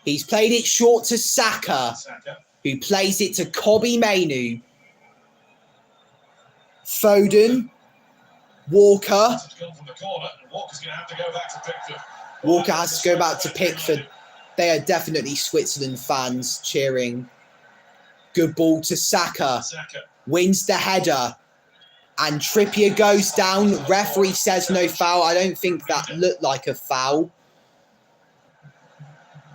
He's played it short to Saka, who plays it to Kobbie Mainoo. Foden, Walker. Walker has to go back to Pickford. They are definitely Switzerland fans cheering. Good ball to Saka. Wins the header. And Trippier goes down. Referee says no foul. I don't think that looked like a foul.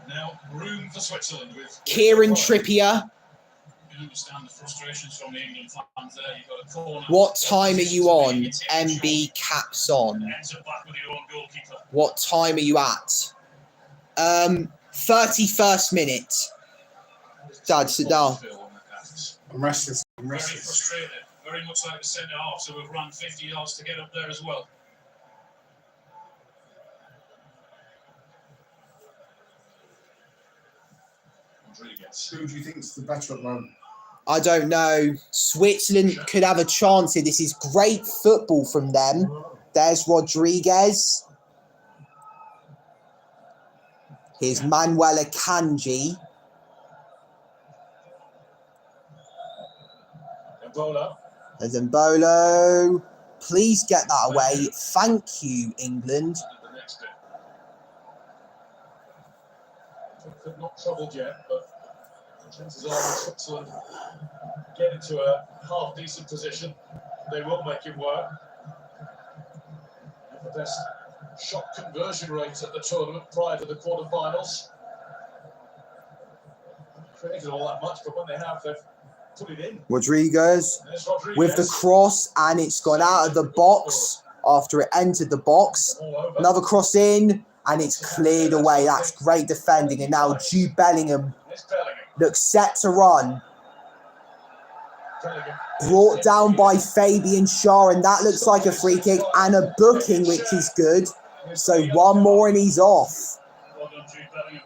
Now, room for Switzerland with Kieran Trippier. You understand the frustrations from the England fans there. You've got a corner. What time are you on? MB caps on. Ends up back with your own goalkeeper. What time are you at? 31st minute. Dad, sit down. I'm restless. Very frustrated. Very much like the centre half, so we've run 50 yards to get up there as well. Rodriguez. Who do you think is the better at the moment? I don't know. Switzerland could have a chance here. This is great football from them. There's Rodriguez. Here's Manuel Akanji. There's Mbolo. Please get that away. Thank you, England. Not troubled yet, but the chances are Switzerland get into a half-decent position. They will make it work. Have the best shot conversion rate at the tournament prior to the quarterfinals. Created all that much, but when they have, they've put it in. Rodriguez with the cross, and it's gone out of the box after it entered the box. Another cross in, and it's cleared away. That's great defending. And now Jude Bellingham looks set to run. Brought down by Fabian Schär, and that looks like a free kick and a booking, which is good. So one more and he's off. Well done, Jude Bellingham.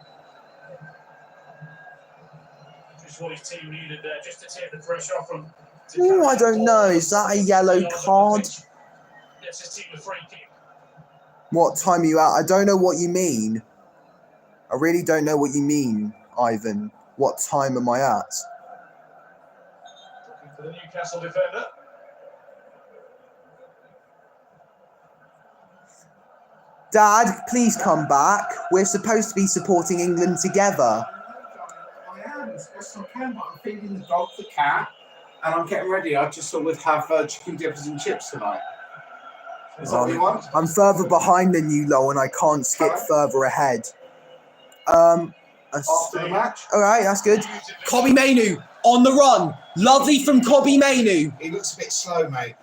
Just what his team needed there, just to take the pressure off him. Oh, I don't know. Is that a yellow card? Gets his team a free kick. What time are you at? I don't know what you mean. I really don't know what you mean, Ivan. What time am I at? Looking for the Newcastle defender. Dad, please come back. We're supposed to be supporting England together. I am, as best I can, but I'm feeding the dog, the cat, and I'm getting ready. I just thought we'd have chicken dippers and chips tonight. Is that what you want? I'm further behind than you, Lo, and I can't skip further ahead. After the match? All right, that's good. Kobbie Mainoo on the run. Lovely from Kobbie Mainoo. He looks a bit slow, mate.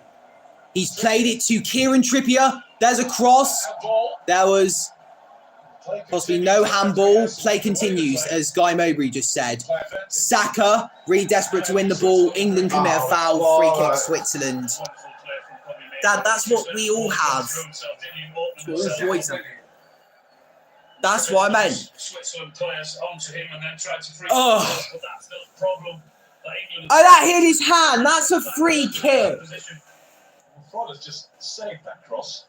He's played it to Kieran Trippier. There's a cross. There was possibly no handball. Play continues, as Guy Mowbray just said. Saka, really desperate to win the ball. England commit a foul. Free kick, Switzerland. Dad, that's what we all have. That's what I meant. Switzerland players onto him and then tried to free Oh. but that's the problem. England Oh, that hit his hand. That's a free kick. Frodder's just saved that cross.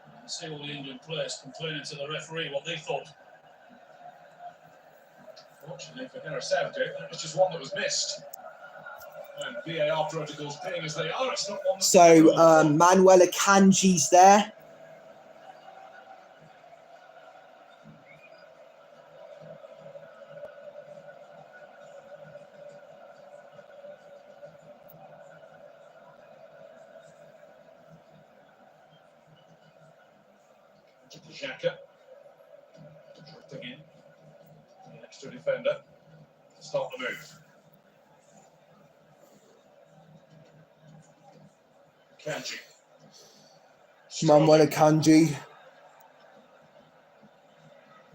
You can see all the England players complaining to the referee what they thought. Fortunately for Gareth Southgate, that was just one that was missed. And VAR protocols being as they are, it's not one. So Manuel Akanji's there. Saka. Drifting in. The extra defender. Stop the move. Kanji. Manuel Akanji.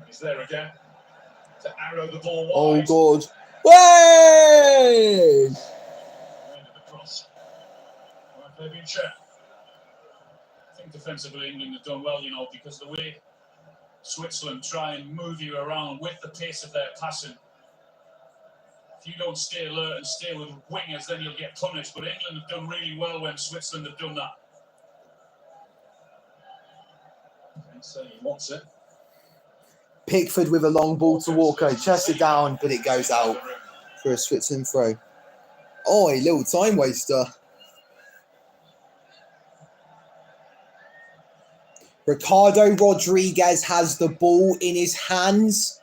He's there again. To arrow the ball Oh, wide. God. Way! End of the cross. Right, Fabian Schär. I think defensively England have done well, you know, because the way Switzerland try and move you around with the pace of their passing. If you don't stay alert and stay with wingers, then you'll get punished. But England have done really well when Switzerland have done that. And so he wants it. Pickford with a long ball to Walker. Chests it down, but it goes out for a Switzerland throw. Oh, a little time waster. Ricardo Rodriguez has the ball in his hands,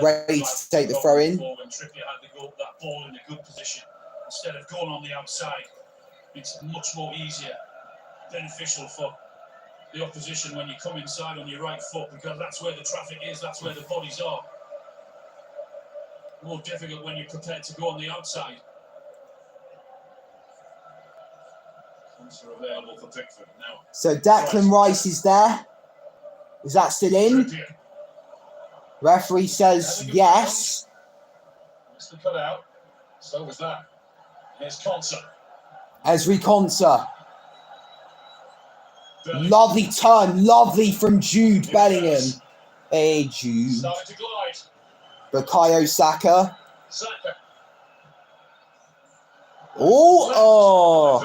ready to take the throw in. When Trippier had that ball in a good position, instead of going on the outside, it's much more easier, beneficial for the opposition when you come inside on your right foot, because that's where the traffic is, that's where the bodies are. More difficult when you're prepared to go on the outside. Are available for Pickford now. So Declan Rice is there. Is that still in? Referee says yes. Missed the cut out. So was that. Here's Konsa. Ezri Konsa. Lovely turn. Lovely from Jude Bellingham. Hey, Jude. Starting to glide. Bukayo Saka. Saka. Oh.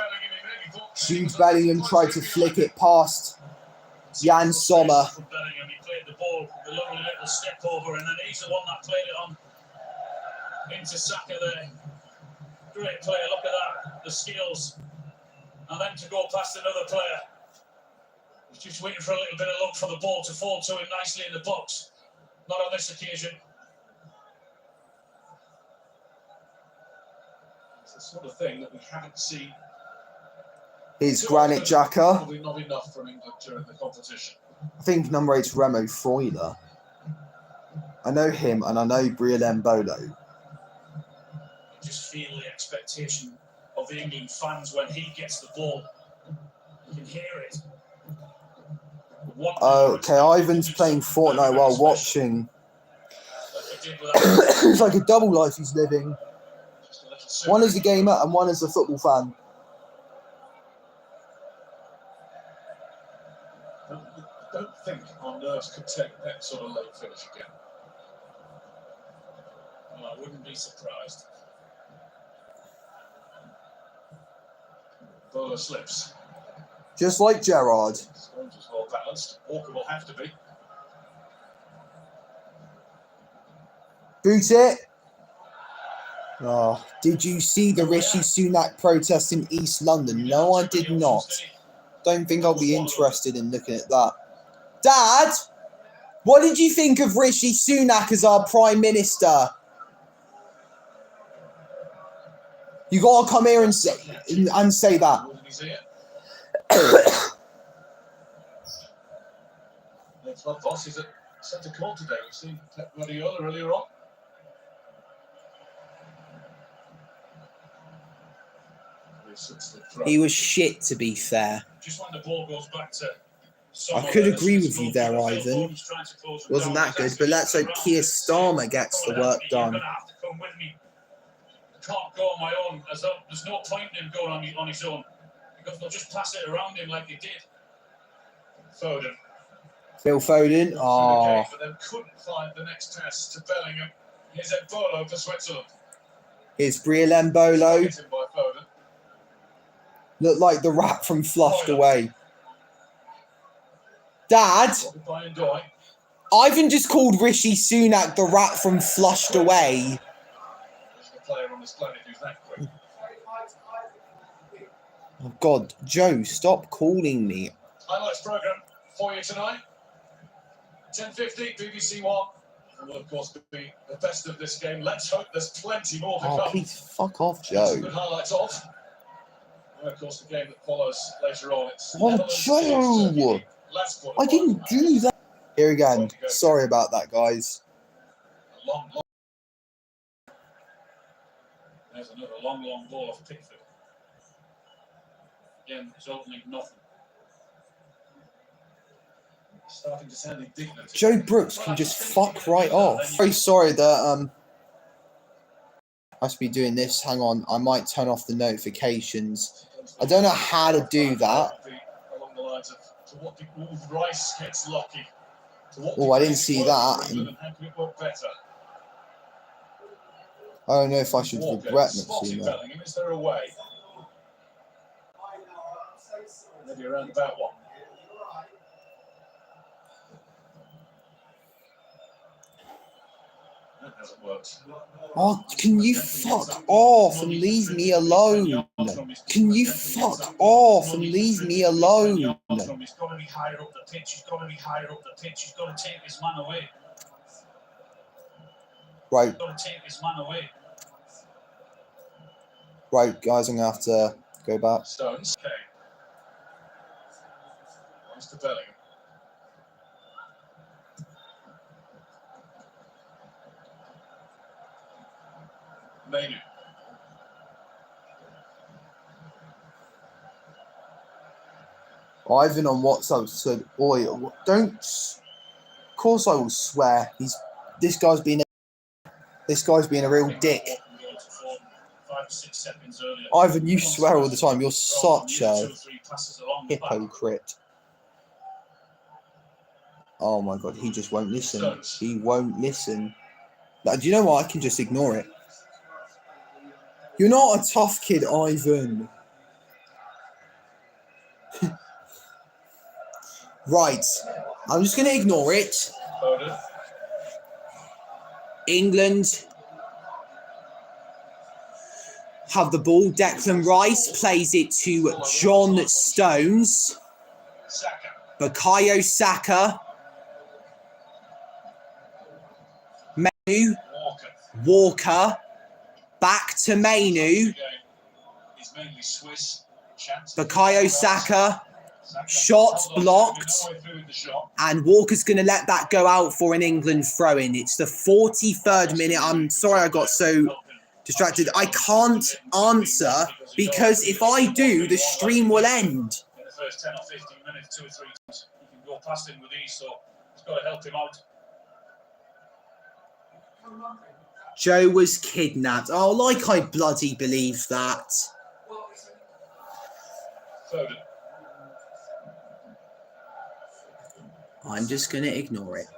Jude Bellingham tried to flick it past Jan Sommer. From Bellingham, he played the ball with a lovely little step over, and then he's the one that played it on into Saka there. Great player, look at that, the skills. And then to go past another player. He's just waiting for a little bit of luck for the ball to fall to him nicely in the box. Not on this occasion. It's the sort of thing that we haven't seen. Here's Granit Xhaka. Probably not enough from England during the competition. I think number 8's Remo Freuler. I know him and I know Brian Mbolo. You just feel the expectation of the England fans when he gets the ball. You can hear it. Okay, Ivan's playing Fortnite while watching. It's like a double life he's living. One as a gamer and one as a football fan. I don't think our nerves could take that sort of late finish again. Well, I wouldn't be surprised. Bowler slips. Just like Gerrard. Stones was well balanced. Walker will have to be. Boot it. Oh, did you see the Rishi Sunak protest in East London? No, I did not. Don't think I'll be interested in looking at that. Dad, what did you think of Rishi Sunak as our Prime Minister? You gotta come here and say that. Next up, boss is at centre court today. We've seen Pep Guardiola earlier on. He was shit, to be fair. Just when the ball goes back to I could agree with you there, Ivan. Wasn't that good, but let's hope Keir Starmer gets the work done. Can't go on my own. There's no point in him going on his own, because they'll just pass it around him like they did. Foden. Phil Foden. Oh, But then couldn't find the next pass to Bellingham. Here's Embolo for Switzerland. here's Brielembolo. Hit him by Foden. Looked like the rat from Flushed Away. Dad, By Ndoye. Ivan just called Rishi Sunak the rat from Flushed Away. There's the player on this planet who's that quick. Oh God, Joe, stop calling me. Highlights programme for you tonight. 10:50, BBC One. And will of course be the best of this game. Let's hope there's plenty more to Oh, come. please fuck off, Some Joe. good highlights of. And of course the game that follows later on. It's Oh, Netherlands Joe! against Let's I didn't do that. Here again. Sorry about that, guys. long. There's another long ball off Pickford. Again, resulting in nothing. Starting to sound indignant. Joe Brooks can just fuck right off. Very sorry that I should be doing this. Hang on, I might turn off the notifications. I don't know how to do that. Along the lines of to what degree Rice gets lucky. Oh, I didn't see that. How can it work better? I don't know if I should regret not seeing that. Bellingham, is there a way? Maybe around about one. That hasn't worked. Oh, can you fuck off and leave me alone? Can you fuck off and leave me alone? He's got to be higher up the pitch. He's got to be higher up the pitch. He's got to take this man away. Right. He's got to take this man away. Right, guys, I'm going to have to go back. Stones. Okay. Mr. Bellingham. Mainu. Ivan on WhatsApp said, "Oi, don't." Of course, I will swear. This guy's being a real dick. 5 or 6 seconds earlier. Ivan, you swear all the time. You're such a hypocrite. Oh my God, he just won't listen. He won't listen. Now, do you know what? I can just ignore it. You're not a tough kid, Ivan. Right. I'm just going to ignore it. England have the ball. Declan Rice plays it to John Stones. Bukayo Saka. Mainu. Walker. Back to Mainu. Bukayo Saka. Shot blocked. And Walker's going to let that go out for an England throw-in. It's the 43rd minute. I'm sorry I got so distracted. I can't answer because if I do, the stream will end. In the first 10 or 15 minutes, 2 or 3 times, you can go past him with ease, so it's got to help him out. Joe was kidnapped. Oh, like I bloody believe that. Foden. I'm just going to ignore it.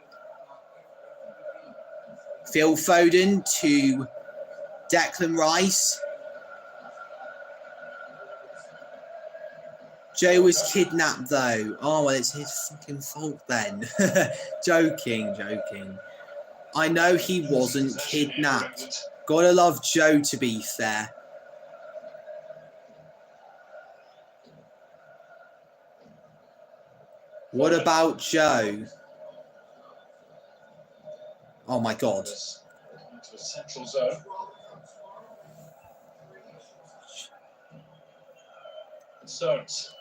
Phil Foden to Declan Rice. Joe was kidnapped though. Oh, well, it's his fucking fault then. Joking. I know he wasn't kidnapped. Gotta love Joe, to be fair. What about Joe? Oh my God. Into a central zone. Stones.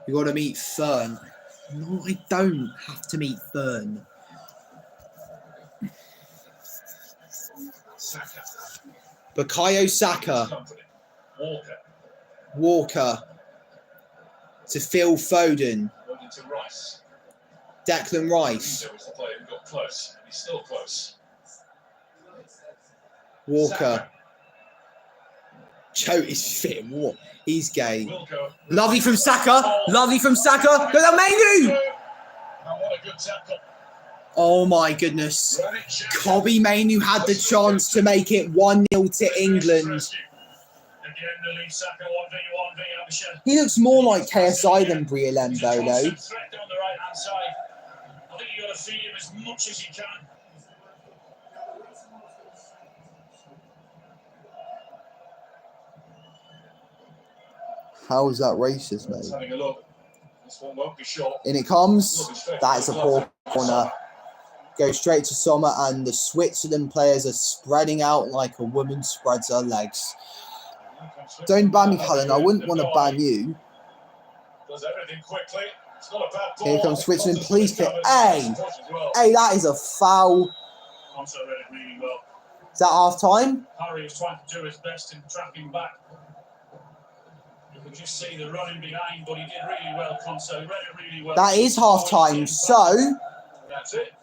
You gotta meet Fern. No, I don't have to meet Fern. Saka. Bukayo Saka. Walker. To Phil Foden. To Rice. Declan Rice. There was the player who got close. He's still close. Walker. Saka. Joe is fit. What? He's gay. Lovely from Saka. Lovely from Saka. Look at Mainu. Oh my goodness. Kobbie Mainu had the chance to make it 1-0 to England. He looks more like KSI than Brielembo, though. I think you got to feed him as much as you can. How is that racist, mate? Having a look. This one won't be short. In it comes. That is a poor corner. Goes straight to Sommer, and the Switzerland players are spreading out like a woman spreads her legs. Don't ban me, Callan. I wouldn't want to ban you. Does everything quickly. It's not a bad ball. Here comes Switzerland. Please kick. Hey! Hey, that is a foul. Also read it really well. Is that half time? Harry was trying to do his best in tracking back. You could just see the running behind, but he did really well, Conso. He read it really well. That is half time. So,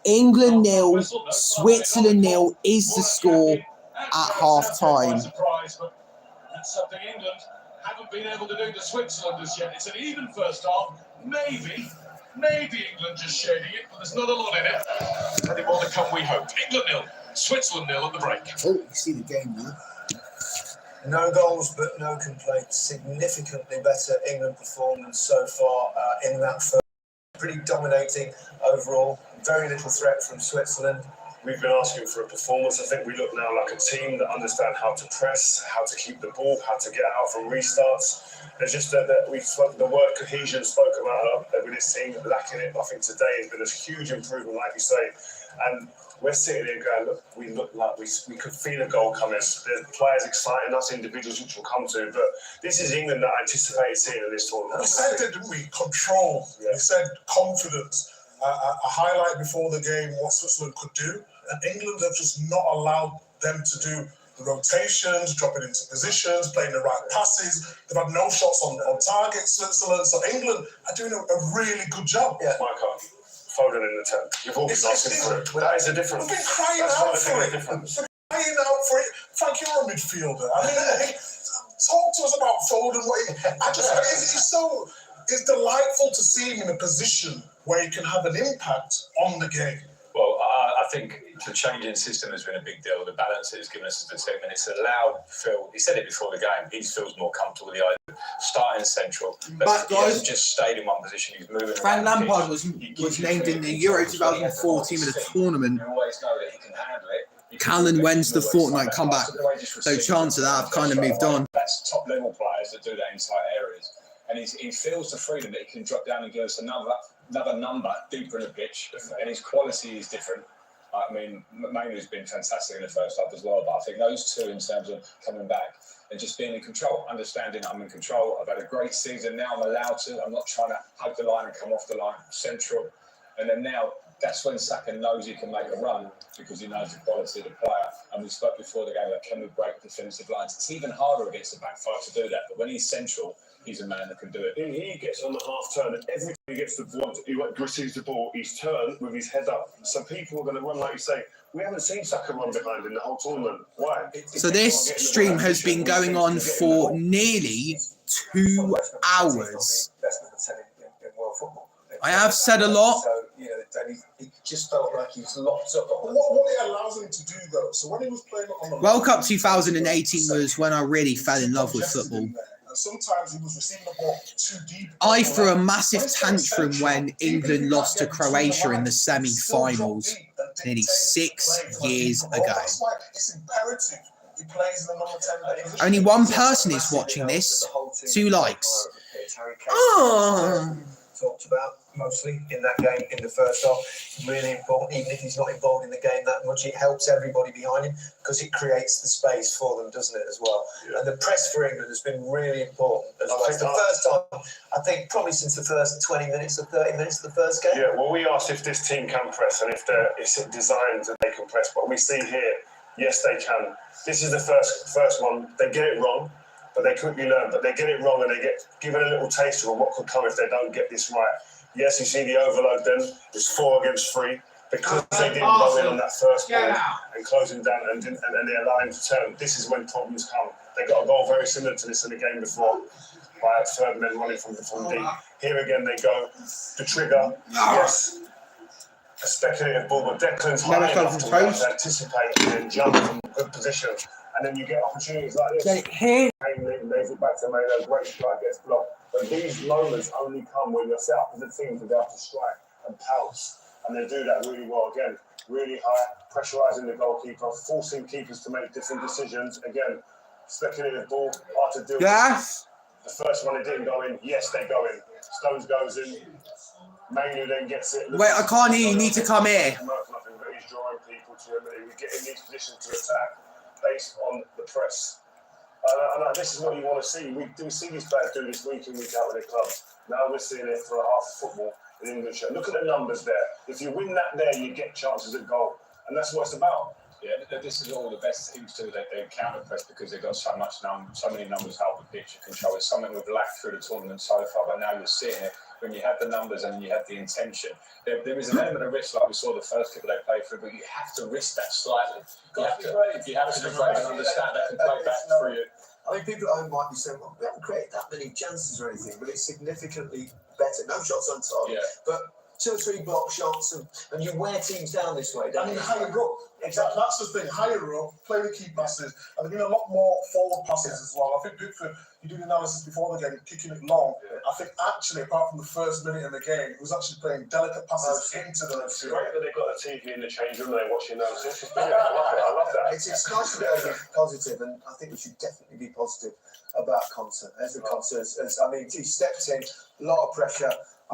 England 0, Switzerland 0 is the score at half time. That's something England haven't been able to do to Switzerland as yet. It's an even first half. Maybe England just shading it, but there's not a lot in it. Any more to come, we hope. England 0, Switzerland 0 at the break. Oh, you see the game now. No goals, but no complaints. Significantly better England performance so far in that first. Pretty dominating overall. Very little threat from Switzerland. We've been asking for a performance. I think we look now like a team that understand how to press, how to keep the ball, how to get out from restarts. It's just that we've spoken, the word cohesion spoke about with this team lacking it. I think today has been a huge improvement, like you say. And we're sitting here going, look, we look like we could feel a goal coming. There's players exciting us, individuals which we'll come to. But this is England that I anticipated seeing in this tournament. We said that, didn't we? Control. Yeah. We said confidence. A highlight before the game what Switzerland could do. And England have just not allowed them to do the rotations, dropping into positions, playing the right passes. They've had no shots on target, Switzerland. So England are doing a really good job. Yeah. My God. Foden in the 10. You've all been asking for it. That is a difference. We've been crying out for it. Crying out for it. Frank, you're a midfielder. I mean, talk to us about Foden. It's delightful to see him in a position where he can have an impact on the game. Well, I think the change in system has been a big deal. The balance it has given us as a team, and it's allowed Phil. He said it before the game. He feels more comfortable with the idea starting central. But he hasn't just stayed in one position. He's moving. Frank Lampard was named in the Euro 2014 of the tournament. You always know that he can handle it. Callan wins the fortnight comeback. No chance of that. I've kind of moved on. That's top level players that do that in tight areas, and he feels the freedom that he can drop down and give us another number deeper in the pitch, and his quality is different. I mean, Mainu's been fantastic in the first half as well, but I think those two in terms of coming back and just being in control, understanding I'm in control. I've had a great season. Now I'm allowed to. I'm not trying to hug the line and come off the line, central. And then now that's when Saka knows he can make a run because he knows the quality of the player. And we spoke before the game about can we break defensive lines. It's even harder against the back five to do that. But when he's central, he's a man that can do it. He gets on the half turn, and every time he gets the ball, he receives the ball, he's turned with his head up. So people are going to run, like you say. We haven't seen Saka run behind in the whole tournament. Why? So this stream has been going on for nearly 2 hours. I have said a lot. So, he just felt like he was locked up. What it allows him to do, though, so when he was playing on the World Cup 2018 was when I really fell in love with football. And sometimes he was receiving the ball too deep. I threw a massive tantrum when England lost to Croatia in the semi-finals nearly 6 years ago. That's why it's imperative he plays in the number 10 position. Only one person is watching this. 2 likes. Oh. Talked about mostly in that game in the first half. Really important, even if he's not involved in the game that much, it helps everybody behind him because it creates the space for them, doesn't it, as well? Yeah. And the press for England has been really important as well. It's the first time, I think, probably since the first 20 minutes or 30 minutes of the first game. Yeah, well, we asked if this team can press and if it's designed that they can press, but we see here, yes, they can. This is the first one. They get it wrong, but they quickly learn. But they get it wrong and they get given a little taste of what could come if they don't get this right. Yes, you see the overload then. It's 4 against 3 because they didn't go in on that first ball and closing down and they allow him to turn. This is when problems come. They got a goal very similar to this in the game before by third men running from deep. Here again they go. The trigger, yes. A speculative ball, but Declan's high enough to be able to anticipate and then jump from good position. And then you get opportunities like this. Lays it back to Mano, great strike, gets blocked. But these moments only come when you're set up as a team to be able to strike and pounce. And they do that really well. Again, really high, pressurising the goalkeeper, forcing keepers to make different decisions. Again, speculative ball, hard to deal with. The first one, it didn't go in. Yes, they go in. Stones goes in. Manu then gets it. Wait, I can't hear you. You need to come here. Nothing, but he's drawing people to him. And we get in these positions to attack based on the press. And this is what you want to see. We see these players do this week in, week out with their clubs. Now we're seeing it for a half of football in English. Look at the numbers there. If you win that there, you get chances at goal. And that's what it's about. Yeah, this is all the best teams do. They counter press because they've got so many numbers help the picture control. It's something we've lacked through the tournament so far, but now you're seeing it when you have the numbers and you have the intention. There is an element of risk, like we saw the first couple they played through, but you have to risk that slightly. You have to be brave and understand that can play back through you. I mean, people at home might be saying, well, we haven't created that many chances or anything, but it's significantly better. No shots on target, but 2 or 3 block shots, and you wear teams down this way, don't you? Higher up. Exactly. That's the thing. Higher up, play the key passes, and there's been a lot more forward passes as well. I think Pickford, you do the analysis before the game, kicking it long. I think actually, apart from the first minute of the game, he was actually playing delicate passes into the midfield. It's great that they've got a TV in the change room and they're watching those. It's just brilliant. I love that. It's nice to be able to be positive, and I think we should definitely be positive about Conte. Ezra Conte, I mean, he stepped in, a lot of pressure.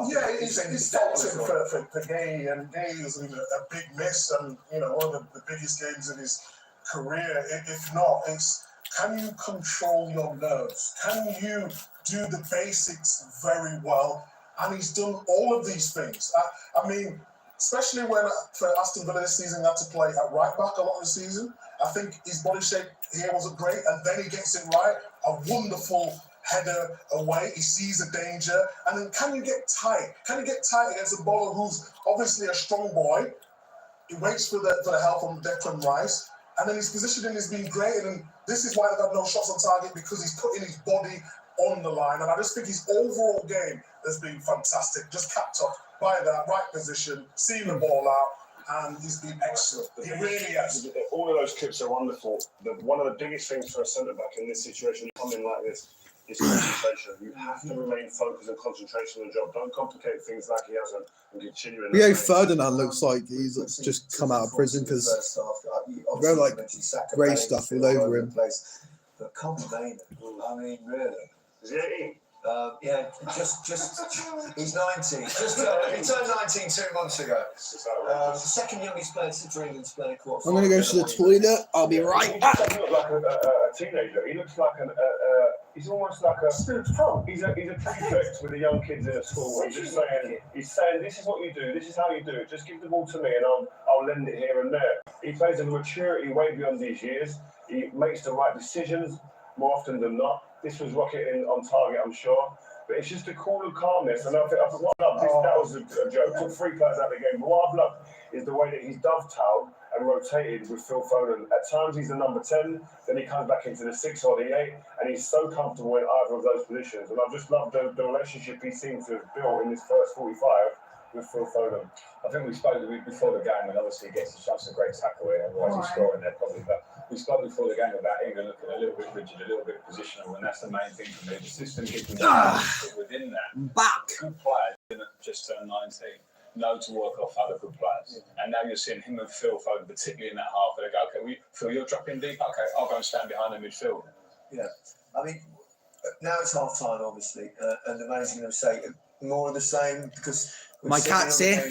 Yeah, he's stepped in for Gay, and Gay is a big miss, and one of the biggest games in his career. If not, it's can you control your nerves? Can you do the basics very well? And he's done all of these things. I mean, especially when for Aston Villa this season, he had to play at right back a lot of the season. I think his body shape here wasn't great, and then he gets it right. A wonderful header away, he sees a danger, and then can you get tight? Can you get tight against a bowler who's obviously a strong boy? He waits for the help from Declan Rice, and then his positioning has been great, and this is why they've had no shots on target, because he's putting his body on the line, and I just think his overall game has been fantastic, just capped off by that right position, seeing the ball out, and he's been excellent. He really has. All of those clips are wonderful. One of the biggest things for a centre-back in this situation, coming like this, is concentration. You have to remain focused and concentration on the job. Don't complicate things like he hasn't and continue in Rio Ferdinand looks like he's just come out of prison because they're like grey stuff all over him. But Combination, I mean, really. Is he 18? Yeah, just he's 19. He turned 19 2 months ago. The second youngest player for England's playing a quarter. I'm going to go to the toilet. I'll be right back. He doesn't look like a teenager. He looks like he's almost like a he's a prefect with the young kids in a school. He's saying, this is what you do, this is how you do it. Just give the ball to me and I'll lend it here and there. He plays a maturity way beyond these years. He makes the right decisions more often than not. This was rocketing on target, I'm sure. But it's just a cool calmness. And I think what I love, that was a joke. Took 3 players out of the game. But what I've loved is the way that he's dovetailed and rotated with Phil Foden. At times he's the number 10, then he comes back into the 6 or the 8, and he's so comfortable in either of those positions. And I've just loved the relationship he seems to have built in this first 45 with Phil Foden. I think we spoke before the game, and obviously he gets a chance, a great tackle here, otherwise he's scoring there probably. But we spoke before the game about England looking a little bit rigid, a little bit positional, and that's the main thing for me. The system gives them within that. Good players didn't just turn 19. Know to work off other good players. And now you're seeing him and Phil Foden, particularly in that half, where they go, okay, Phil, you're dropping deep, okay, I'll go and stand behind the midfield. Yeah, I mean, now it's half time, obviously, and the manager's going to say more of the same, because my cat's here.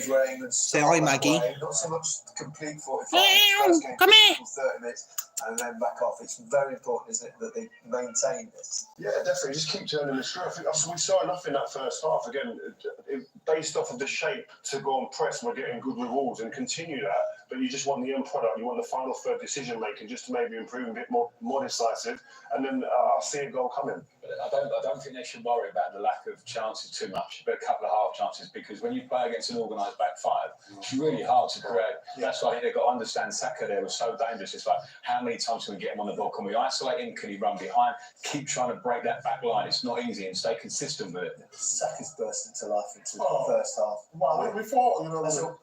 Say hi, Maggie. Not so much complete 45 minutes. Come here. 30 minutes and then back off. It's very important, isn't it, that they maintain this? Yeah, definitely. Just keep turning the screw. I think we saw enough in that first half. Again, based off of the shape to go and press, we're getting good rewards and continue that. But you just want the end product. You want the final third decision making, just to maybe improve a bit more decisive. And then I'll see a goal coming. But I don't think they should worry about the lack of chances too much, but a couple of half chances, because when you play against an organised back five, it's really hard to create. That's why I think they've got to understand Saka there was so dangerous. It's like, how many times can we get him on the ball? Can we isolate him? Can he run behind? Keep trying to break that back line. It's not easy, and stay consistent with it. Saka's burst into life into the first half. Well, we thought,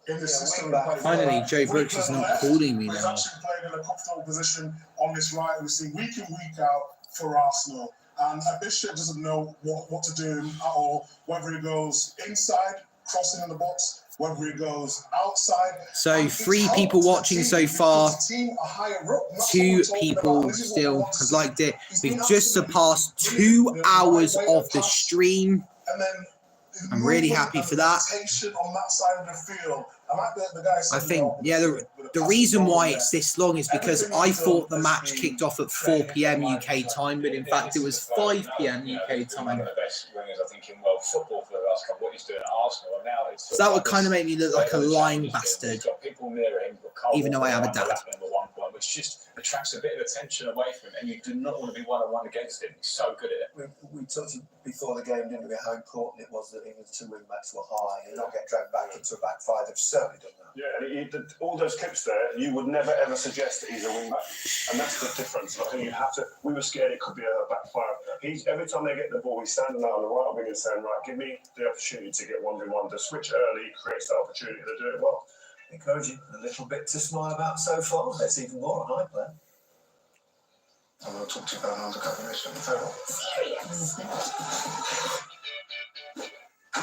in the system. Finally, Joe Brooks is not calling me He's now. actually playing in a comfortable position on this right. We see week in, week out for Arsenal. And Bishop doesn't know what to do at all, whether he goes inside, crossing in the box, whether he goes outside. So 3 people watching so far, 2 people still have liked it. We've just surpassed 2 hours of the stream. And then I'm really happy for that. On that side of the field. I like the guy I think, the reason why it's this long is because I thought the match kicked off at 4 p.m. UK time, but in fact it was 5 p.m. UK time. One of the best wingers, I think, in world football for the last couple. What he's doing at Arsenal, and now it's. So that would kind of make me look like a lying bastard, even though I am a dad. Which just attracts a bit of attention away from him, and you do not want to be one-on-one against him. He's so good at it. We talked before the game, didn't we, how important it was that England's 2 wing backs were high and not get dragged back into a back five. They've certainly done that. Yeah, and he did all those clips there, you would never ever suggest that he's a wing back. And that's the difference. I think you have to, we were scared it could be a back five. Every time they get the ball, he's standing there on the right wing and saying, right, give me the opportunity to get 1v1. The switch early creates the opportunity to do it well. Encouraging a little bit to smile about so far. There's even more on iPlayer. I'm going to talk to you about another couple of minutes on the phone.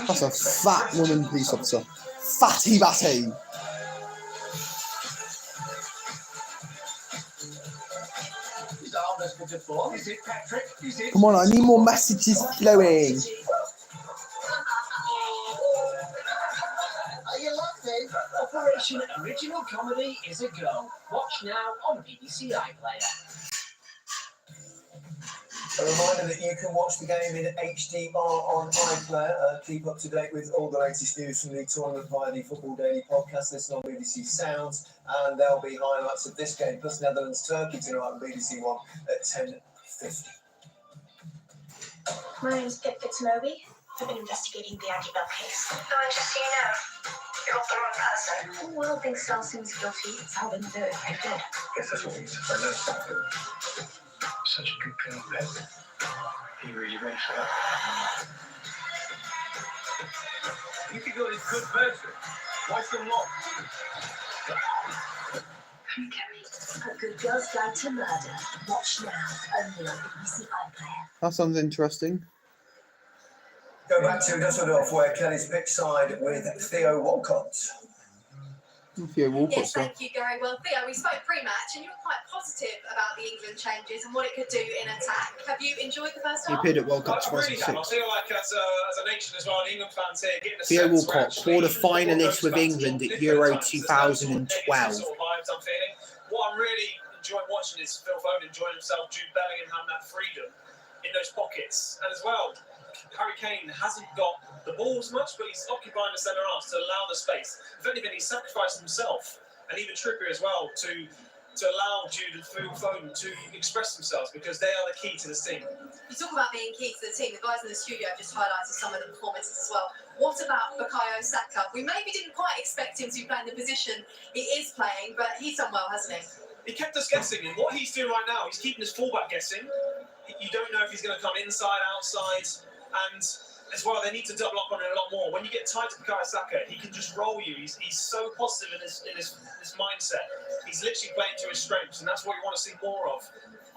That's a fat woman police officer. Fatty batty. Is it Patrick? Is it? Come on, I need more messages flowing. Are you laughing? Operation Original Comedy is a go. Watch now on BBC iPlayer. A reminder that you can watch the game in HDR on iPlayer. Keep up to date with all the latest news from the tournament via the Football Daily podcast. Listen on BBC Sounds, and there'll be highlights of this game, plus Netherlands-Turkey tonight on BBC One at 10:50. My name's Pip Fitznobi. I've been investigating the Aggie Bell case. Oh, and just so you know, you got the wrong person. The world thinks Sal seems guilty. It's how they do it. I did. Guess that's what we need to find out. Such a good girl, Pep. He really went for that. You could go this good version. Why so long? A Good Girl's Guide to Murder. Watch now, only on BBC iPlayer. That sounds interesting. Go back to Dusseldorf, where Kelly's pitch side with Theo Walcott. Theo Walcott. Yes, thank you, Gary. Well, Theo, we spoke pre-match, and you were quite positive about the England changes and what it could do in attack. Have you enjoyed the first He half? appeared at World Cup I really 2006. have. I feel like as a nation as well, England fans here getting a Theo sense Walcott, where actually quarter-finalist with all goes back to England at different Euro times. There's no sort of negative 2012. sort of vibes I'm feeling. What I'm really enjoying watching is Phil Foden enjoying himself, Jude Bellingham having that freedom in those pockets. And as well, Harry Kane hasn't got the ball as much, but he's occupying the centre half to allow the space. If anything, he's sacrificed himself, and even Trippier as well, to allow Jude and Phil Foden to express themselves, because they are the key to this team. You talk about being key to the team. The guys in the studio have just highlighted some of the performances as well. What about Bukayo Saka? We maybe didn't quite expect him to be playing the position he is playing, but he's done well, hasn't he? He kept us guessing, and what he's doing right now, he's keeping his fullback guessing. You don't know if he's going to come inside, outside, and as well, they need to double up on it a lot more. When you get tight to Bukayo Saka, he can just roll you. He's so positive in his mindset. He's literally playing to his strengths, and that's what you want to see more of.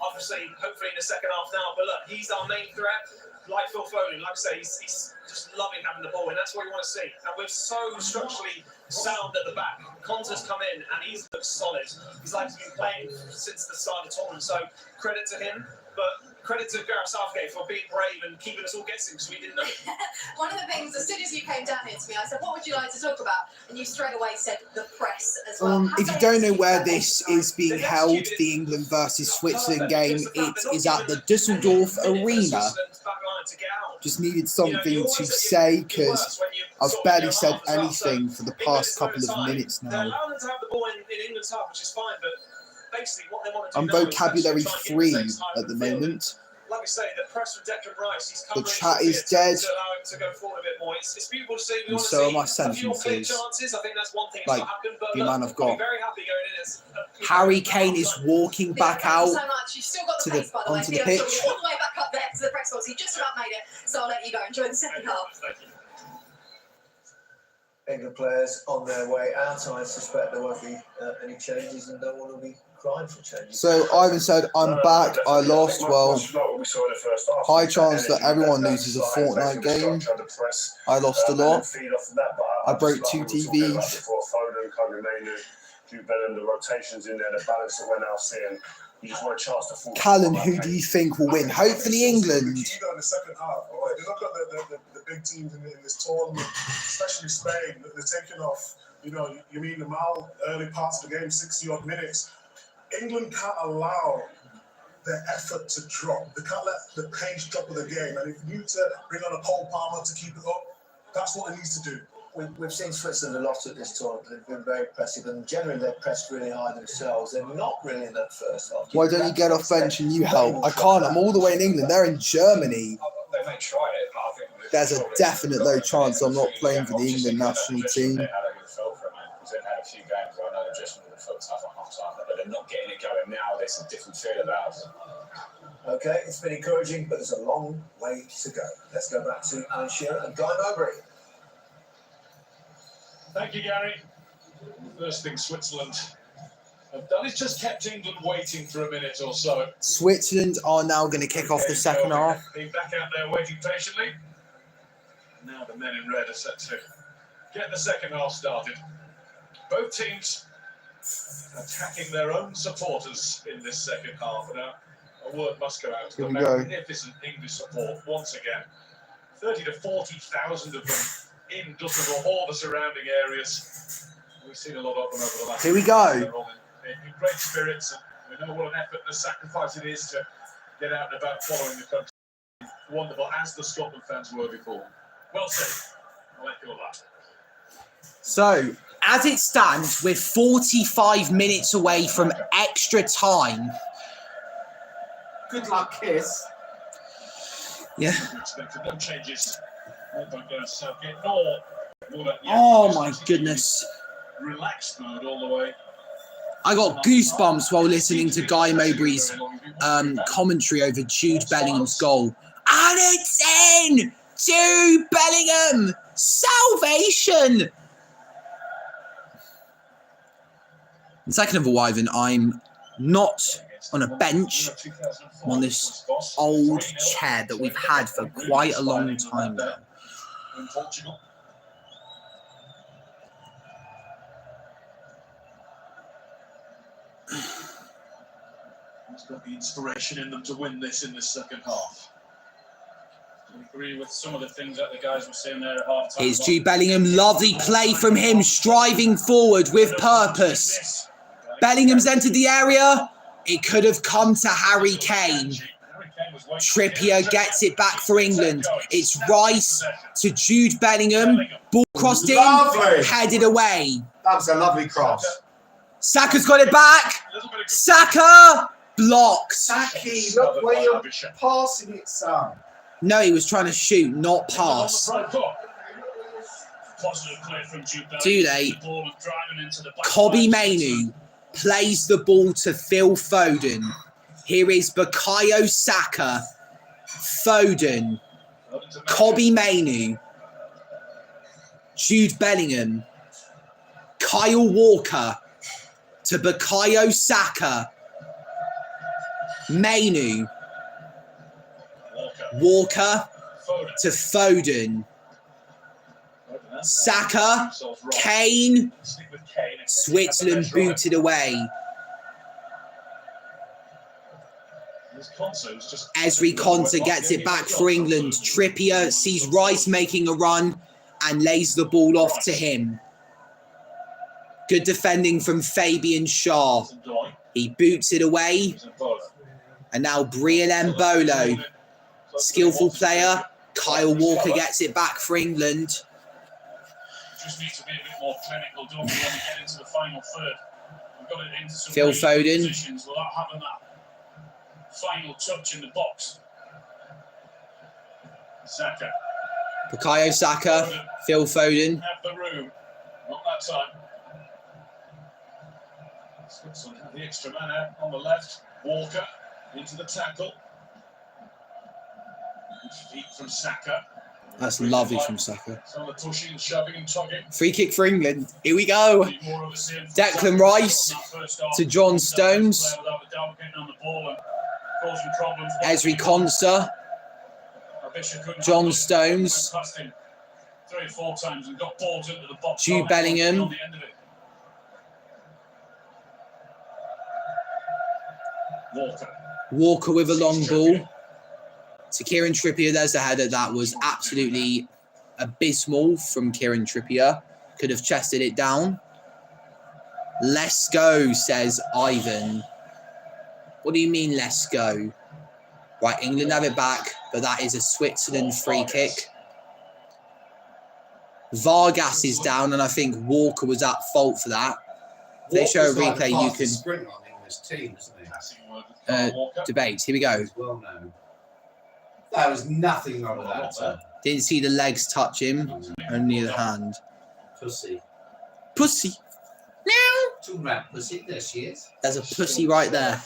Obviously, hopefully in the second half now. But look, he's our main threat. Like Phil Foden, like I say, he's just loving having the ball, and that's what you want to see. And we're so structurally sound at the back. Conte's come in, and he's looked solid. He's like he's been playing since the start of the tournament, so credit to him. But credit to Gareth Southgate for being brave and keeping us all guessing, because we didn't know. One of the things, as soon as you came down here to me, I said, what would you like to talk about? And you straight away said the press as well. If you don't know where this is being held, the England versus Switzerland game, it is at the Dusseldorf Arena. Just needed something to say, because I've barely said anything for the past couple of minutes They're now. allowing them to have the ball in England's half, which is fine, but basically what they want to do I'm now is vocabulary actually try and get free the stakes higher at the in field. moment. like we say, the press from Declan Rice, he's The chat is dead. to allow him to go forward a bit more. It's beautiful to see. We And want to so are see my a few more clear sentences. chances. I think that's one thing Like, that's not happened. But the amount I've I'll be got. very happy going in as Harry Kane is walking back Thank out you so much. You've still got the pace, by the way. onto the Theo, pitch. you're all the way back up there to the press box. You just about made it. So I'll let you go. Enjoy the second half. England players on their way out. I suspect there won't be any changes, and no one will be crying for changes. So Ivan said, I'm back, I lost. Well, high chance that everyone loses a fortnight game. I lost a lot. I broke 2 TVs. The rotations in there, the balance that we're now seeing. You just want a chance to fall. Callan, who do you think will win? Hopefully England. You got in the second half. Right? You look at the big teams in this tournament, especially Spain. They're taking off. You know, you mean the Mal early parts of the game, 60-odd minutes. England can't allow their effort to drop. They can't let the pace drop of the game. And if you need to bring on a Cole Palmer to keep it up, that's what it needs to do. We've seen Switzerland a lot at this tournament. They've been very impressive, and generally they've pressed really high themselves. They're not really in that first half. Why don't you get off bench and you help? I can't. I'm all the way in England. They're in Germany. They may try it, but I think There's a definite low chance I'm not playing for the England national team. They had a good feel for it, man, because they've had a few games where I know the adjustment would have felt tough at half time, but they're not getting it going now. There's a different feel about it. Okay, it's been encouraging, but there's a long way to go. Let's go back to Alan Shearer and Guy Mowbray. Thank you, Gary. First thing Switzerland have done is just kept England waiting for a minute or so. Switzerland are now going to kick off the second half. Being back out there waiting patiently. Now the men in red are set to get the second half started. Both teams attacking their own supporters in this second half. Now, a word must go out to the magnificent English support once again. 30 to 40,000 of them in Düsseldorf, all the surrounding areas. We've seen a lot of them over the last Here we go. They're all in great spirits, and we know what an effort and a sacrifice it is to get out and about following the country. Wonderful, as the Scotland fans were before. Well said. I like all that. So, as it stands, we're 45 minutes away from extra time. Good luck, Kiss. Yeah. Expected no changes. Oh my goodness. Relaxed mode all the way. I got goosebumps while listening to Guy Mowbray's commentary over Jude Bellingham's goal. And it's in! Jude Bellingham! Salvation! And second of all, Ivan, I'm not on a bench. I'm on this old chair that we've had for quite a long time now. In Portugal. He's got the inspiration in them to win this in the second half. I agree with some of the things that the guys were saying there at half time. Here's Jude Bellingham. Lovely play from him, striving forward with purpose. Bellingham's entered the area. It could have come to Harry Kane. Trippier gets it back for England. It's Rice to Jude Bellingham. Ball crossed in, headed away. That was a lovely cross. Saka's got it back. Saka blocked. Saki, look where you're passing it, son. No, he was trying to shoot, not pass. Too late. Kobbie Mainoo plays the ball to Phil Foden. Here is Bukayo Saka, Foden, Kobbie Mainoo, Jude Bellingham, Kyle Walker to Bukayo Saka, Mainoo, Walker to Foden, Saka, Kane, Switzerland booted away. Ezri Konsa gets it back for England. Trippier sees Rice making a run and lays the ball off to him. Good defending from Fabian Schär. He boots it away. And now Brian Mbolo. Skillful player. Kyle Walker gets it back for England. Just need to be a bit more clinical, don't we, when we get into the final third. We've got it into some Phil Foden. positions without having that final touch in the box. Saka. Bukayo Saka, Phil Foden. Have the room. Not that time. Switzerland have the extra man out on the left. Walker into the tackle. Good feet from Saka. That's lovely from Saka. Some of the pushing, shoving and tugging. Free kick for England. Here we go. Declan Rice to John Stones. Ezri Konsa. John Stones. 3 or 4 times and got balls into the box. Jude Bellingham. Walker with a long ball. To Kieran Trippier, there's the header. That was absolutely abysmal from Kieran Trippier. Could have chested it down. Let's go, says Ivan. What do you mean, let's go? Right, England have it back, but that is a Switzerland free kick. Vargas is down, and I think Walker was at fault for that. If they show a replay, you can... Sprint on English team, isn't he? Debate. Here we go. Well known. There was nothing wrong with that. So. Didn't see the legs touch him, only the hand. Pussy. Pussy. Meow. Talking about pussy, there she is. There's a pussy right there.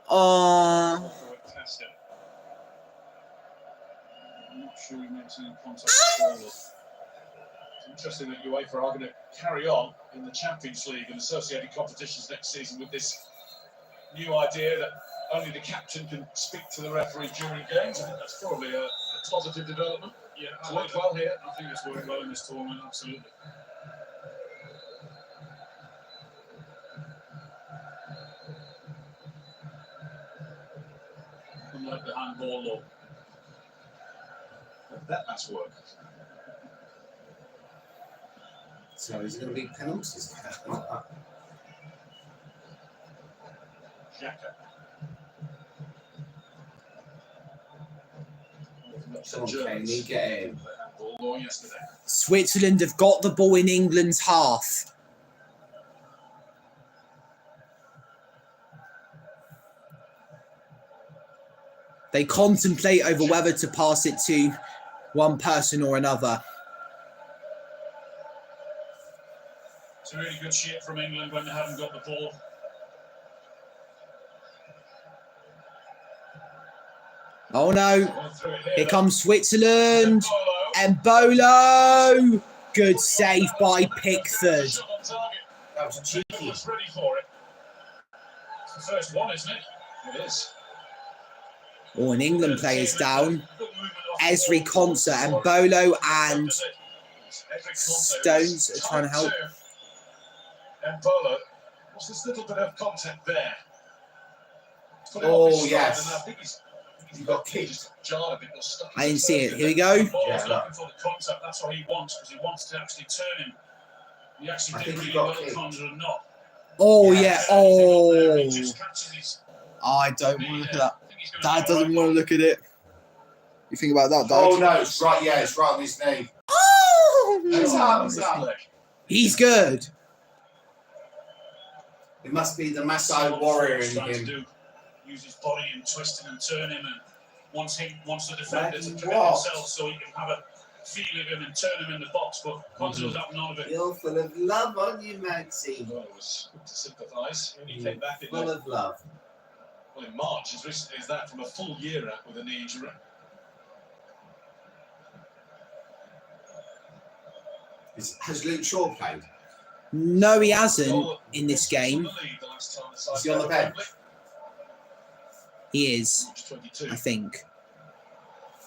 Aww. I'm not sure he makes any contact at all. It's interesting that UEFA are going to carry on in the Champions League and associated competitions next season with this new idea that only the captain can speak to the referee during games. I think that's probably a positive development. Yeah, it's worked well here. I think it's worked well in this tournament, absolutely. Unlike the handball law. That's work. So he's going to be penalties. Saka. Someone can me get in. Switzerland have got the ball in England's half. They contemplate over whether to pass it to one person or another. It's a really good shit from England when they haven't got the ball. Oh no, here comes Switzerland. Embolo. Good save by Pickford. That was cheeky. Ready for it. It's the first one, isn't it? It is. Oh, an England player's down. Ezri Konsa, Embolo and Stones are trying to help. Embolo. What's this little bit of contact there? Oh, yes. He got kicked. I didn't see it. Here we go. Yeah, looking for the contact. That's what he wants, because he wants to actually turn him. He actually did really well, Conra, and not. Oh, yeah. Oh. I don't want to look at that. Dad doesn't want to look at it. You think about that, Dad? Oh, no. It's right. Yeah, it's right on his knee. Oh! He's good. It must be the Maasai warrior in him. Use his body and twist him and turn him, and wants the defender to commit himself so he can have a feel of him and turn him in the box. But Conte was having none of it. You're full of love, aren't you, Maxie? Well, it was good to sympathise. He came back in full of love. Well, in March, as recently as that, from a full year out with a knee injury. Has Luke Shaw played? No, he hasn't in this game. Is he on the bench? He is, I think.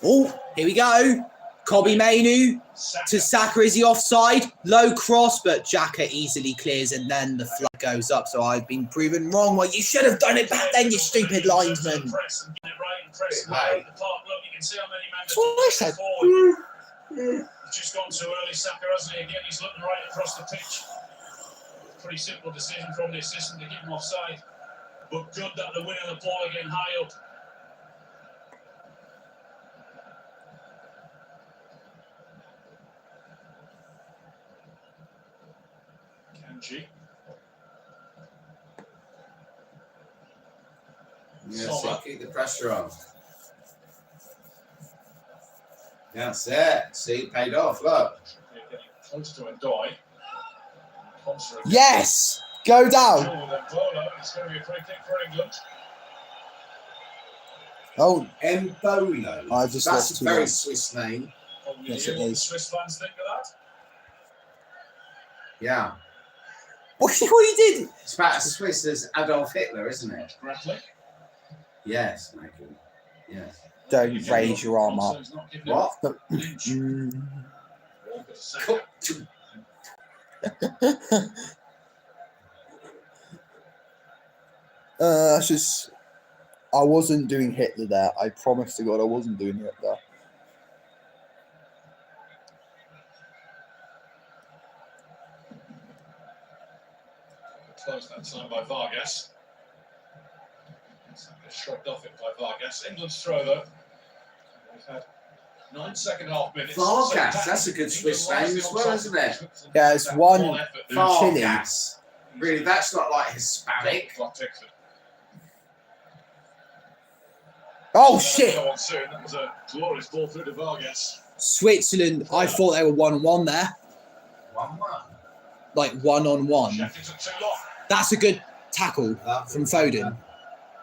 Oh, here we go. Kobe Mainu to Saka. Is he offside? Low cross, but Xhaka easily clears, and then the flag goes up. So I've been proven wrong. Well, you should have done it back then, you stupid linesman. That's what I said. He's just gone too early, Saka, hasn't he? Again, he's looking right across the pitch. Pretty simple decision from the assistant to get him offside. But good that they're winning the ball again high up. Kanji. Yes, keep the pressure on. That's it. See, paid off. Look. Getting close to a die. Yes! Go down. It's going to be a free kick for England. Oh. Embolo. I just That's lost a 2 very yards. Swiss name. Yes, it What the is. Swiss fans think of that? Yeah. What he did? It's about as Swiss as Adolf Hitler, isn't it? Correctly. Yes, Michael. Yes. Don't raise your arm up. What? That's just. I wasn't doing Hitler there. I promise to God, I wasn't doing Hitler. Close that time by Vargas. Shrugged off it by Vargas. England's throw though. We've had 9 second-half minutes. Vargas, that's a good Swiss name as well, isn't it? Yeah, it's one in Chile. Vargas. Really, that's not like Hispanic. Oh shit! That was a glorious ball through to Vargas. Switzerland, I thought they were 1-on-1 there. 1-1. Like 1-on-1. That's a good tackle from Foden.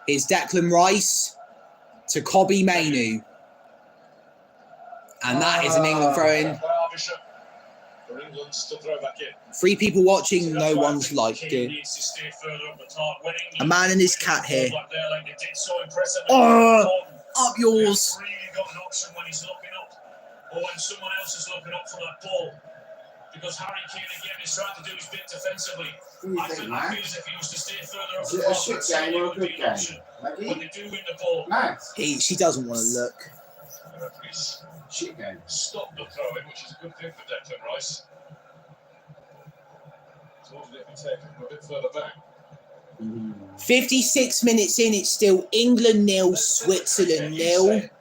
It's Declan Rice to Kobe Mainu. And that is an England throw-in. For England to throw back in. 3 people watching, no one's liked it. A man and his cat here. Oh, up yours. Really got an option when he's looking up, or when someone else is looking up for that ball. Because Harry Kane again is trying to do his bit defensively. I feel as if he was to stay further up Is it a shit game or a good game? when they do win the ball. She doesn't want to look. Shit game. Stop the throw-in, which is a good thing for Declan Rice. So what did it be taken from a bit further back? 56 minutes in, it's still England 0, Switzerland 0. Gareth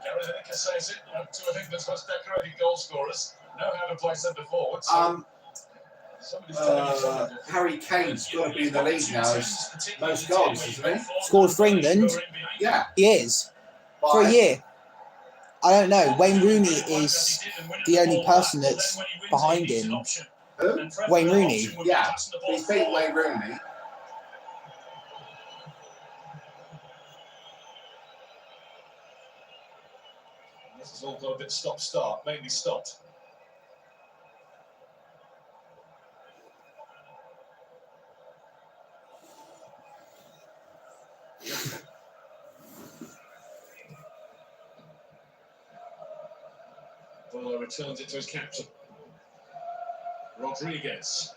Lineker says it, two of England's most decorated goal scorers know how to play centre forward. Harry Kane's got to be in the league now as most goals, isn't he? Scored for England. Yeah. He is. For a year. I don't know. Wayne Rooney is the only person that's behind him. Who? Wayne Rooney. Yeah. He's beat Wayne Rooney. This has all got a bit stop-start, mainly stopped. Bolo returns it to his captain. Rodriguez.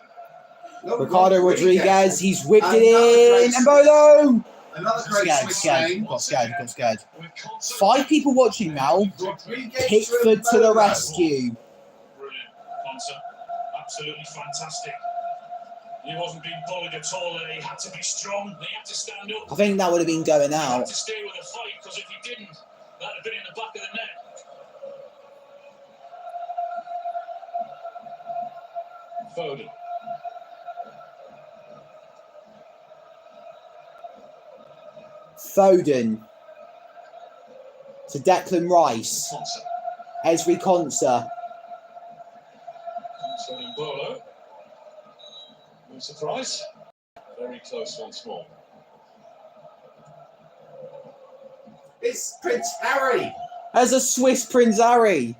Ricardo Rodriguez, he's whipped it in. Embolo! Another great Swiss name. Got scared. 5 people watching now. Pickford to the rescue. Brilliant concert. Absolutely fantastic. He wasn't being bullied at all. He had to be strong. He had to stand up. I think that would have been going He had out. to stay with the fight, because if he didn't, that would have been in the back of the net. Foden. Foden to Declan Rice. Esri Konsa. So Embolo. No surprise. Very close once more. It's Prince Harry. As a Swiss Prince Harry.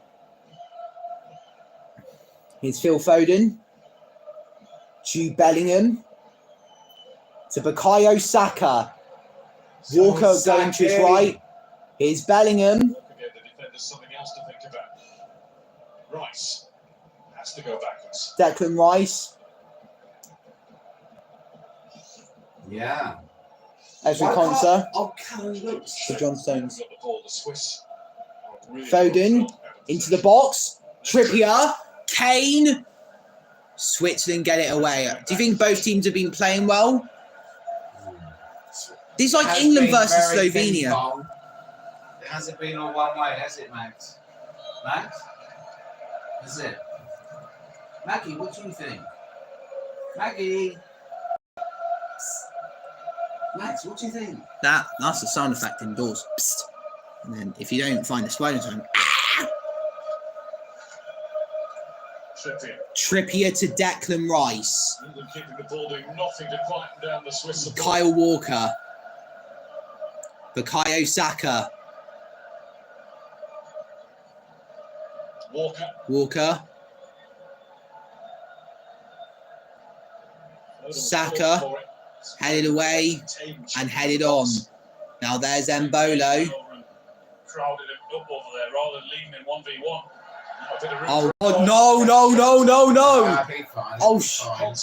Here's Phil Foden. Jude Bellingham. To Bukayo Saka. Walker going to his right. Here's Bellingham. Again, the defender's something else to think about. Rice has to go backwards. Declan Rice. Yeah. Esri Konsa. Oh, Callum Lewis. To John Stones. Got the ball, the Swiss. Really Foden into the box. Trippier. Kane. Switzerland get it away. Do you think both teams have been playing well? This is like England versus Slovenia. It hasn't been all one way, has it, Max? Max? Is it? Maggie, what do you think? Maggie? Max, what do you think? That's the sound effect indoors. Psst. And then if you don't find the spider time, Trippier to Declan Rice. England keeping the ball, doing nothing to quieten down the Swiss support. Kyle Walker. Bukayo Saka. Walker. Saka. Headed away and headed on. Now there's Mbolo. Crowded him up over there rather than leaving him 1v1. Oh, God, no, no, no, no, no. Yeah, be fine. Oh, Fine.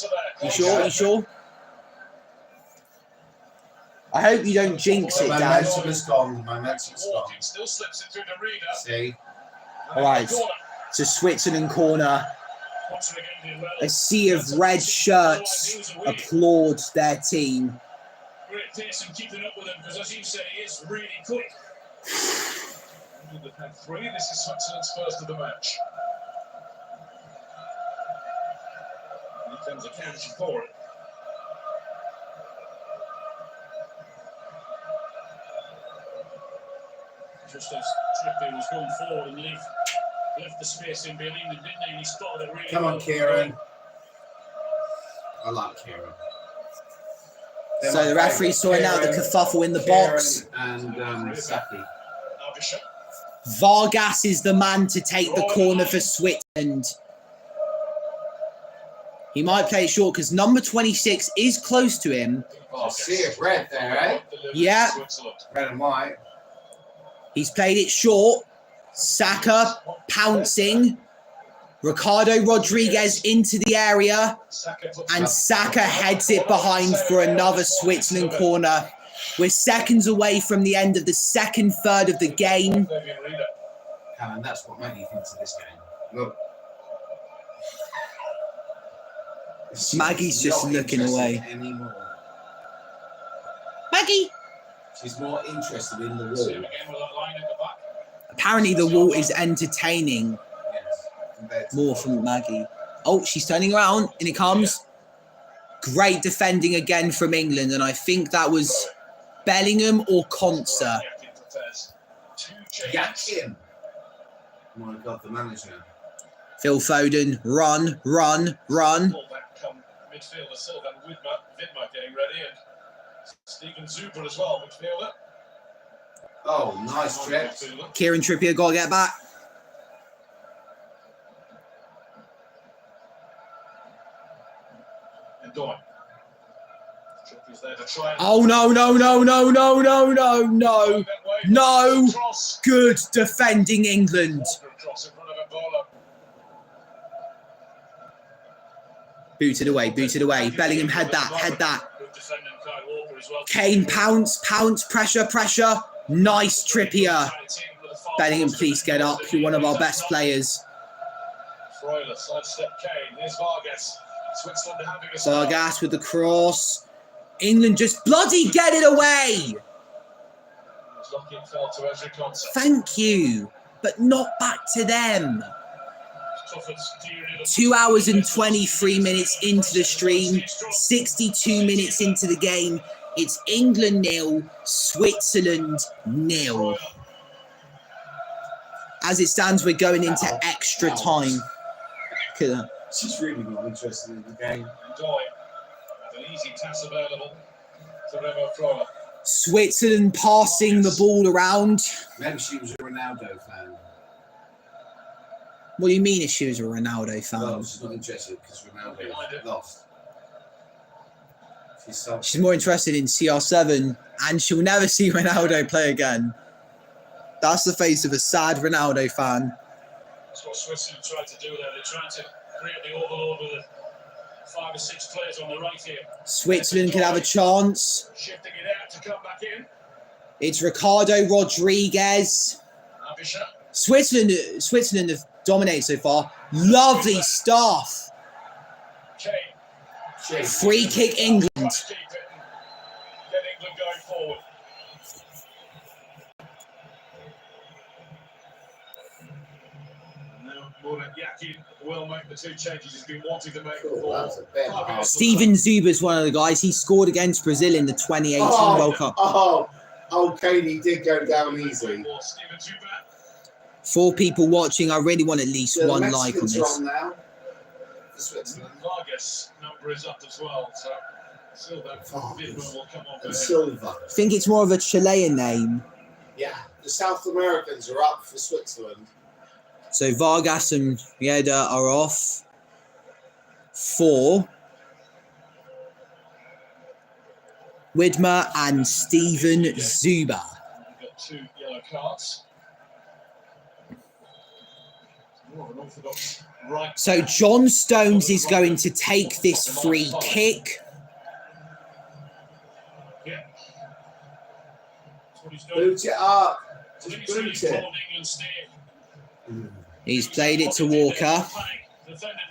you sure? You sure? I hope you don't jinx it, My Dan. momentum is gone. My momentum's gone. Still slips it through the reader. See? All right. To Switzerland corner. A sea of red shirts applaud their team. Great pace and keeping up with him because, as you say, he is really quick. England have 3. This is Switzerland's first of the match. Here comes a counter for it. Just as Trippier was going forward and left the space in behind him, didn't he? And he spotted it really Come on, well. Kieran. I like Kieran. So the referee sorting out the kerfuffle in the box. And Saka. Vargas is the man to take the corner for Switzerland. He might play it short because number 26 is close to him. Oh, see it red there, eh? Yeah. Red and white. He's played it short. Saka pouncing. Ricardo Rodriguez into the area. And Saka heads it behind for another Switzerland corner. We're seconds away from the end of the second third of the game. Callum, that's what Maggie thinks of this game. Look. Maggie's just looking away. Anymore. Maggie! She's more interested in the wall. Apparently the wall is entertaining. More from Maggie. Oh, she's turning around. In it comes. Great defending again from England. And I think that was Bellingham or Konsa. Yakin. Oh my God, the manager. Phil Foden. Run, run, run. Midfielder Silva and Vidma getting ready. And Steven Zuber as well, midfielder. Oh, nice trip. Kieran Trippier got to get back. Oh, no, no, no, no, no, no, no, no. No. Good defending England. Booted away, booted away. Bellingham had that, had that. Kane, pounce, pounce, pressure, pressure. Nice Trippier. Bellingham, please get up. You're one of our best players. Vargas with the cross. England just bloody get it away. Thank you, but not back to them. 2 hours and 23 minutes into the stream, 62 minutes into the game. It's England 0, Switzerland 0. As it stands, we're going into extra time. She's really not interested in the game. Switzerland passing the ball around. Maybe she was a Ronaldo fan. What do you mean if she was a Ronaldo fan? Well, she's not interested because Ronaldo lost. She's more interested in CR7 and she'll never see Ronaldo play again. That's the face of a sad Ronaldo fan. That's what Switzerland tried to do there. They're trying to create the overload with the 5 or 6 players on the right here. Switzerland could have a chance. Shifting it out to come back in. It's Ricardo Rodriguez. Switzerland have dominated so far. Lovely stuff. Free kick England. Get England going forward. Yakin will make the 2 changes he's been wanting to make before. Steven Zuber's one of the guys. He scored against Brazil in the 2018 World Cup. Katie did go down easy. 4 people watching. I really want at least one like on this. for Switzerland. Vargas number is up as well, so Silva will come on for him. Silva. I think it's more of a Chilean name. Yeah, the South Americans are up for Switzerland. So Vargas and Rieda are off for Widmer and Steven Zuber. Got 2 yellow cards. More of an orthodox right. So John Stones is going to take this free kick. Yeah. That's what he's done. Boot it up. Just Please boot leave it. England steer. He's played it to Walker.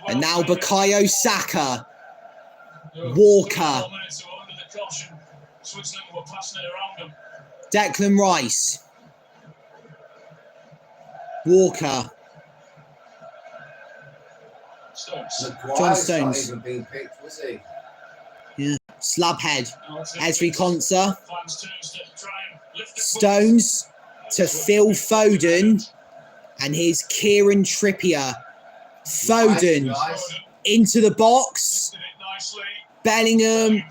And now Bukayo Saka. Walker. Switzerland were passing it around them. Declan Rice. Walker. John Stones. Not even being picked, was he? Yeah. Slabhead. Esri Konsa. Stones to Phil Foden. And here's Kieran Trippier. Foden into the box. Bellingham.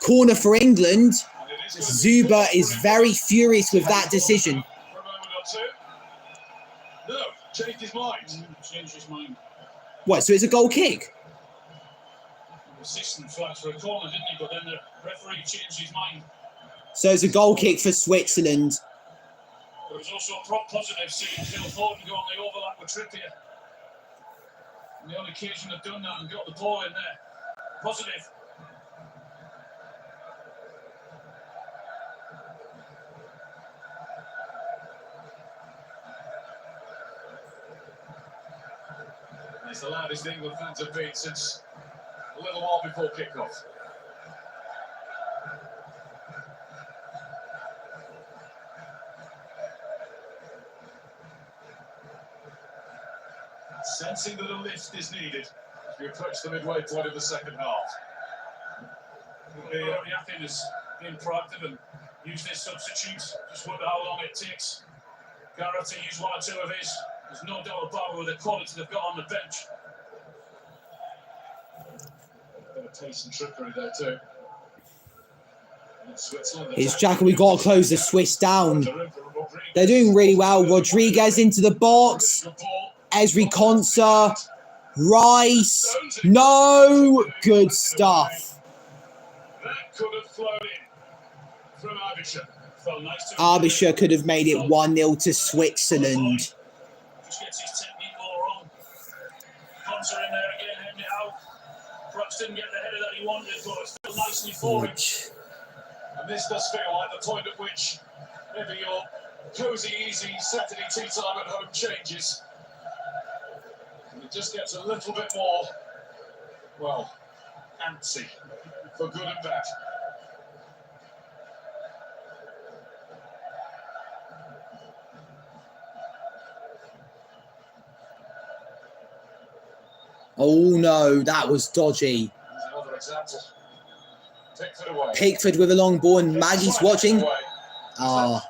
Corner for England. Zuber is very furious with that decision. No, changed his mind. Changed his mind. What, so it's a goal kick? The assistant flagged for a corner, didn't he? But then the referee changed his mind. So it's a goal kick for Switzerland. There was also a prop positive seeing Phil Foden go on the overlap with Trippier. And the only occasion they've done that and got the ball in there. Positive. It's the loudest England fans have been since a little while before kickoff. Sensing that a lift is needed as we approach the midway point of the second half. The Athens being proactive and use their substitutes. Just wonder how long it takes Garrett to use 1 or 2 of his. There's no doubt about it with the quality they've got on the bench. A bit of pace and trickery there too. Here's Jacka, we've got to close the Swiss down. They're doing really well. Rodriguez into the box. Esri Konsa. Rice. No. Good stuff. That could have flown in from Arbisher. Arbisher could have made it 1-0 to Switzerland. Just gets his technique all wrong. Konsa in there again, aimed it out. Perhaps didn't get the header that he wanted, but it's still nicely for him. And this does feel like the point at which maybe your cosy, easy Saturday tea time at home changes. And it just gets a little bit more, well, antsy, for good and bad. Oh no, that was dodgy. Another example. Pickford away. Pickford with a long ball and Maggie's watching. Ah,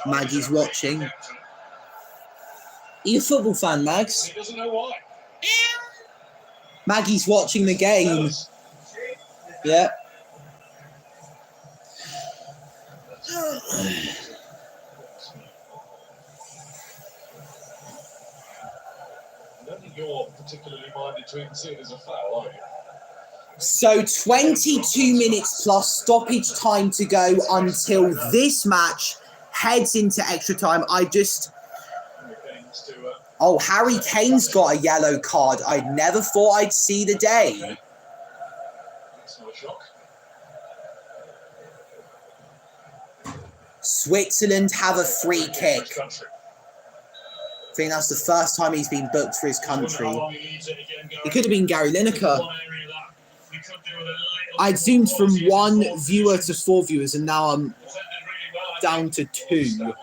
Maggie's watching. Are you a football fan, Mags? He doesn't know why. Maggie's watching the game. Yeah. I don't think you're particularly minded to see it as a foul, are you? So 22 minutes plus stoppage time to go until this match heads into extra time. Oh, Harry Kane's got a yellow card. I never thought I'd see the day. It's not a shock. Switzerland have a free kick. I think that's the first time he's been booked for his country. It could have been Gary Lineker. I'd zoomed from 1 viewer to 4 viewers, and now I'm down to 2.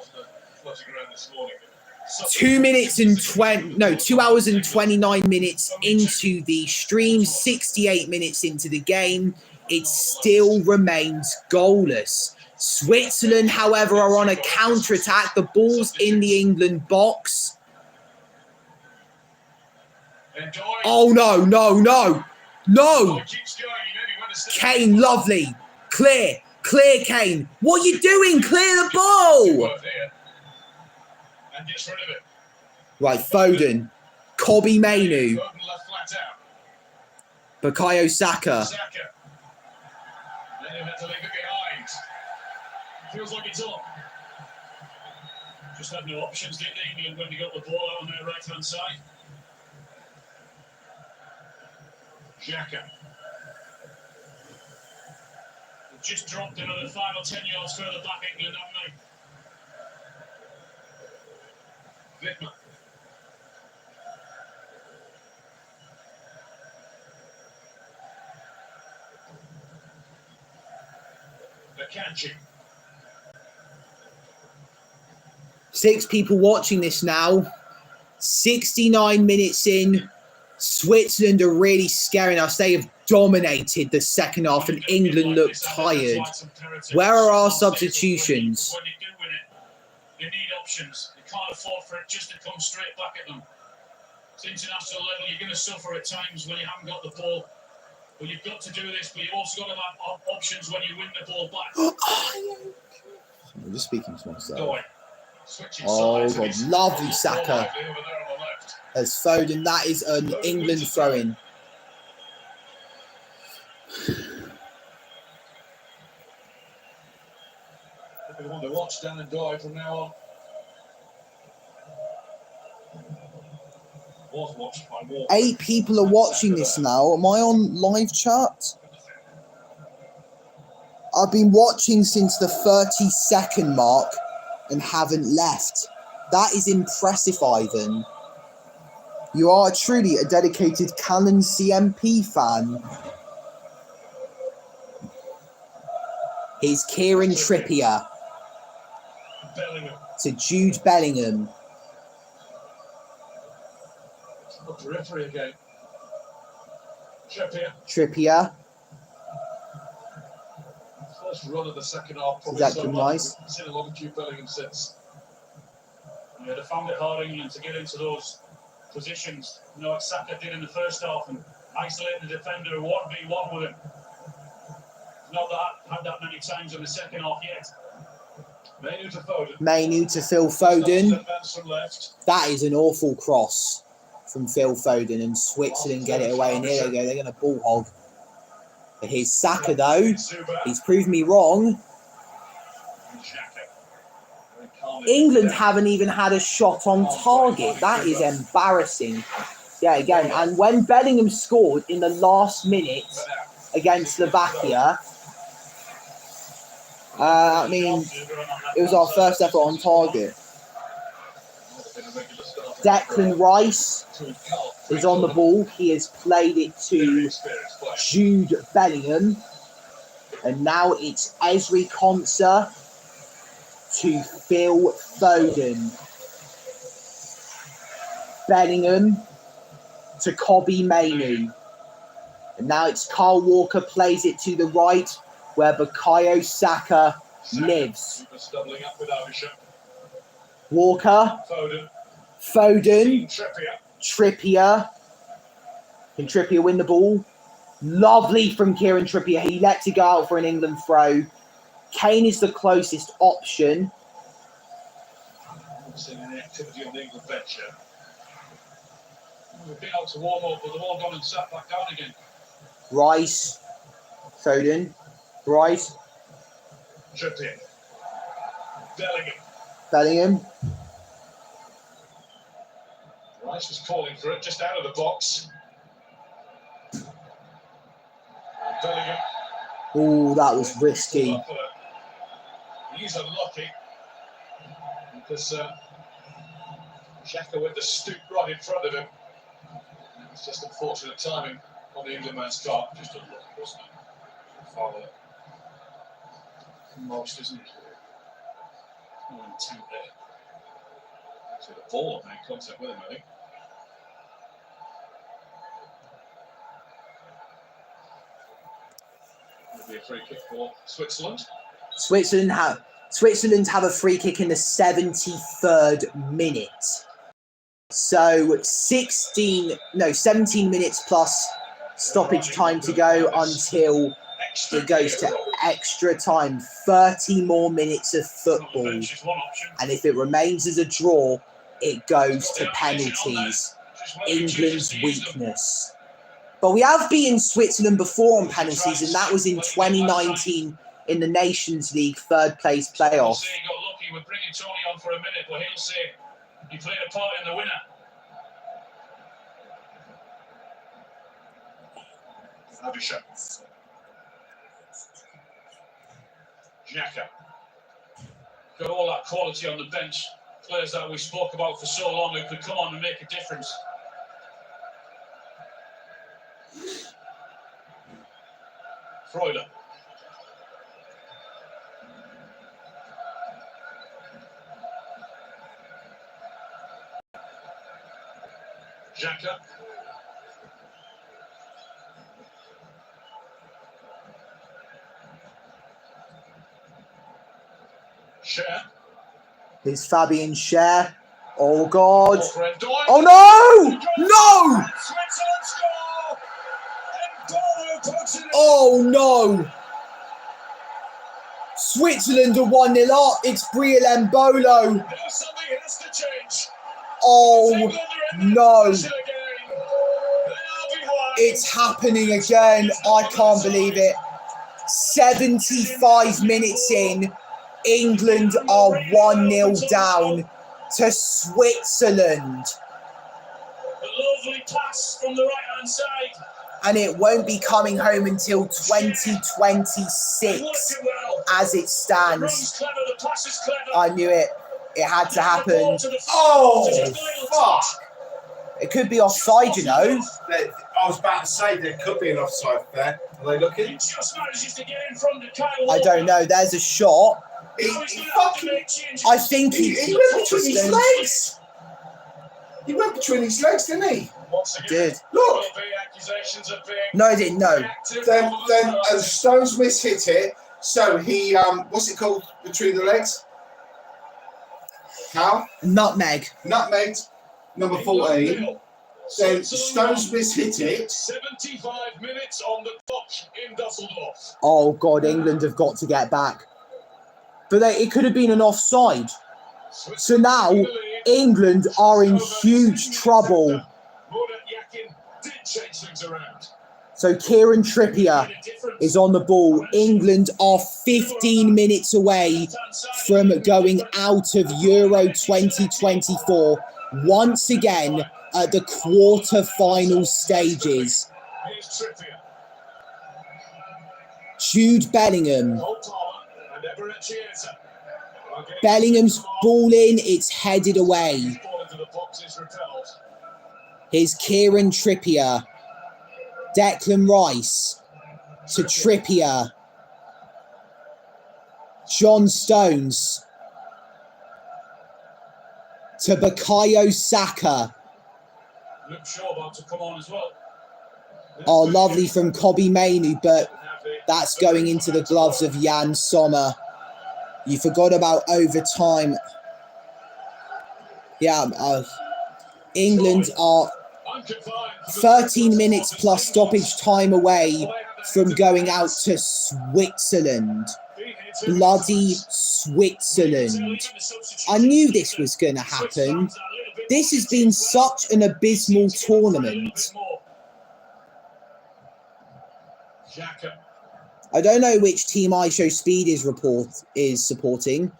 2 hours and 29 minutes into the stream, 68 minutes into the game. It still remains goalless. Switzerland, however, are on a counter-attack. The ball's in the England box. Oh, no, no, no. No. Kane, lovely. Clear. Clear, Kane. What are you doing? Clear the ball. Right, Foden. Kobbie Mainoo. Bukayo Saka. Feels like it's on. Just had no options, did England, when they got the ball out on their right-hand side. Saka. They've just dropped another 5 or 10 yards further back, England, haven't they? Vidma. Akanji. 6 people watching this now. 69 minutes in. Switzerland are really scaring us. They have dominated the second half and England look tired. Where are our substitutions? When you do win it, you need options. You can't afford for it just to come straight back at them. It's international level. You're going to suffer at times when you haven't got the ball. But you've got to do this, but you've also got to have options when you win the ball back. I'm just speaking to myself. Going. Oh, God. Lovely Saka. As Foden, that is an England throw-in. We want to watch down and die from now on. Was watched by Walker. 8 people are watching this now. Am I on live chat? I've been watching since the 30-second mark and haven't left. That is impressive, Ivan. You are truly a dedicated Canon CMP fan. Here's Kieran Trippier to Jude Bellingham. Referee again. Trippier. First run of the second half. Is that too nice? I've seen a lot of Jude Bellingham since. Yeah, they found it hard, England, to get into those positions. You know what Saka did in the first half and isolate the defender 1v1 with him. Not that had that many times in the second half yet. Mainoo to Foden. Mainoo to Phil Foden. That is an awful cross from Phil Foden, and Switzerland get it away, and here they go, they're going to ball hog. But here's Saka though, he's proved me wrong. England haven't even had a shot on target, that is embarrassing. Yeah, again, and when Bellingham scored in the last minute against Slovakia, I mean, it was our first effort on target. Declan Rice is on the ball. He has played it to Jude Bellingham. And now it's Ezri Konsa to Phil Foden. Bellingham to Kobbie Mainoo. And now it's Kyle Walker plays it to the right where Bukayo Saka lives. Walker. Foden. Trippier. Can Trippier win the ball? Lovely from Kieran Trippier. He lets it go out for an England throw. Kane is the closest option. Seeing any activity on the England bench here. We've been out to warm up, but they've all gone and sat back down again. Rice. Foden. Rice. Trippier. Bellingham. Bellingham. Rice was calling for it, just out of the box. Bellingham. Oh, that was risky. He's unlucky because Saka went to stoop right in front of him. It's just unfortunate timing on the England man's part. Just unlucky, wasn't it? Follow it. Most, isn't it? More than 2 there. So the ball made contact with him, I think. It'll be a free kick for Switzerland. Switzerland have a free kick in the 73rd minute. So 17 minutes plus stoppage time to go until it goes to extra time. 30 more minutes of football. And if it remains as a draw, it goes to penalties. England's weakness. But we have beaten Switzerland before on penalties, and that was in 2019 in the Nations League third place playoff. He got lucky with bringing Tony on for a minute, but he'll say he played a part in the winner. Abisha. Saka. Got all that quality on the bench. Players that we spoke about for so long who could come on and make a difference. Freuler. Saka. Share. Here's Fabian Schär. Oh, God. Oh, no! No! Oh, no. Switzerland are 1-0 up. It's Briel Mbolo. Oh, no. It's happening again. I can't believe it. 75 minutes in. England are 1-0 down to Switzerland. A lovely pass from the right-hand side. And it won't be coming home until 2026 as it stands. I knew it. It had to happen. Oh, fuck. It could be offside, you know. I was about to say there could be an offside there. Are they looking? I don't know. There's a shot. I think he went between his legs. He went between his legs, didn't he? Did. Look. No, I didn't know. Then Stone Smith hit it. So he, what's it called between the legs? How? Nutmeg. Nutmeg, number 14. Then Stone Smith hit it. 75 minutes on the clock in Dusseldorf. Oh, God, England have got to get back. But it could have been an offside. So now England are in huge trouble. So Kieran Trippier is on the ball. England are 15 minutes away from going out of Euro 2024 once again at the quarter-final stages. Jude Bellingham. Bellingham's ball in, it's headed away. Here's Kieran Trippier. Declan Rice to Trippier. John Stones to Bukayo Saka. Luke Shaw about to come on as well. Oh, lovely from Kobbie Mainoo, but that's going into the gloves of Jan Sommer. You forgot about overtime. Yeah, England are 13 minutes plus stoppage time away from going out to Switzerland. Bloody Switzerland. I knew this was going to happen. This has been such an abysmal tournament. I don't know which team iShowSpeed is supporting.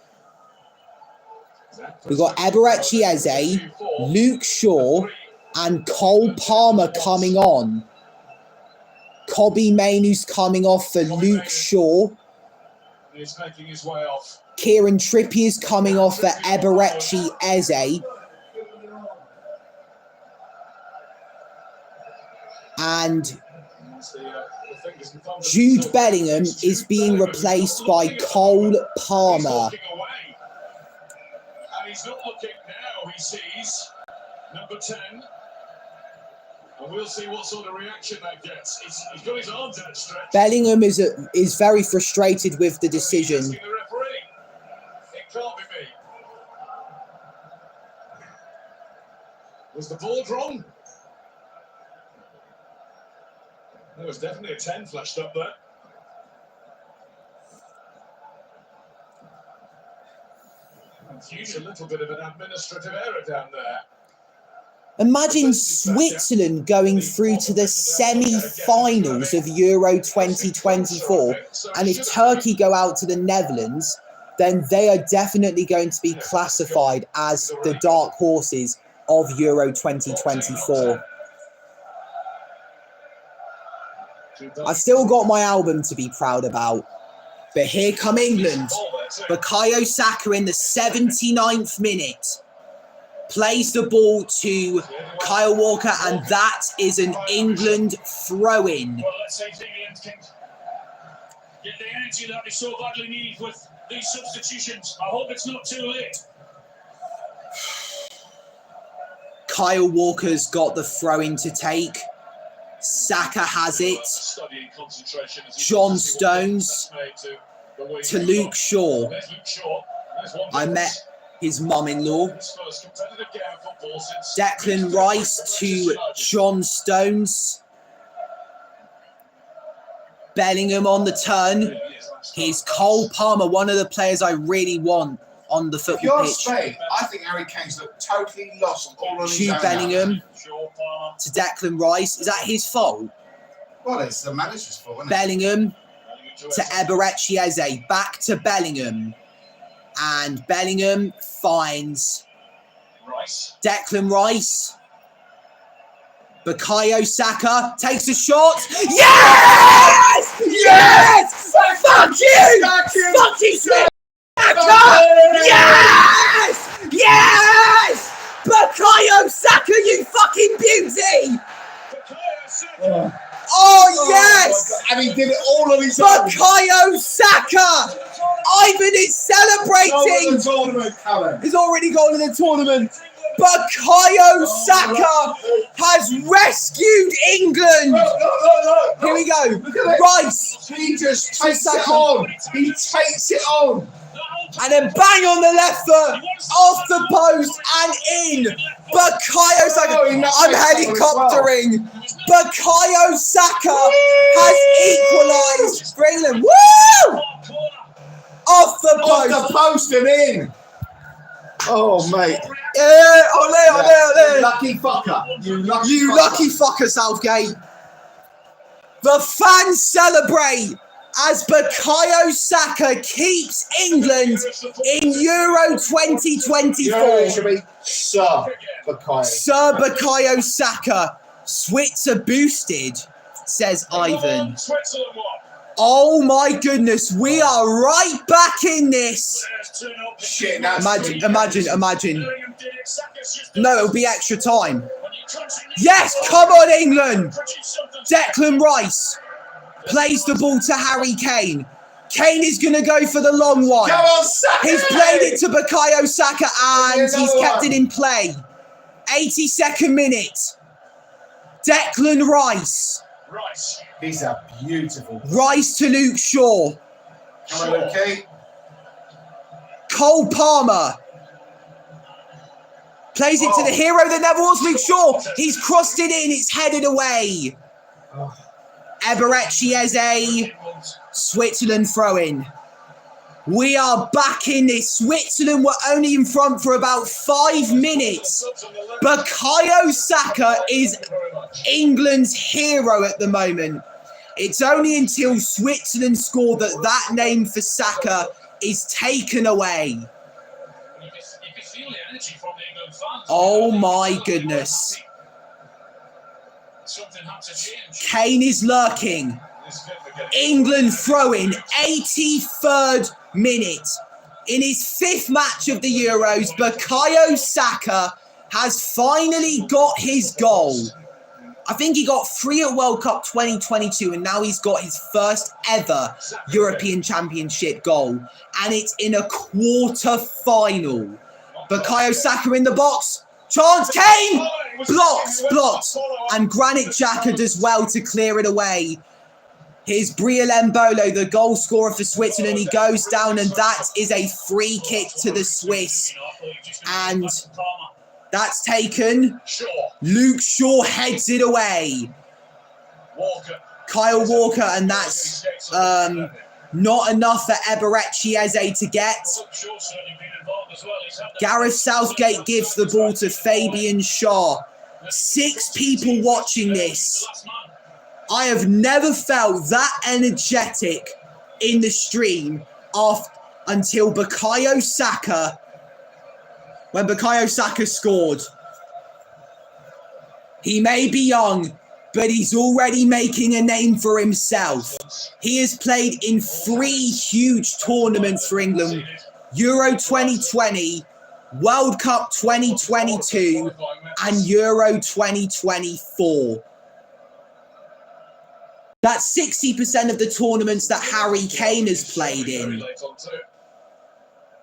We've got Eberechi Eze, Luke Shaw, and Cole Palmer coming on. Kobbie Mainoo's coming off for Luke Shaw. He's making his way off. Kieran Trippier's coming off for Eberechi Eze. And Jude Bellingham is being replaced by Cole Palmer. And he's not looking now, he sees number 10. And we'll see what sort of reaction that gets. He's got his arms outstretched. Bellingham is very frustrated with the decision. It can't be me. Was the board wrong? There was definitely a 10 flashed up there. Huge, a little bit of an administrative error down there. Imagine Switzerland going through to the semi-finals of Euro 2024, and if Turkey go out to the Netherlands, then they are definitely going to be classified as the dark horses of Euro 2024. I've still got my album to be proud about, but here come England. Bukayo Saka in the 79th minute plays the ball to Kyle Walker, and that is an England throw-in. Well, let's see if England can get the energy that they so badly need with these substitutions. I hope it's not too late. Kyle Walker's got the throw-in to take. Saka has it. John Stones to Luke Shaw. I met his mum-in-law. Declan Rice to John Stones. Bellingham on the turn. Here's Cole Palmer, one of the players I really want on the football pitch. Spain, I think Harry Kane's looked totally lost all on his Jude own. Bellingham to Declan Rice. Is that his fault? Well, it's the manager's fault, isn't it? Bellingham to Eberechi Eze. Back to Bellingham. And Bellingham finds Declan Rice. Bukayo Saka takes a shot. Yes! Yes! Fuck you! Fuck you, Saka! Yes! Yes! Bukayo Saka, you fucking beauty! Oh, yes! And he did it all on his own. Bukayo Saka! Ivan is celebrating! He's already gone in the tournament. Bukayo Saka has rescued England! Here we go. Rice! He just takes it on. He takes it on. And then bang on the left foot, off the post and in. Bukayo Saka. I'm helicoptering. Bukayo Saka has equalised for England. Woo! Off the post. Off the post and in. Oh, mate. Yeah, ole. Lucky fucker. You lucky fucker, Southgate. The fans celebrate as Bukayo Saka keeps England in Euro 2024. It should be Sir Bukayo. Sir Bukayo Saka. Switzer boosted, says Ivan. Oh my goodness, we are right back in this. Shit, Imagine. No, it'll be extra time. Yes, come on, England. Declan Rice plays the ball to Harry Kane. Kane is going to go for the long one. Come on, Saka! He's played it to Bukayo Saka and he's kept it in play. 82nd minute. Declan Rice. He's a beautiful. Rice to Luke Shaw. Come on, okay. Cole Palmer. Plays it to the hero that never was, Luke Shaw. He's crossed it in. It's headed away. Eberechi Eze. Switzerland throw-in. We are back in this. Switzerland were only in front for about 5 minutes. Bukayo Saka is England's hero at the moment. It's only until Switzerland score that that name for Saka is taken away. Oh my goodness. Kane is lurking. England throwing 83rd minute. In his 5th match of the Euros, Bukayo Saka has finally got his goal. I think he got 3 at World Cup 2022 and now he's got his first ever European Championship goal. And it's in a quarter-final. Bukayo Saka in the box. Chance, Kane! Blocked. And Granit Xhaka does well to clear it away. Here's Briel Mbolo, the goal scorer for Switzerland. He goes down and that is a free kick to the Swiss. And That's taken. Shaw. Luke Shaw heads it away. Walker. Kyle Walker, and that's not enough for Eberechi Eze to get. Gareth Southgate gives the ball to Fabian Shaw. 6 people watching this. I have never felt that energetic in the stream until Bukayo Saka. When Bukayo Saka scored. He may be young, but he's already making a name for himself. He has played in 3 huge tournaments for England. Euro 2020, World Cup 2022, and Euro 2024. That's 60% of the tournaments that Harry Kane has played in.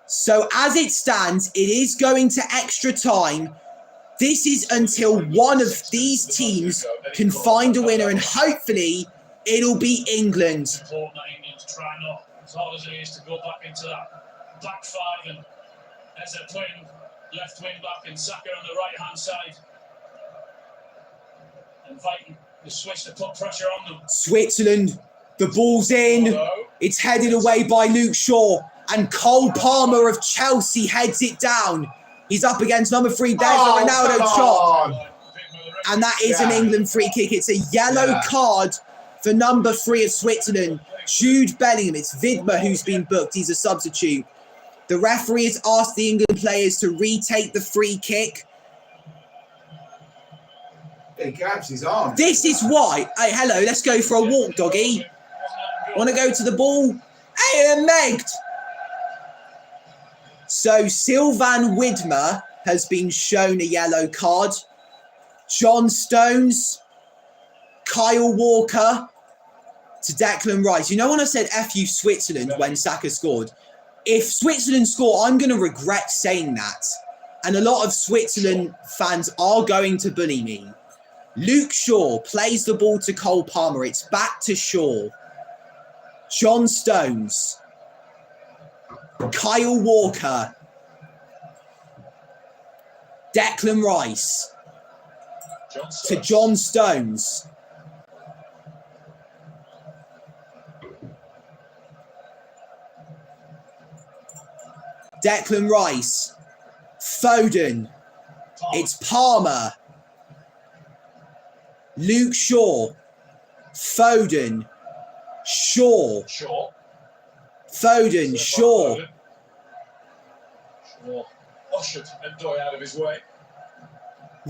So as it stands, it is going to extra time. This is until one of these teams can find a winner, and hopefully it'll be England. It's important that England try not, as hard as it is, to go back into that back 5, and as they're playing left wing back and Saka on the right hand side, inviting the Swiss to put pressure on them. Switzerland, the ball's in. It's headed away by Luke Shaw, and Cole Palmer of Chelsea heads it down. He's up against number 3, there's a Ronaldo chop. And that is an England free kick. It's a yellow card for number 3 of Switzerland, Jude Bellingham. It's Vidma who's been booked. He's a substitute. The referee has asked the England players to retake the free kick. He grabs his arm. This is why. Hey, hello, let's go for a walk, doggy. Want to go to the ball? Hey, Megged. So Sylvan Widmer has been shown a yellow card. John Stones, Kyle Walker to Declan Rice. You know when I said F you Switzerland when Saka scored? If Switzerland score, I'm going to regret saying that. And a lot of Switzerland fans are going to bully me. Luke Shaw plays the ball to Cole Palmer. It's back to Shaw. John Stones. Kyle Walker. Declan Rice. To John Stones. Declan Rice. Foden. It's Palmer. Luke Shaw. Foden. Shaw. Foden. Shaw. Ushered Ndoye out of his way.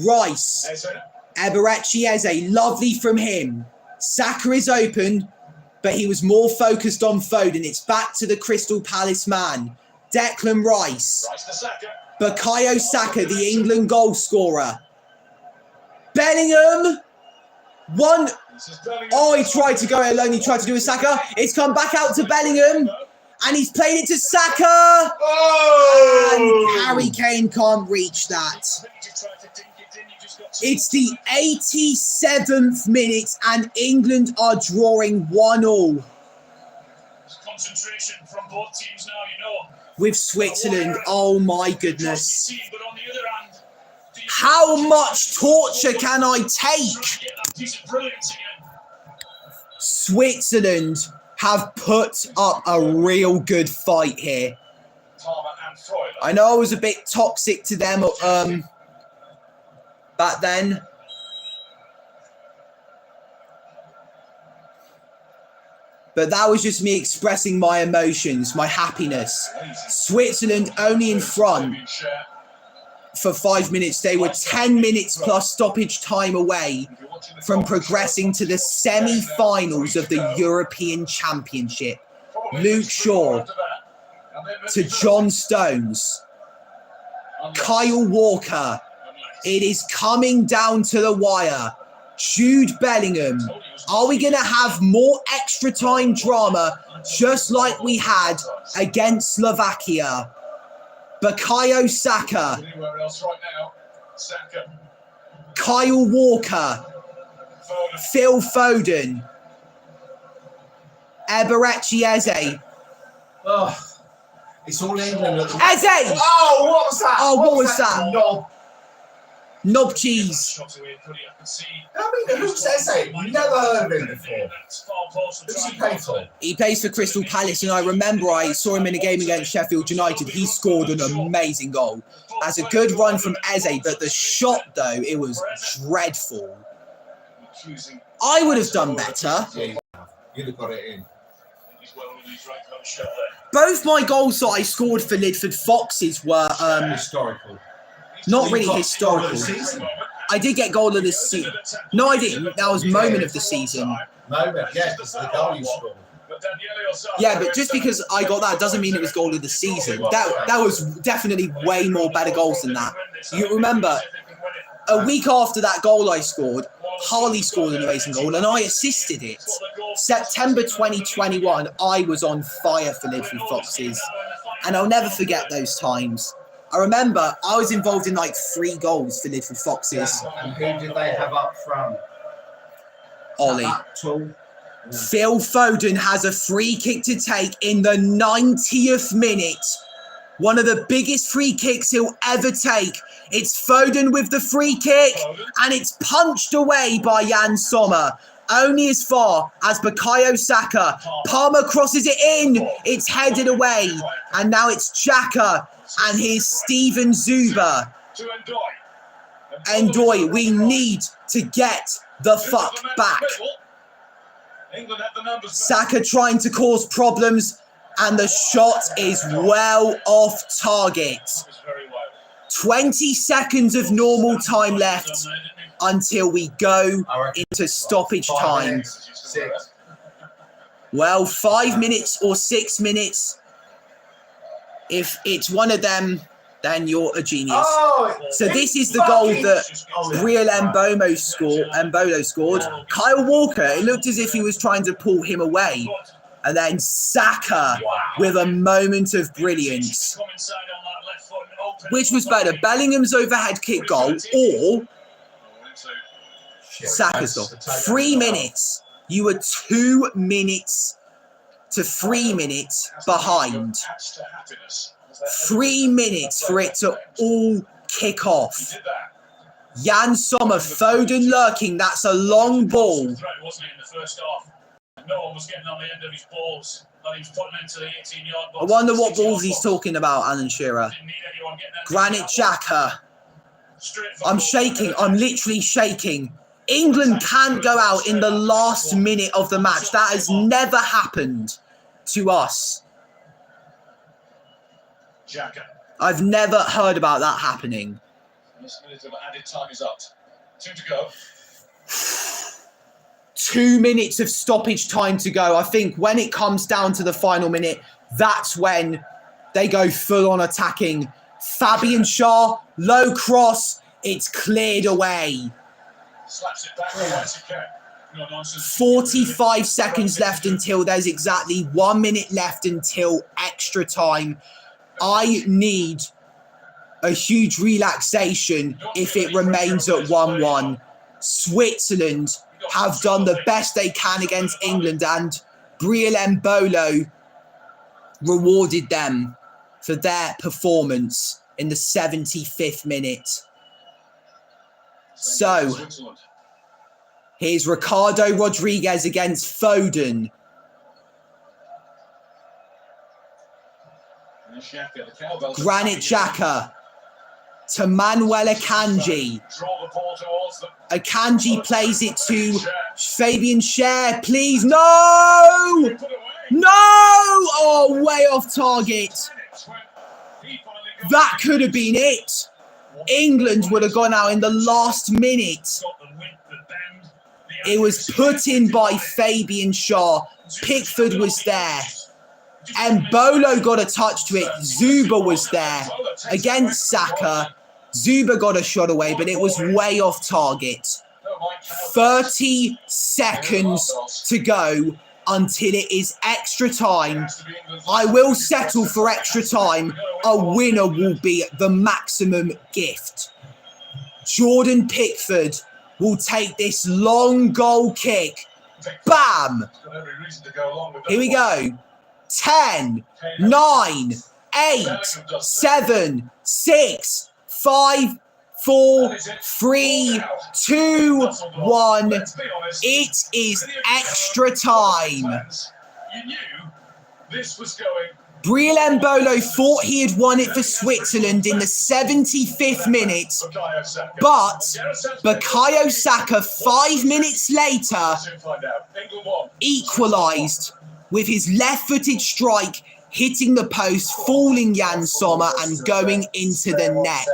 Rice. Eberechi Eze. Lovely from him. Saka is open, but he was more focused on Foden. It's back to the Crystal Palace man. Declan Rice. Bukayo Saka, the England goal scorer. Bellingham. One. Oh, he tried to go it alone. He tried to do a Saka. It's come back out to Bellingham. And he's played it to Saka. Oh! And Harry Kane can't reach that. It's the 87th minute and England are drawing 1-1. Concentration from both teams now, you know. With Switzerland, oh my goodness. How much torture can I take? Switzerland have put up a real good fight here. I know I was a bit toxic to them back then. But that was just me expressing my emotions, my happiness. Switzerland only in front for 5 minutes. They were 10 minutes plus stoppage time away from progressing to the semi-finals of the European Championship. Luke Shaw to John Stones. Kyle Walker. It is coming down to the wire. Jude Bellingham. Are we going to have more extra time drama just like we had against Slovakia? Bukayo Saka. Kyle Walker. Phil Foden. Eberechi Eze. Oh, it's all England. Eze! Oh, what was that? Oh, what was that? No. Knob cheese. I mean, who's Eze? You never heard of him before. Who's he play for? He plays for Crystal Palace, and I remember I saw him in a game against Sheffield United. He scored an amazing goal. That's a good run from Eze, but the shot, though, it was dreadful. I would have done better. Yeah, you'd have got it in. Both my goals that I scored for Lidford Foxes were historical. Not really historical. I did get goal of the season. No, I didn't. That was moment of the season. Moment, yeah, it's the goal you scored. Yeah, but just because I got that doesn't mean it was goal of the season. That was definitely way more better goals than that. You remember, a week after that goal I scored, Harley scored an amazing goal and I assisted it. September 2021, I was on fire for Lidford Foxes. And I'll never forget those times. I remember I was involved in like 3 goals for Lidford Foxes. And who did they have up front? Ollie. Phil Foden has a free kick to take in the 90th minute. One of the biggest free kicks he'll ever take. It's Foden with the free kick, and it's punched away by Jan Sommer. Only as far as Bukayo Saka. Palmer crosses it in. It's headed away. And now it's Xhaka. And here's Steven Zuber. Ndoye, we need to get the fuck back. Saka trying to cause problems, and the shot is well off target. 20 seconds of normal time left until we go into stoppage time. Well, 5 minutes or 6 minutes. If it's one of them, then you're a genius. So this is the goal that Briel Mbolo scored. Kyle Walker, it looked as if he was trying to pull him away. And then Saka with a moment of brilliance. Which was better, Bellingham's overhead kick goal or Saka's goal? 3 minutes. You were 2 minutes to 3 minutes behind. 3 minutes for it to all kick off. Jan Sommer, Foden lurking. That's a long ball. No one was getting on the end of his balls. He was putting into the 18-yard box. I wonder what balls he's talking about, Alan Shearer. Granit Xhaka. I'm shaking. I'm literally shaking. England can't go out in the last minute of the match. That has never happened to us. I've never heard about that happening. This minute of added time is up. 2 to go. 2 minutes of stoppage time to go. I think when it comes down to the final minute, that's when they go full on attacking. Fabian Schär, low cross, it's cleared away. Slaps it back. 45 seconds left until there's exactly 1 minute left until extra time. I need a huge relaxation if it remains at 1-1. Switzerland have done the best they can against England, and Briel Mbolo rewarded them for their performance in the 75th minute. So, here's Ricardo Rodriguez against Foden. Granit Xhaka to Manuel Akanji. Akanji plays it to Fabian Schär. Please, no! No! Oh, way off target. That could have been it. England would have gone out in the last minute. It was put in by Fabian Schär. Pickford was there. And Mbolo got a touch to it. Zuber was there against Saka. Zuber got a shot away, but it was way off target. 30 seconds to go until it is extra time. I will settle for extra time. A winner will be the maximum gift. Jordan Pickford will take this long goal kick. Bam! Here we go. 10, 9, 8, 7, 6, 5, 4, 3, 2, 1. It is extra time. You knew this was going. Briel Mbolo thought he had won it for Switzerland in the 75th minute, but Bukayo Saka 5 minutes later equalised with his left-footed strike hitting the post, falling Jan Sommer and going into the net.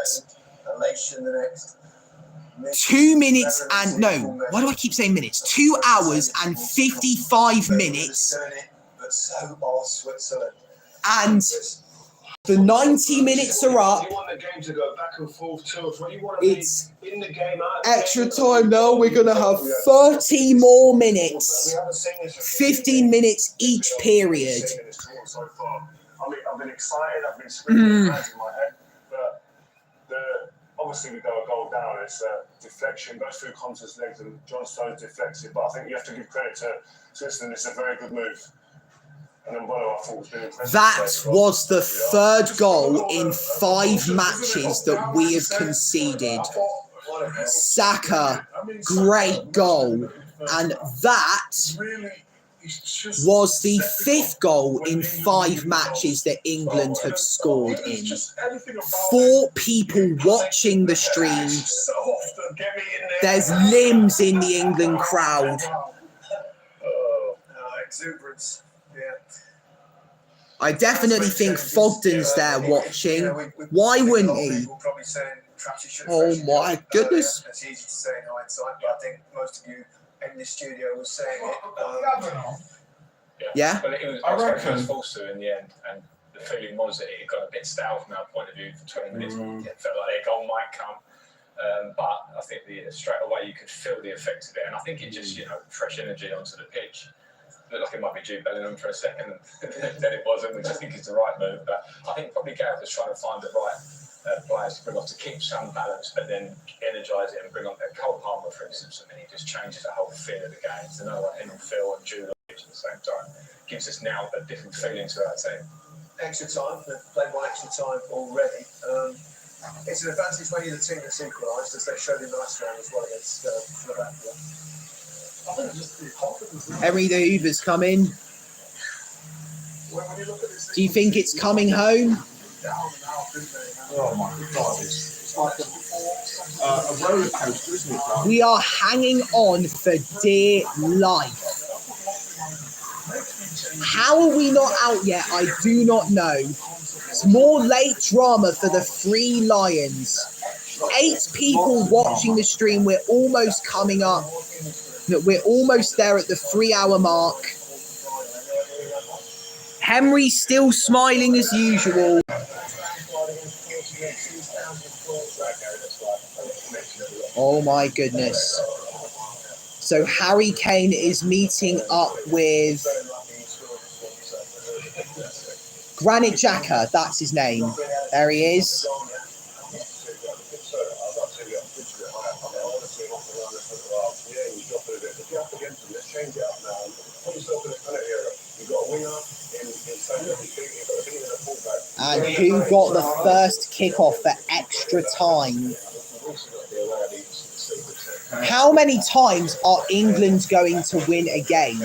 2 minutes and... No, why do I keep saying minutes? 2 hours and 55 minutes. And the 90 minutes are up. It's extra time now. We're going to have 30 more minutes. 15 minutes each period. I've been excited. I've been screaming hands in my head. But obviously we go a goal down. It's a deflection, goes through Conte's legs, and John Stones deflected. But I think you have to give credit to Switzerland. It's a very good move. That was the third goal in 5 matches that we have conceded. Saka, great goal. And that was the 5th goal in 5 matches that England have scored in. 4 people watching the stream. There's limbs in the England crowd. Exuberance. I definitely think Fogden's there watching. Why wouldn't he? Oh my goodness. It's easy to say in hindsight, but I think most of you in the studio were saying it. Yeah? Well, I reckon it was forced to in the end, and the feeling was that it got a bit stale from our point of view for 20 minutes. It felt like their goal might come. But I think straight away you could feel the effect of it, and I think it just, fresh energy onto the pitch. Looked like it might be Jude Bellingham for a second, and then it wasn't, which I think is the right move. But I think probably Gareth was trying to find the right players to bring off to keep some balance, but then energise it and bring on Cole Palmer, for instance, and then he just changes the whole feel of the game. There's another one, him and Phil and Jude at the same time. Gives us now a different feeling to our team. Extra time, they've played one extra time already. It's an advantage when you're the team that's equalised, as they showed in the last round as well against Slovakia. Henry the Uber's coming. Do you think it's coming home? Oh my God, it's like a roller coaster, isn't it? We are hanging on for dear life. How are we not out yet? I do not know. It's more late drama for the 3 Lions. 8 people watching the stream. We're almost coming up. We're almost there at the 3-hour mark. Henry's still smiling as usual. Oh my goodness. So Harry Kane is meeting up with Granit Xhaka, that's his name. There he is. And who got the first kickoff for extra time? How many times are England going to win a game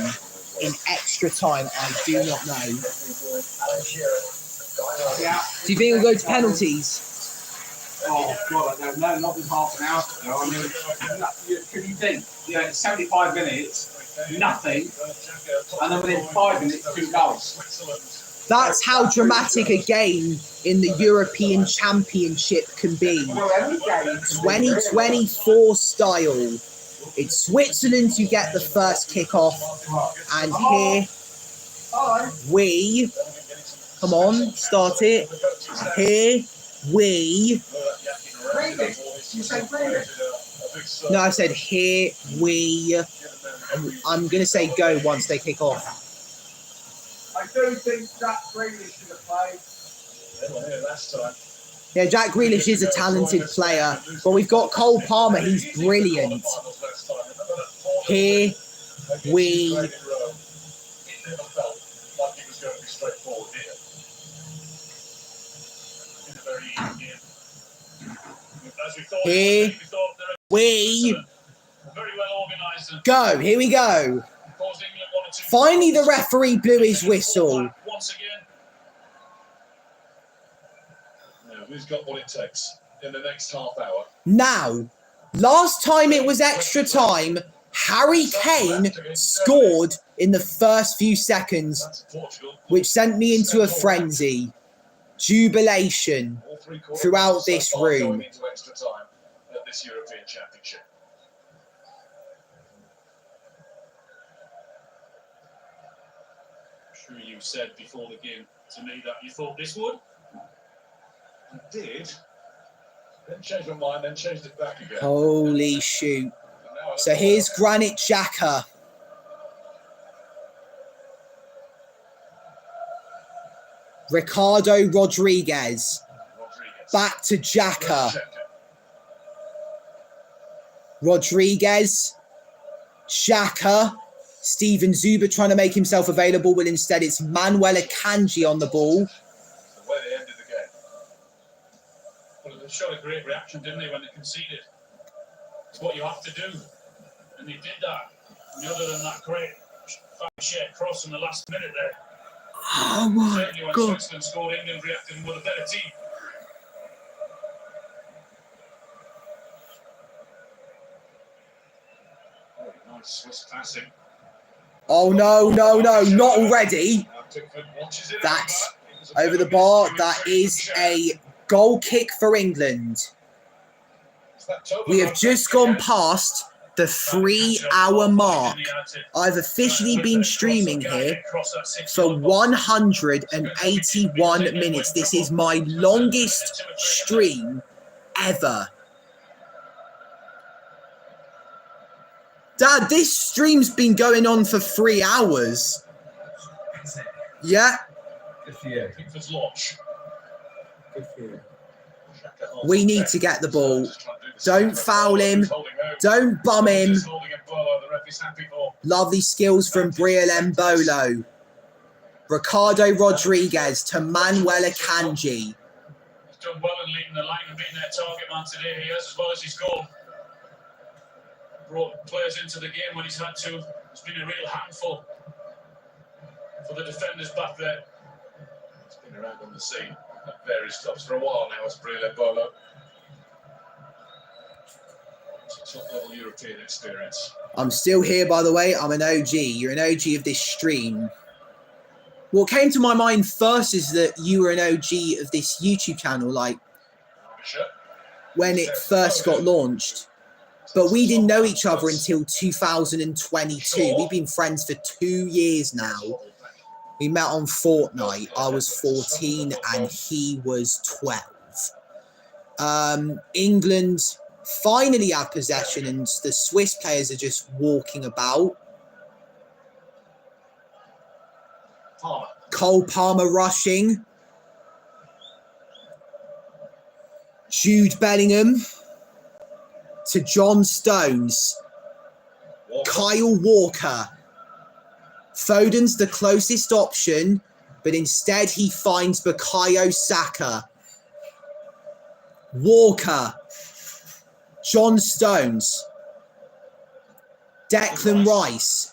in extra time? I do not know. Do you think it'll go to penalties? Oh, God, I don't know. Not with half an hour ago. I mean, can you think? 75 minutes, nothing. And then within 5 minutes, 2 goals. That's how dramatic a game in the European Championship can be. 2024 style. It's Switzerland who get the first kickoff. And here we... Come on, start it. Here we... No, I said here we... I'm going to say go once they kick off. I do think Jack Grealish should have played. Yeah, Jack Grealish is a talented player, but we've got Cole Palmer. He's brilliant. Here we... as we thought. Here we Very well organised. go. Here we go. Finally, the referee blew his whistle. Once again. Now, who's got what it takes in the next half hour? Now, last time it was extra time, Harry Kane scored in the first few seconds, which sent me into a frenzy. Jubilation throughout this room. Into extra time at this European Championship. I'm sure you said before the game to me that you thought this would. I did. Then changed my mind, then changed it back again. Holy shoot. So here's Granit Xhaka. Ricardo Rodriguez. Back to Xhaka. Rodriguez. Xhaka. Steven Zuber trying to make himself available, but instead it's Manuel Akanji on the ball. The way they ended the game. Well, they showed a great reaction, didn't they, when they conceded? It's what you have to do. And they did that. And other than that great shared cross in the last minute there. Oh my Certainly when God. Switzerland scored, England reacted with a better team. Oh, nice Swiss passing. Oh no, no, no, not already. That's over the bar. That is a goal kick for England. We have just gone past the 3-hour mark. I've officially been streaming here for 181 minutes. This is my longest stream ever. Dad, this stream's been going on for 3 hours. Yeah. Good for you. Good for you. We need to get the ball. Don't foul him. Don't bum him. Lovely skills from Briel Mbolo. Ricardo Rodriguez to Manuel Akanji. He's done well in leading the line and being their target man today. He has, as well as he's scored. Brought players into the game when he's had to. It's been a real handful for the defenders back there. He's been around on the scene at various clubs for a while now as Briel Mbolo. Top-level European experience. I'm still here, by the way. I'm an OG. You're an OG of this stream. What came to my mind first is that you were an OG of this YouTube channel, like when it first got launched. But we didn't know each other until 2022. We've been friends for 2 years now. We met on Fortnite. I was 14 and he was 12. England finally have possession and the Swiss players are just walking about. Cole Palmer rushing. Jude Bellingham to John Stones. Kyle Walker. Foden's the closest option, but instead he finds Bukayo Saka. Walker. John Stones. Declan Rice.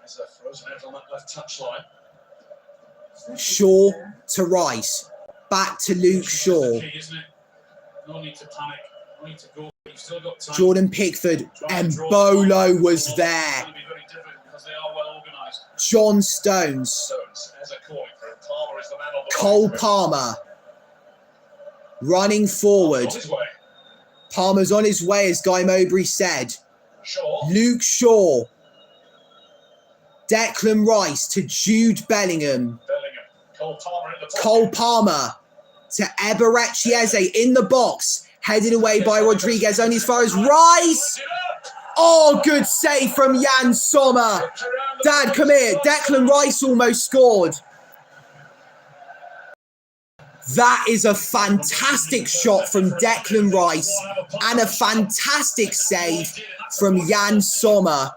There's a frozen out on that left touch line. Shaw to Rice. Back to Luke Shaw. No need to panic. No need to go. You've still got time. Jordan Pickford. And Bolo was there. John Stones. Cole Palmer. Running forward. Palmer's on his way, as Guy Mowbray said. Luke Shaw. Declan Rice to Jude Bellingham. Cole Palmer to Eberechi Eze in the box. Headed away by Rodriguez, only as far as Rice. Oh, good save from Jan Sommer. Dad, come here. Declan Rice almost scored. That is a fantastic shot from Declan Rice and a fantastic save from Jan Sommer.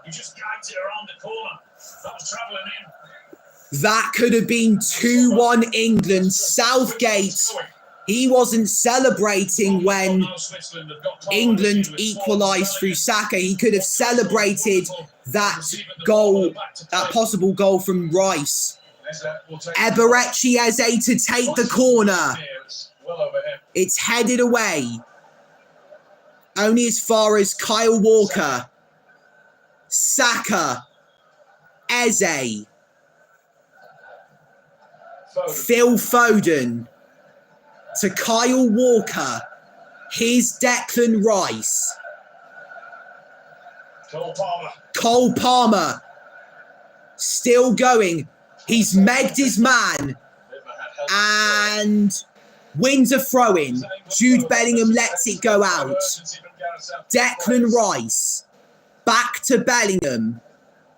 That could have been 2-1 England. Southgate He wasn't celebrating when England equalised through Saka. He could have celebrated that goal, that possible goal from Rice. Eberechi Eze to take the corner. It's headed away. Only as far as Kyle Walker. Saka. Eze. Phil Foden. To Kyle Walker. Here's Declan Rice. Cole Palmer. Still going. He's megged his man. And wins a throw-in. Jude Bellingham lets it go out. Declan Rice. Back to Bellingham.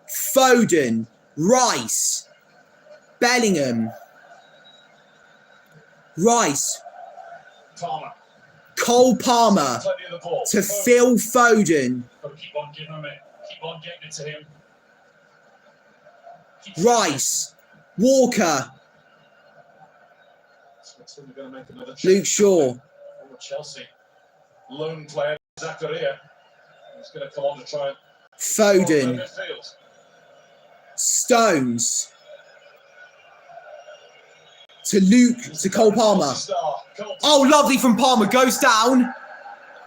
Foden. Rice. Bellingham. Rice. Cole Palmer to Phil Foden. Keep on giving him it. Keep on getting it to him. Rice. Walker. Luke Shaw. Chelsea. Lone player, Zakaria. He's going to come on to try and... Foden. Stones. To Luke, to Cole Palmer. Oh, lovely from Palmer. Goes down.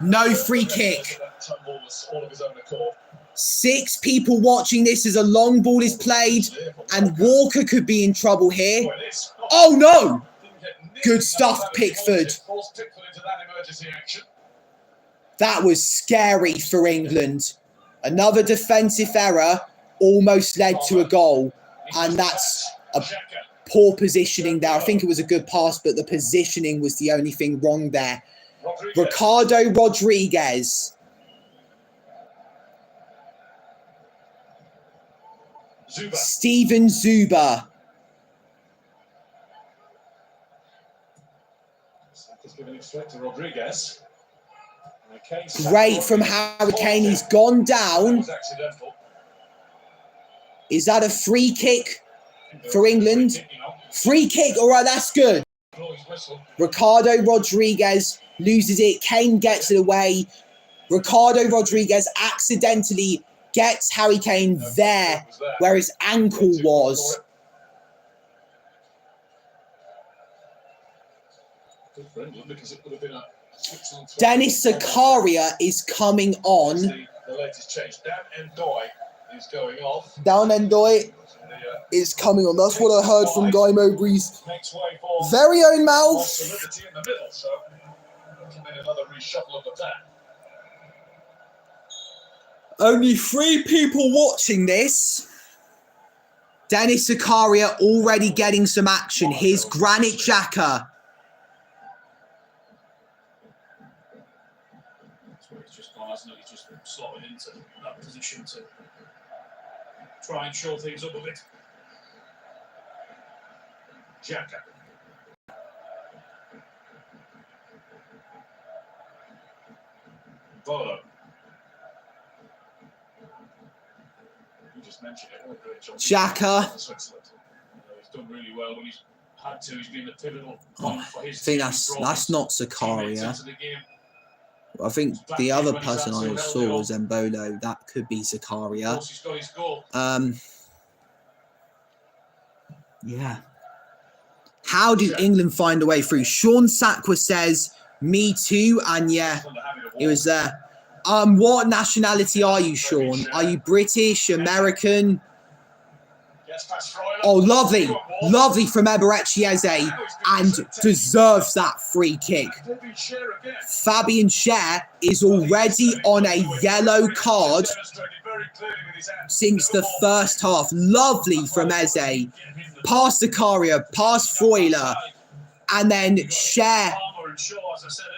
No free kick. 6 people watching this as a long ball is played. And Walker could be in trouble here. Oh, no. Good stuff, Pickford. That was scary for England. Another defensive error almost led to a goal. And that's a poor positioning there. I think it was a good pass, but the positioning was the only thing wrong there. Ricardo Rodriguez. Steven Zuba. Great from Harry Kane. He's gone down. Is that a free kick for England? Free kick. All right, that's good. Ricardo Rodriguez loses it. Kane gets it away. Ricardo Rodriguez accidentally gets Harry Kane there where his ankle was. Dennis Zakaria is coming on. The latest change. Dan Ndoye is going off. Down Ndoye is coming on. That's what I heard from Guy Mowbray's very own mouth. Only 3 people watching this. Dennis Zakaria already getting some action. Here's Granit Xhaka. He's just gone, hasn't he? He's just slotted into that position to try and show things up a bit. Xhaka. Bolo. You just mentioned it. Xhaka. He's done really well when he's had to. He's been the pivotal point for his I think that's not Zakaria. I think the other person I saw was Mbolo. That could be Zakaria. Yeah. How did England find a way through? Sean Sakwa says, me too. And yeah, it was there. What nationality are you, Sean? Are you British, American? Oh, lovely. Lovely from Eberechi Eze. And deserves that free kick. Fabian Schär is already on a yellow card since the first half. Lovely from Eze. Past Zakaria, past Freuler. And then Schär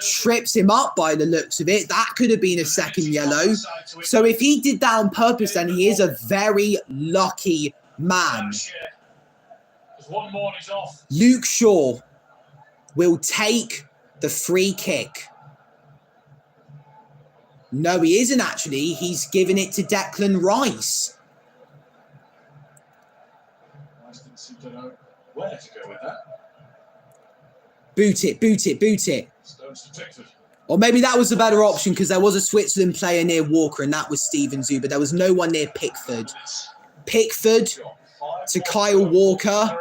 trips him up by the looks of it. That could have been a second yellow. So if he did that on purpose, then he is a very lucky man. Luke Shaw will take the free kick. No, he isn't actually. He's given it to Declan Rice. Rice didn't seem to know where to go with that. Boot it, boot it, boot it. Stones to Pickford. Or maybe that was a better option because there was a Switzerland player near Walker and that was Steven Zuber. There was no one near Pickford. Pickford to Kyle Walker.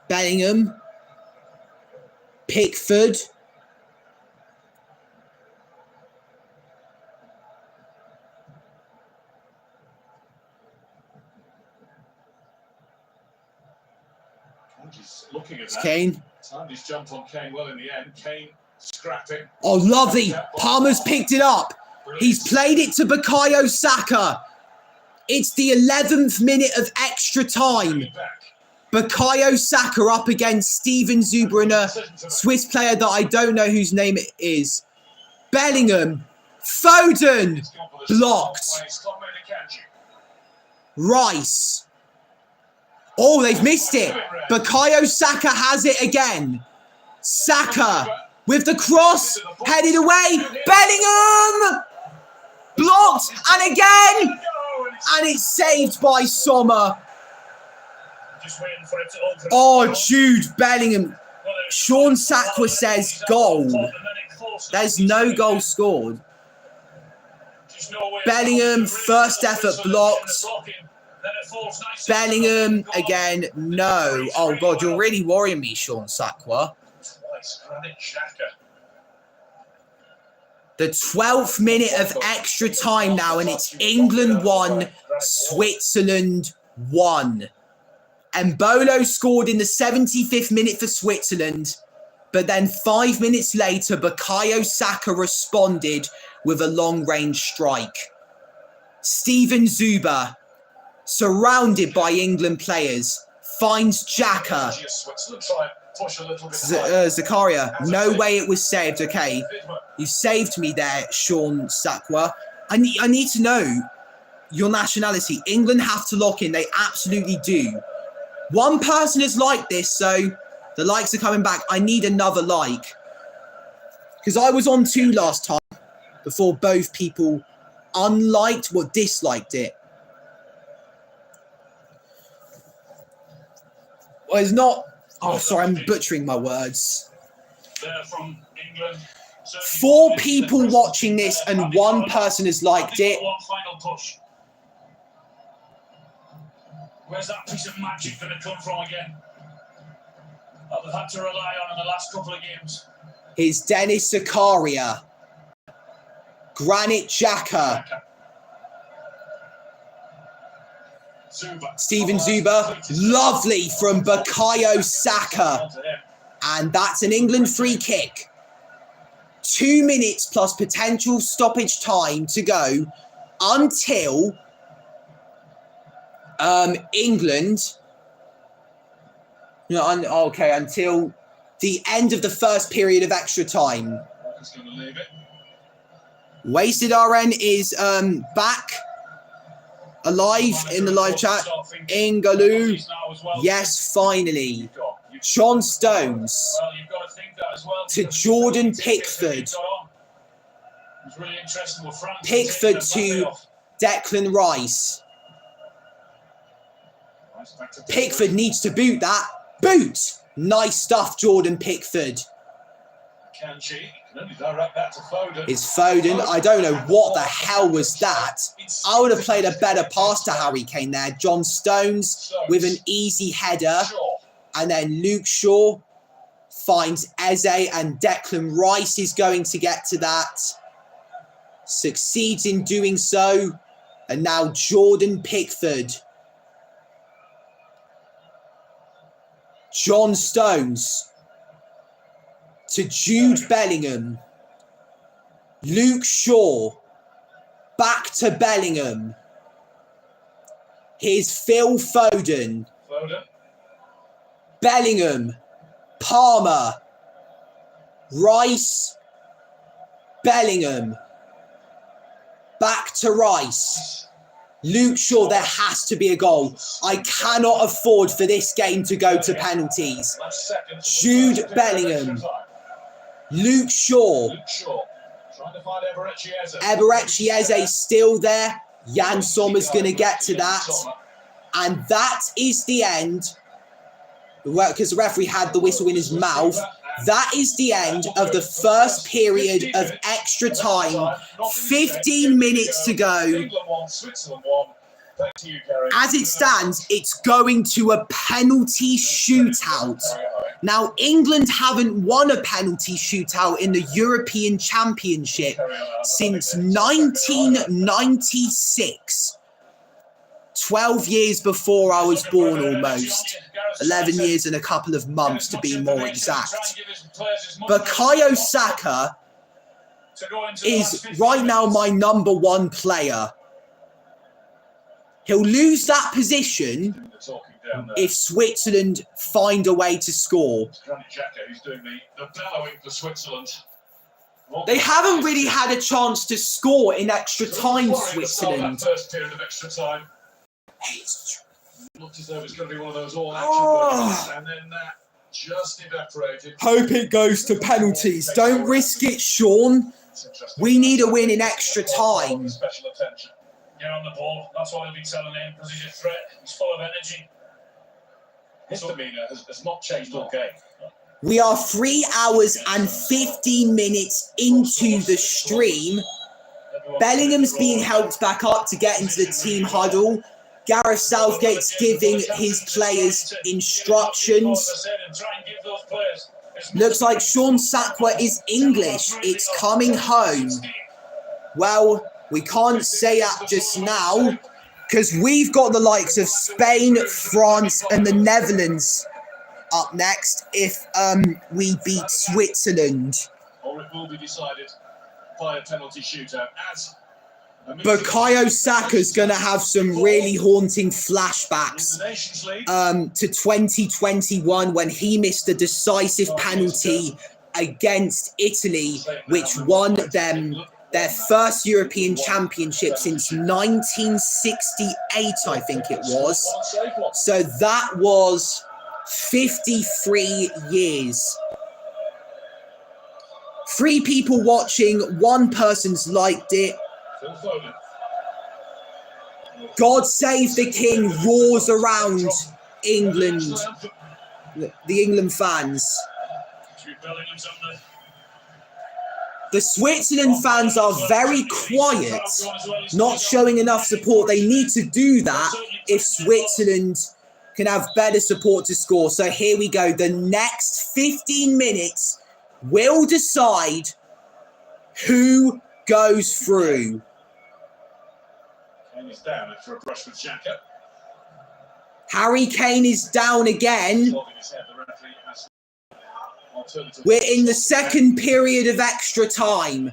Bellingham. Pickford. Looking at It's that. Kane. Sandy's jumped on Kane well in the end. Kane scrapping. Oh, lovely. Palmer's picked it up. He's played it to Bukayo Saka. It's the 11th minute of extra time. Bukayo Saka up against Steven Zuber and a Swiss player that I don't know whose name it is. Bellingham. Foden. Blocked. Rice. Oh, they've missed it. Bukayo Saka has it again. Saka with the cross. Headed away. Bellingham. Blocked. And again. And it's saved by Sommer. Oh, Jude Bellingham. Sean Sakwa says goal. There's no goal scored. Bellingham, first effort blocked. Bellingham again, no. Oh, God, you're really worrying me, Sean Sakwa. The 12th minute of extra time now, and it's England 1, Switzerland 1. Mbolo scored in the 75th minute for Switzerland, but then 5 minutes later, Bukayo Saka responded with a long-range strike. Steven Zuber, surrounded by England players, finds Xhaka. Zakaria, no way it was saved. Okay, you saved me there, Sean Sakwa. I need to know your nationality. England have to lock in. They absolutely do. One person is like this, so the likes are coming back. I need another like. Because I was on 2 last time before both people unliked or disliked it. Well, it's not... Oh, sorry, I'm butchering my words. They're from England. 4 people watching this and 1 person has liked it. One final push. Where's that piece of magic going to come from again? That they've had to rely on in the last couple of games. Here's Dennis Zakaria. Granit Xhaka. Steven Zuber. Lovely from Bukayo Saka. And that's an England free kick. 2 minutes plus potential stoppage time to go until England. Until the end of the first period of extra time. Wasted RN is back. Alive in the live chat. Ingaloo. Yes, finally. John Stones to Jordan Pickford. Pickford to Declan Rice. Pickford needs to boot that. Boot! Nice stuff, Jordan Pickford. It's Foden. I don't know what the hell was that. I would have played a better pass to Harry Kane there. John Stones with an easy header. And then Luke Shaw finds Eze, and Declan Rice is going to get to that. Succeeds in doing so. And now Jordan Pickford. John Stones to Jude Bellingham. Luke Shaw. Back to Bellingham. Here's Phil Foden. Bellingham. Palmer. Rice. Bellingham. Back to Rice. Luke Shaw, there has to be a goal. I cannot afford for this game to go to penalties. Jude Bellingham. Luke Shaw. Eberechi Eze still there. Jan Sommer's going to get to that. And that is the end, because the referee had the whistle in his mouth. That is the end of the first period of extra time. 15 minutes to go. England won, Switzerland won. Thank you, Gary. As it stands, it's going to a penalty shootout. Now, England haven't won a penalty shootout in the European Championship since 1996. 12 years before I was born almost. 11 years and a couple of months to be more exact. Bukayo Saka is right now my number one player. He'll lose that position if Switzerland find a way to score. They haven't really had a chance to score in extra time, Switzerland. First period of extra time. Looked as though it was going to be one of those all-action and then that just evaporated. Hope it goes to penalties. Don't risk it, Sean. We need a win in extra time. Special attention. Get on the ball. That's what I'll be telling him, because he's a threat. He's full of energy. His demeanour has not changed all game. We are 3 hours and 15 minutes into the stream. Bellingham's being helped back up to get into the team huddle. Gareth Southgate's giving his players instructions. Looks like Sean Sakwa is English. It's coming home. Well, we can't say that just now, because we've got the likes of Spain, France, and the Netherlands up next if we beat Switzerland. Or it will be decided by a penalty shootout. Bukayo Saka's going to have some really haunting flashbacks to 2021 when he missed a decisive penalty against Italy, which won them their first European Championship since 1968, I think it was. So that was 53 years. 3 people watching, 1 person's liked it. God Save the King roars around England, the England fans. The Switzerland fans are very quiet, not showing enough support. They need to do that if Switzerland can have better support to score. So here we go. The next 15 minutes will decide who goes through. Kane is down after a brush with Saka. Harry Kane is down again. We're in the second period of extra time.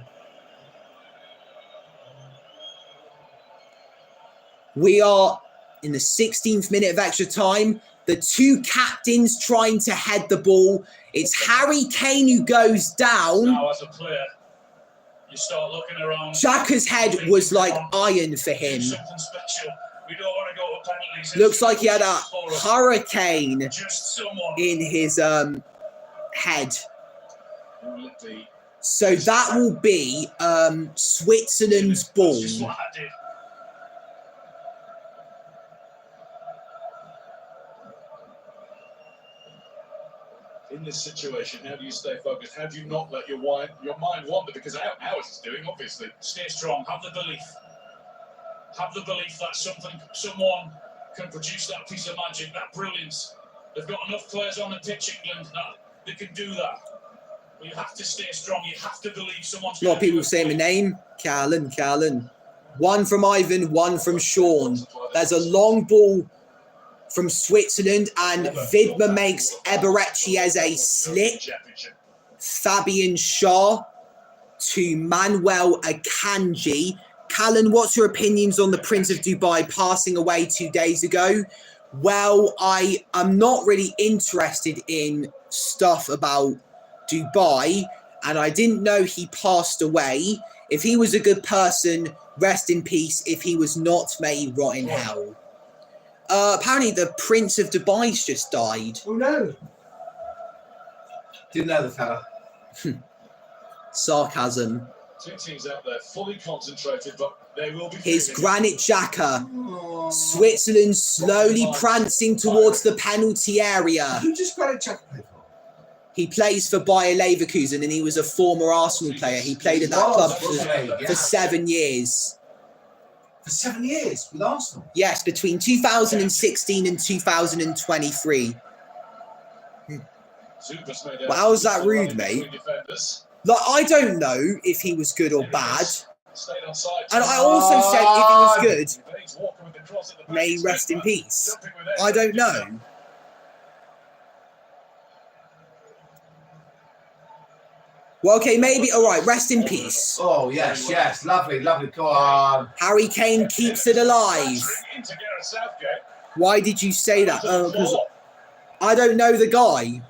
We are in the 16th minute of extra time. The 2 captains trying to head the ball. It's Harry Kane who goes down. Now, as a player, you start looking around. Saka's head was like iron for him. Something special. We don't want to go to penalties. Looks like he had a hurricane in his head. So that will be Switzerland's ball. In this situation, how do you stay focused? How do you not let your mind wander? Because ours is doing, obviously. Stay strong. Have the belief. Have the belief that someone can produce that piece of magic, that brilliance. They've got enough players on the pitch, England, that they can do that. But you have to stay strong. You have to believe someone's. A lot of people saying my name. Callan. 1 from Ivan, 1 from Sean. There's a long ball from Switzerland, and Vidma makes Eberechieze slip. Fabian Schär to Manuel Akanji. Callan, what's your opinions on the Prince of Dubai passing away 2 days ago? Well, I am not really interested in stuff about Dubai, and I didn't know he passed away. If he was a good person, rest in peace. If he was not, may he rot in hell. Apparently the Prince of Dubai's just died. Oh no. Didn't know the fella. Sarcasm. Two teams out there fully concentrated, but they will be. Here's Granit Xhaka. Switzerland slowly prancing towards the penalty area. Who just Granit Xhaka play for? He plays for Bayer Leverkusen and he was a former Arsenal player. He played at that club for 7 years. For 7 years with Arsenal? Yes, between 2016 and 2023. Well, how was that rude, mate? Like, I don't know if he was good or bad. And I also said if he was good, may he rest in peace. I don't know. Well, okay, maybe. All right, rest in peace. Oh, yes, yes. Lovely, lovely. Go on. Harry Kane keeps it alive. Why did you say that? Oh, because I don't know the guy.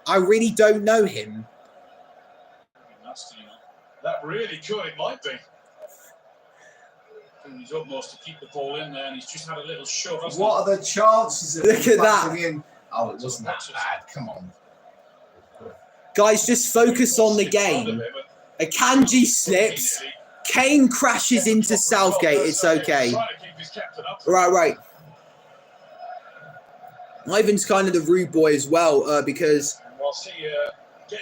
I really don't know him. That really could. It might be. He's utmost to keep the ball in there, and he's just had a little shove. What are the chances of Look at that. in? Oh, it wasn't that bad. Come on. Guys, just focus on the game. Akanji slips. Kane crashes into Southgate. It's okay. Right. Ivan's kind of the rude boy as well, because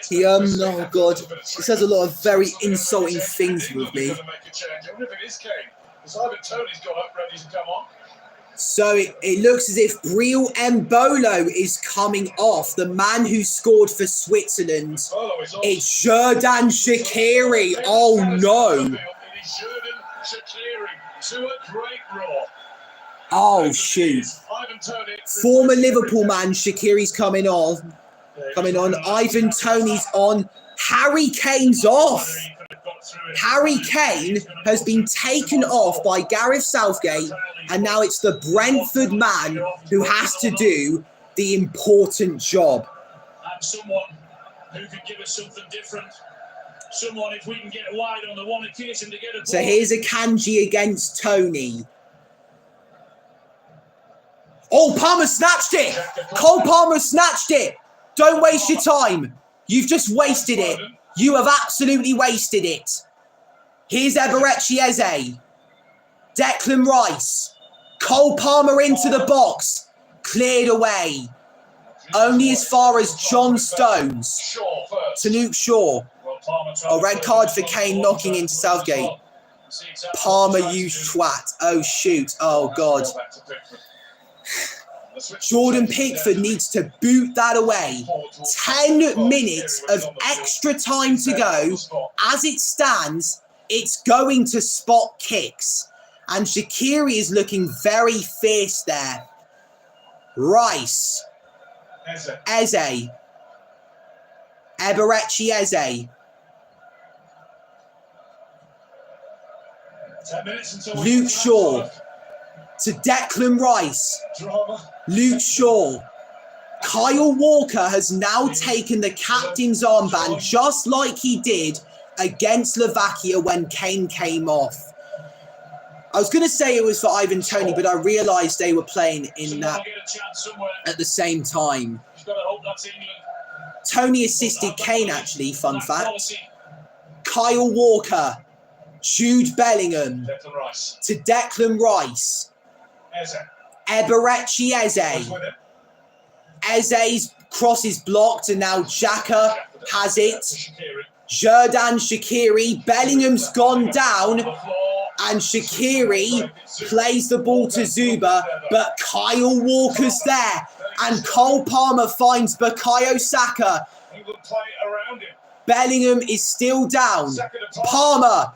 he, oh God, he says a lot of very insulting things with me. So it looks as if Breel Mbolo is coming off. The man who scored for Switzerland. It's Xherdan Shaqiri. Oh no. Oh shoot. Former Liverpool man Shaqiri's coming on. Ivan Toney's on. Harry Kane's off. Harry Kane has been taken off by Gareth Southgate, and now it's the Brentford man who has to do the important job. And someone who can give us something different. Someone, if we can get wide on the one occasion to get a ball. So here's Akanji against Toney. Oh, Palmer snatched it! Cole Palmer snatched it! Don't waste your time. You've just wasted it. You have absolutely wasted it. Here's Eberechi Eze. Declan Rice. Cole Palmer into the box. Cleared away. Only as far as John Stones. To Luke Shaw. A red card for Kane knocking into Southgate. Palmer, you twat. Oh, shoot. Oh, God. Jordan Pickford needs to boot that away. 10 minutes of extra time to go. As it stands, it's going to spot kicks. And Shaqiri is looking very fierce there. Rice. Eze. Eberechi Eze. Luke Shaw. To Declan Rice. Luke Shaw. Kyle Walker has now taken the captain's armband just like he did against Slovakia when Kane came off. I was going to say it was for Ivan Toney, but I realised they were playing in that at the same time. Toney assisted Kane, actually, fun fact. Kyle Walker. Jude Bellingham. To Declan Rice. Eberechi Eze. Eze's cross is blocked and now Xhaka has it. Xherdan Shaqiri. Bellingham's gone down and Shaqiri plays the ball to Zuba, but Kyle Walker's there and Cole Palmer finds Bukayo Saka. Bellingham is still down. Palmer.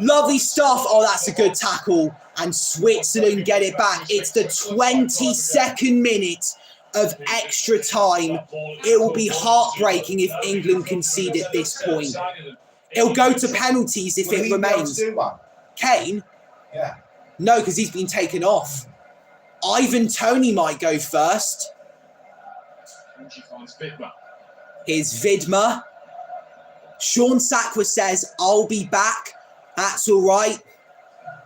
Lovely stuff. Oh, that's a good tackle. And Switzerland get it back. It's the 22nd minute of extra time. It will be heartbreaking if England concede at this point. It'll go to penalties if it remains. Kane? Yeah. No, because he's been taken off. Ivan Toney might go first. Here's Vidma. Sean Sakwa says, I'll be back. That's all right.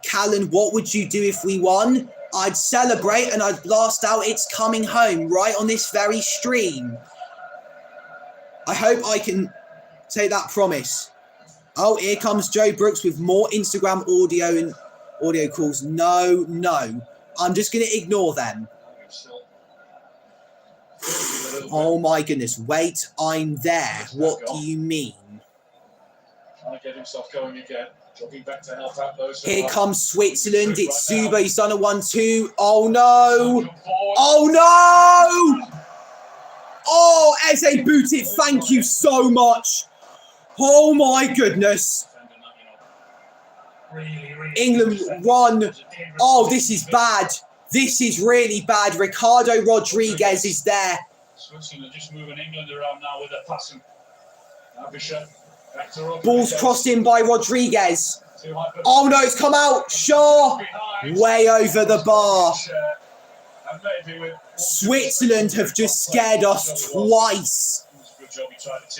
Callan, what would you do if we won? I'd celebrate and I'd blast out It's Coming Home right on this very stream. I hope I can take that promise. Oh, here comes Joe Brooks with more Instagram audio and audio calls. No, no. I'm just going to ignore them. Oh my goodness. Wait, I'm there. What do you mean? Trying to get himself going again. Jogging back to help out those. Here comes Switzerland. It's Zuba. He's done a 1-2. Oh no. Oh no. Oh, Eze booted. Thank you so much. Oh my goodness. England won. Oh, this is bad. This is really bad. Ricardo Rodriguez is there. Switzerland just moving England around now with a passing. Ball's crossed in by Rodriguez. Oh no, it's come out. Shaw. Way over the bar. Switzerland have just scared us twice.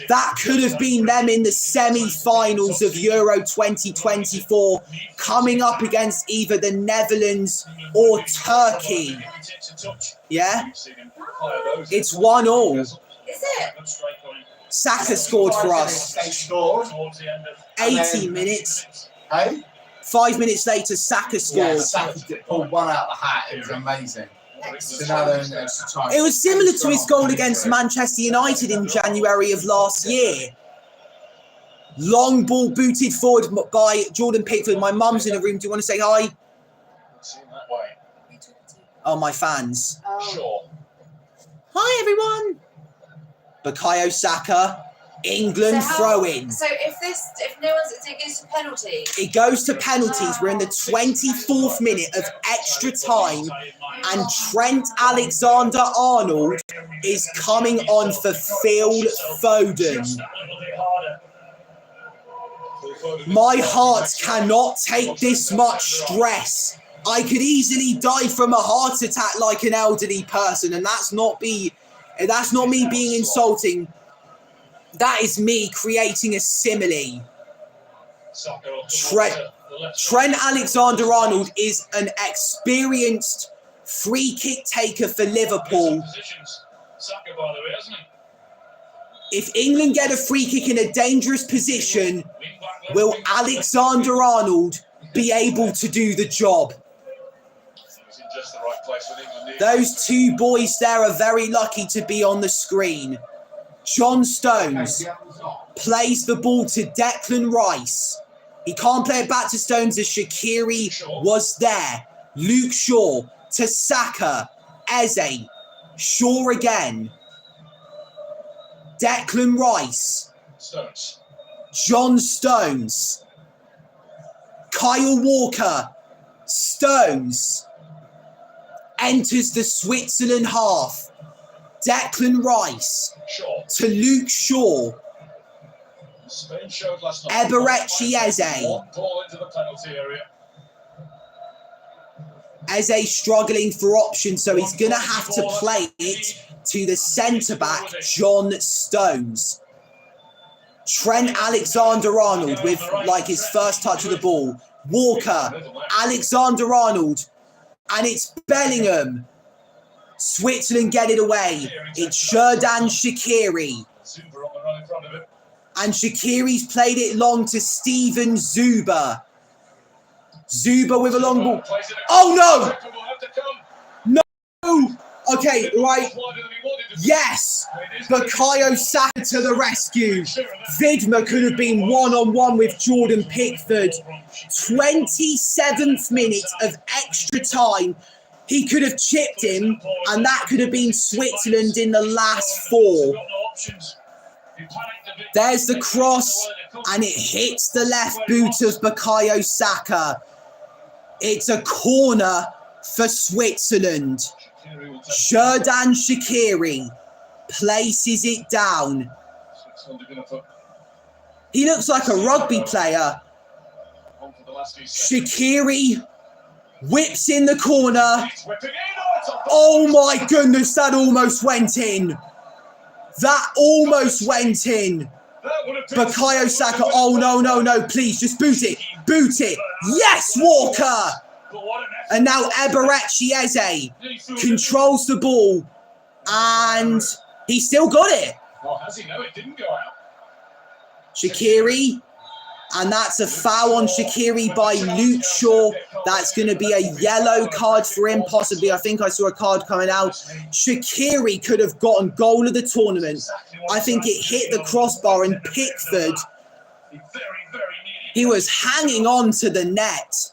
That could have been them in the semi-finals of Euro 2024, coming up against either the Netherlands or Turkey. Yeah? It's 1-1. Is it? Saka scored for us. They scored. 80 minutes. Hey? 5 minutes later, Saka scored. Yeah, Saka pulled one out of the hat. It was amazing. It was similar to his goal against Manchester United in January of last year. Long ball booted forward by Jordan Pickford. My mum's in the room. Do you want to say hi? Oh, my fans. Sure. Hi, everyone. Bukayo Saka. England throw-in. So if no one's, it goes to penalties. It goes to penalties. We're in the 24th minute of extra time, and Trent Alexander-Arnold is coming on for Phil Foden. My heart cannot take this much stress. I could easily die from a heart attack like an elderly person, and that's not me being insulting. That is me creating a simile. Trent Alexander-Arnold is an experienced free kick taker for Liverpool. If England get a free kick in a dangerous position, will Alexander-Arnold be able to do the job? Those two boys there are very lucky to be on the screen. John Stones plays the ball to Declan Rice. He can't play it back to Stones as Shaqiri was there. Luke Shaw to Saka. Eze. Shaw again. Declan Rice. John Stones. Kyle Walker. Stones. Enters the Switzerland half. Declan Rice to Luke Shaw. Eberechi Eze. Eze struggling for options, so he's going to have to play it to the centre-back, John Stones. Trent Alexander-Arnold with like his first touch of the ball. Walker, Alexander-Arnold, and it's Bellingham. Switzerland get it away. It's Xherdan Shaqiri. And Shaqiri's played it long to Steven Zuba. Zuba with a long ball. Oh no! No! Okay, right. Yes! Bukayo Saka to the rescue. Vidma could have been one-on-one with Jordan Pickford. 27th minute of extra time. He could have chipped him, and that could have been Switzerland in the last 4. There's the cross, and it hits the left boot of Bukayo Saka. It's a corner for Switzerland. Xherdan Shaqiri places it down. He looks like a rugby player. Shaqiri whips in the corner. Oh my goodness, that almost went in. That almost went in. Bukayo Saka. Oh no, please just boot it. Boot it. Yes, Walker. And now Eberechi Eze controls the ball. And he still got it. Well, has he? No, it didn't go out. Shaqiri. And that's a foul on Shaqiri by Luke Shaw. That's going to be a yellow card for him, possibly. I think I saw a card coming out. Shaqiri could have gotten goal of the tournament. I think it hit the crossbar, and Pickford, he was hanging on to the net.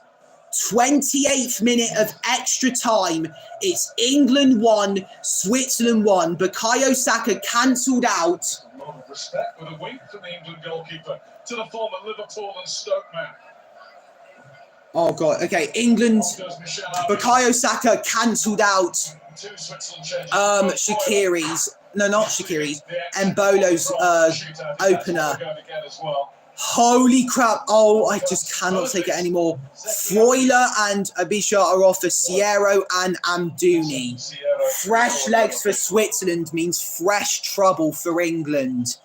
28th minute of extra time. It's England 1, Switzerland 1. Bukayo Saka cancelled out. A lot of respect with a wink from the England goalkeeper to the former Liverpool and Stoke man. Oh, God. Okay, England. Bukayo Saka cancelled out Shaqiri's. No, not Shaqiri's. Mbolo's opener. Holy crap. Oh, I just cannot take it anymore. Freuler and Abisha are off for Sierro and Amdouni. Fresh legs for Switzerland means fresh trouble for England.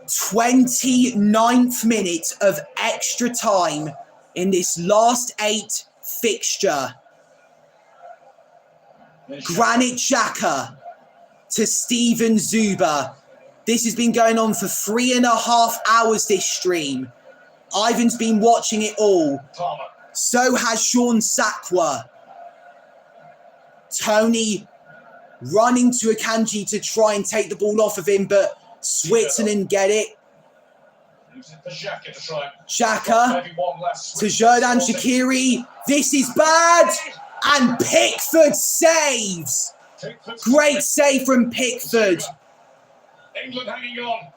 29th minute of extra time in this last 8 fixture. Granit Xhaka to Steven Zuber. This has been going on for 3.5 hours, this stream. Ivan's been watching it all. So has Sean Sakwa. Tony running to Akanji to try and take the ball off of him, but Switzerland get it. Xhaka to Xherdan Shaqiri. This is bad. And Pickford saves. Great save from Pickford. England hanging on.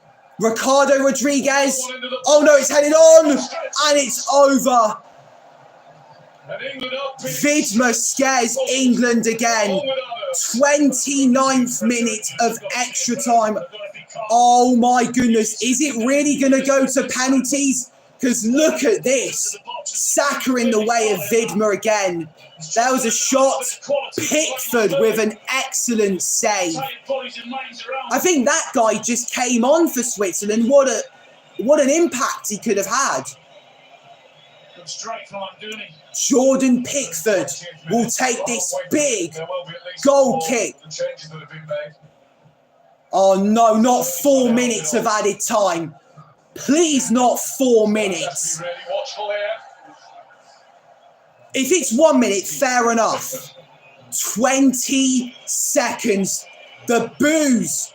Ricardo Rodriguez. Oh no, it's headed on. And it's over. Vidma scares England again. 29th minute of extra time. Oh my goodness. Is it really going to go to penalties? Because look at this. Saka in the way of Vidma again. There was a shot. Pickford with an excellent save. I think that guy just came on for Switzerland. What an impact he could have had. Jordan Pickford will take this big goal kick. Oh no, not 4 minutes of added time. Please, not 4 minutes. If it's 1 minute, fair enough. 20 seconds. The boos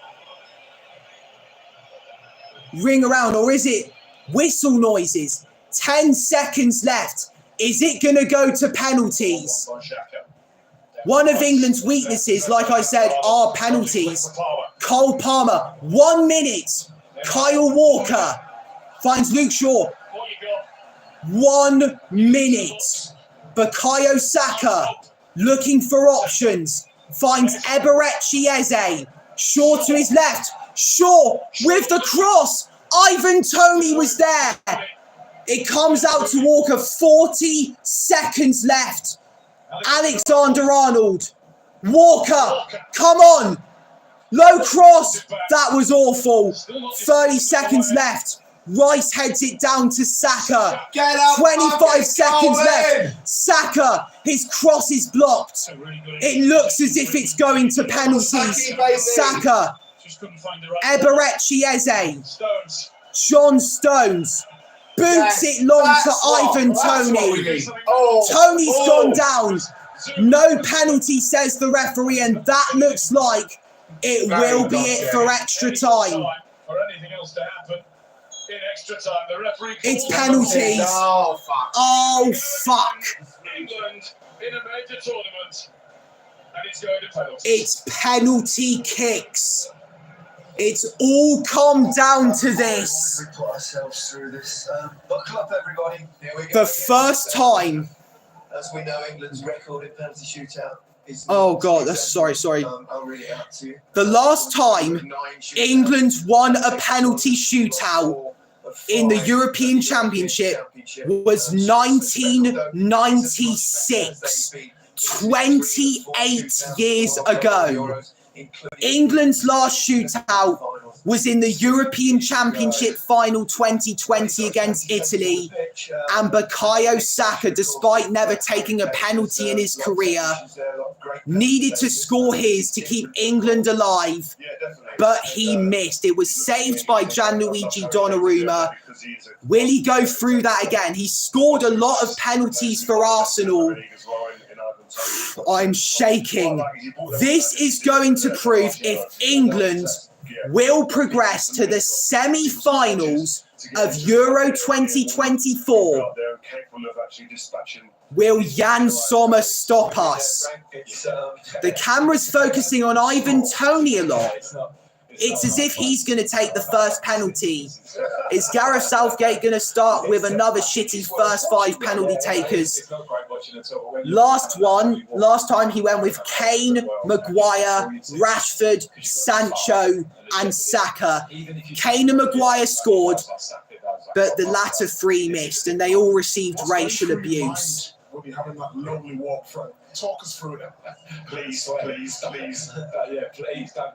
ring around, or is it whistle noises? 10 seconds left. Is it going to go to penalties? One of England's weaknesses, like I said, are penalties. Cole Palmer, 1 minute. Kyle Walker finds Luke Shaw. 1 minute. Bukayo Saka looking for options. Finds Eberechi Eze. Shaw to his left. Shaw with the cross. Ivan Toney was there. It comes out to Walker. 40 seconds left. Alexander-Arnold. Walker, come on. Low cross. That was awful. 30 seconds left. Rice heads it down to Saka. 25 seconds left. Saka, his cross is blocked. It looks as if it's going to penalties. Saka. Eberechi Eze. John Stones. Boots it long to Ivan Toney. Tony's gone down. No penalty, says the referee, and that looks like it will be it for extra time. It's penalties. Oh, fuck. England in a major tournament, and it's going to penalties. It's penalty kicks. It's all come down to this. We put ourselves through this. Buckle up, everybody. Here we go. The first time. As we know, England's record in penalty shootout is. Oh God, sorry. I'll read it out to you. The last time England won a penalty shootout in the European Championship was 1996. 28 years ago. England's last shootout was in the European Championship final 2020 against Italy, and Bukayo Saka, despite never taking a penalty in his career, needed to score his to keep England alive. but he missed. It was saved by Gianluigi Donnarumma. Will he go through that again? He scored a lot of penalties for Arsenal. I'm shaking. This is going to prove if England will progress to the semi-finals of Euro 2024. Will Jan Sommer stop us? The camera's focusing on Ivan Toney a lot. It's as if he's going to take the first penalty. Is Gareth Southgate going to start with another shitty first 5 penalty takers? Last time he went with Kane, Maguire, Rashford, Sancho and Saka. Kane and Maguire scored, but the latter 3 missed and they all received racial abuse. We'll be having that lovely walk through. Talk us through it. Please. Yeah, please.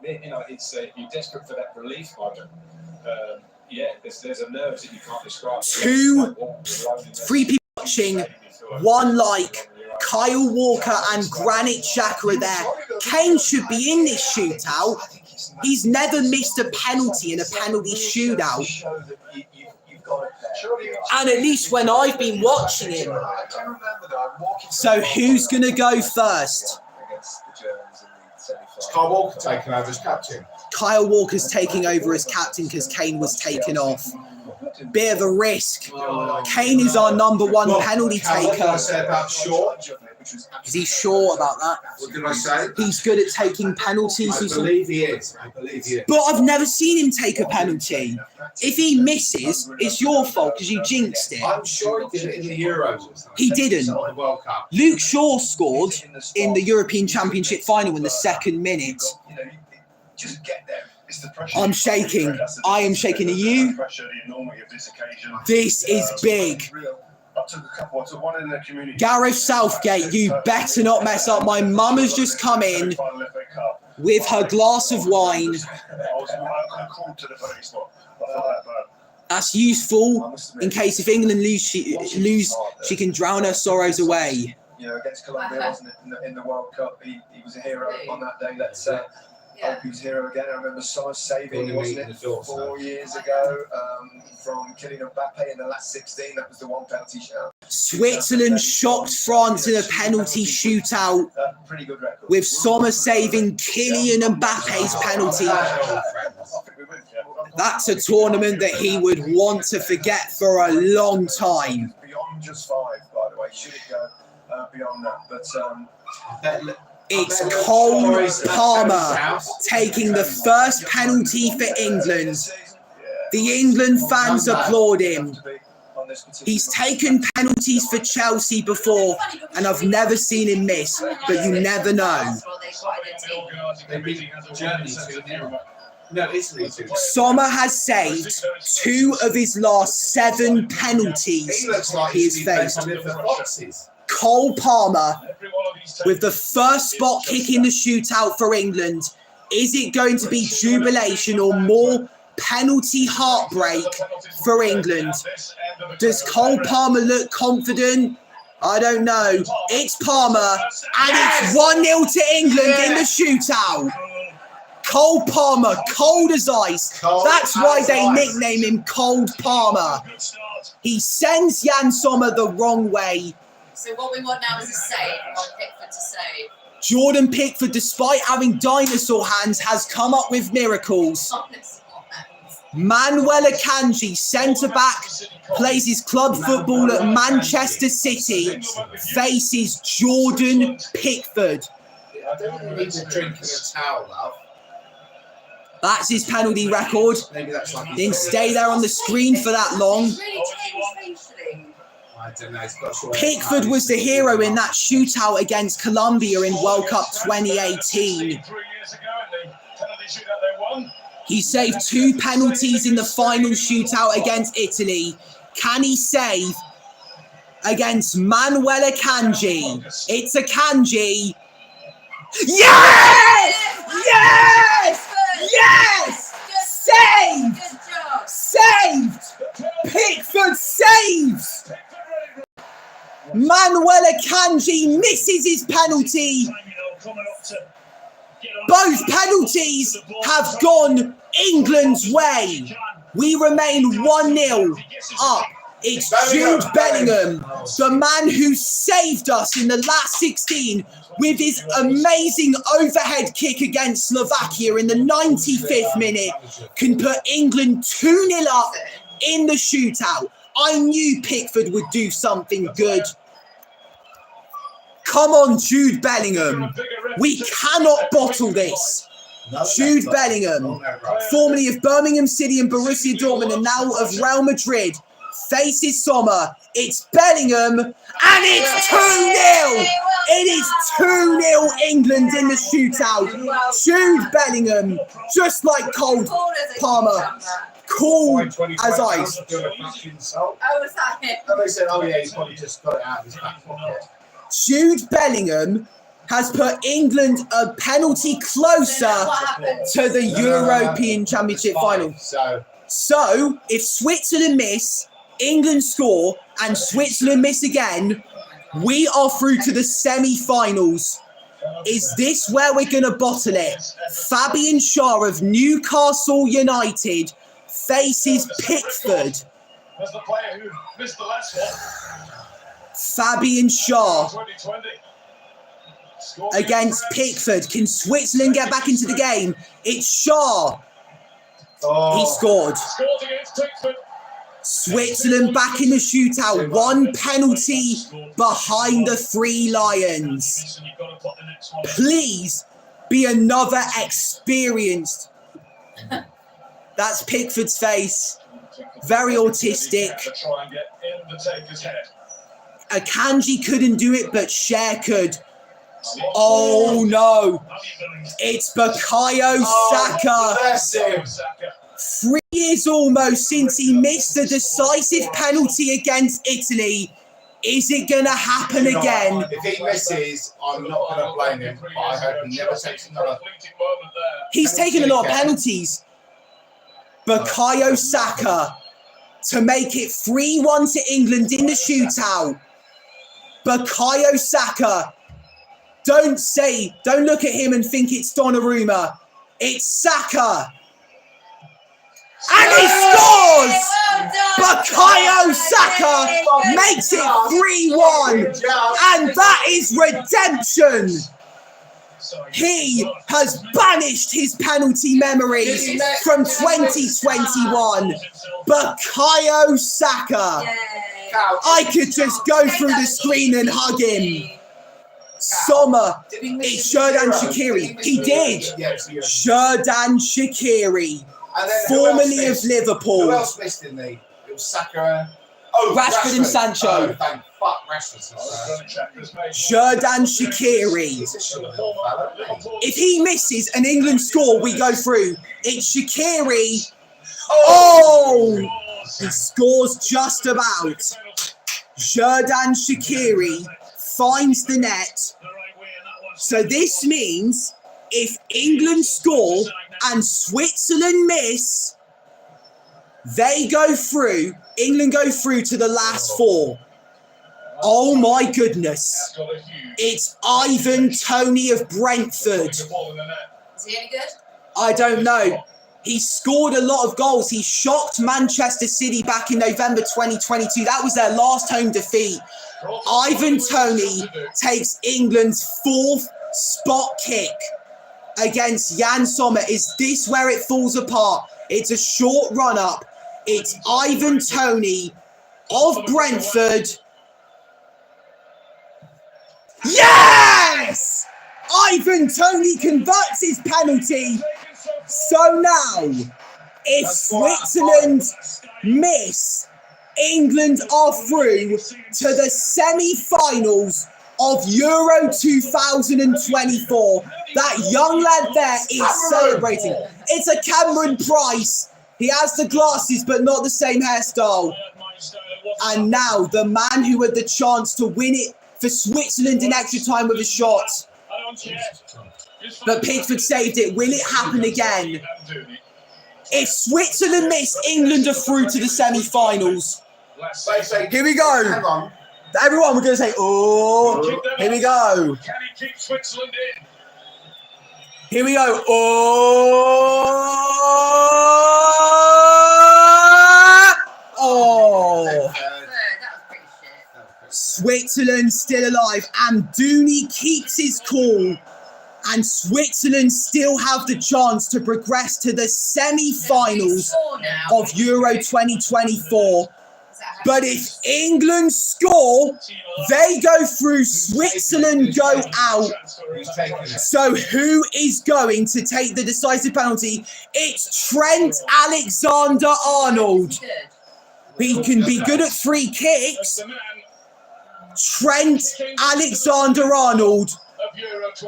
You know, it's you're desperate for that relief, Ivan. Yeah, there's a nerves that you can't describe. 3 people watching, 1 like. Kyle Walker and Granit Xhaka are there. Kane should be in this shootout. He's never missed a penalty in a penalty shootout. And at least when I've been watching him. So who's going to go first? Is Kyle Walker taking over as captain? Kyle Walker's taking over as captain because Kane was taken off. Bit of a risk. Kane is our #1 penalty taker. What did I say about short? Is he sure about that? What did I say? He's good at taking penalties. I believe he is. But I've never seen him take a penalty. If he misses, it's your fault because you jinxed it. I'm sure he did it in the Euros. He didn't. Not the World Cup. Luke Shaw scored in the European Championship final in the 2nd minute. Just get there. I'm shaking. I am shaking. Are you? This is big. Gareth Southgate, you better not mess up. My mum has just come in with her glass of wine. That's useful in case if England lose, she can drown her sorrows away. You know, against Colombia, wasn't it, in the World Cup? He was a hero on that day. Let's hope he's hero again. I remember Sommer saving, wasn't it, 4 years ago from Kylian Mbappe in the last 16. That was the 1 penalty shootout. Switzerland shocked France in a penalty shootout Pretty good record. with Sommer saving Kylian Mbappe's penalty. That's a tournament that he would want to forget for a long time. Beyond just 5, by the way. Should it go beyond that? But it's Cole Palmer taking the first penalty for England. The England fans applaud him. He's taken penalties for Chelsea before, and I've never seen him miss, but you never know. Sommer has saved 2 of his last 7 penalties he has faced. Cole Palmer with the first spot kick in the shootout for England. Is it going to be jubilation or more penalty heartbreak for England? Does Cole Palmer look confident? I don't know. It's Palmer, and it's 1-0 to England in the shootout. Cole Palmer, cold as ice. That's why they nickname him Cold Palmer. He sends Jan Sommer the wrong way. So what we want now is a save. We want Pickford to save. Jordan Pickford, despite having dinosaur hands, has come up with miracles. Manuel Akanji, centre-back, plays his club football at Manchester City, faces Jordan Pickford. I don't really need to drink in a towel, love. That's his penalty record. Maybe that's like Didn't stay there on the screen for that long. I don't know. Pickford was the hero in that shootout against Colombia in World Cup 2018. He saved 2 penalties in the final shootout against Italy. Can he save against Manuel Akanji? It's Akanji. Yes! Yes! Yes! Saved! Saved! Pickford saves! Manuel Akanji misses his penalty. Both penalties have gone England's way. We remain 1-0 up. It's Jude Bellingham, the man who saved us in the last 16 with his amazing overhead kick against Slovakia in the 95th minute, can put England 2-0 up in the shootout. I knew Pickford would do something good. Come on, Jude Bellingham. We cannot bottle this. Jude Bellingham, formerly of Birmingham City and Borussia Dortmund and now of Real Madrid, faces Sommer. It's Bellingham, and it's 2-0. It is 2-0 England in the shootout. Jude Bellingham, just like Cole Palmer, cool as ice. Oh, was that him? And they said, oh yeah, he's probably just got it out of his back pocket. Jude Bellingham has put England a penalty closer to the European Championship final. So, if Switzerland miss, England score, and Switzerland miss again, we are through to the semi-finals. Is this where we're going to bottle it? Fabian Schär of Newcastle United faces Pickford. That's the player who missed the last one. Fabian Schär 2020. against Pickford. Can Switzerland get back into the game? It's Schär. He scored. Scored against Pickford. Switzerland back in the shootout. One penalty behind the Three Lions. Please be another experienced. That's Pickford's face. Very autistic. Try and get in the taker's head. Akanji couldn't do it, but Cher could. Oh no. It's Bukayo Saka. 3 years almost since he missed the decisive penalty against Italy. Is it going to happen again? If he misses, I'm not going to blame him, but I hope he never takes another. He's taken a lot of penalties. Bukayo Saka to make it 3-1 to England in the shootout. Bukayo Saka. Don't look at him and think it's Donnarumma. It's Saka. And he scores! Bukayo Saka makes it 3-1. And that is redemption. He has banished his penalty memories from 2021. Bukayo Saka. I could just go through the screen and hug him. Sommer, it's Xherdan Shaqiri. He did. Xherdan Shaqiri, formerly of Liverpool. Who else missed in the? It was Saka. Rashford and Sancho. Oh, thank fuck, Rashford. Xherdan Shaqiri. If he misses an England score, we go through. It's Shaqiri. Oh! He scores just about. Xherdan Shaqiri finds the net. So this means if England score and Switzerland miss, they go through. England go through to the last four. Oh my goodness. It's Ivan Toney of Brentford. Is he any good? I don't know. He scored a lot of goals. He shocked Manchester City back in November 2022. That was their last home defeat. Ivan Toney takes England's 4th spot kick against Jan Sommer. Is this where it falls apart? It's a short run-up. It's Ivan Toney of Brentford. Yes! Ivan Toney converts his penalty. So now, if Switzerland miss, England are through to the semi-finals of Euro 2024. That young lad there is celebrating. It's a Cameron Price. He has the glasses, but not the same hairstyle. And now, the man who had the chance to win it for Switzerland in extra time with a shot. But Pickford saved it. Will it happen again? If Switzerland miss, England are through to the semi-finals. Here we go. Hang on. Everyone, we're going to say, oh, here we go. Can he keep Switzerland in? Here we go. Oh! Switzerland still alive, and Dooney keeps his cool, and Switzerland still have the chance to progress to the semi-finals of Euro 2024. But if England score, they go through, Switzerland go out. So who is going to take the decisive penalty? It's Trent Alexander-Arnold. He can be good at free kicks. Trent Alexander-Arnold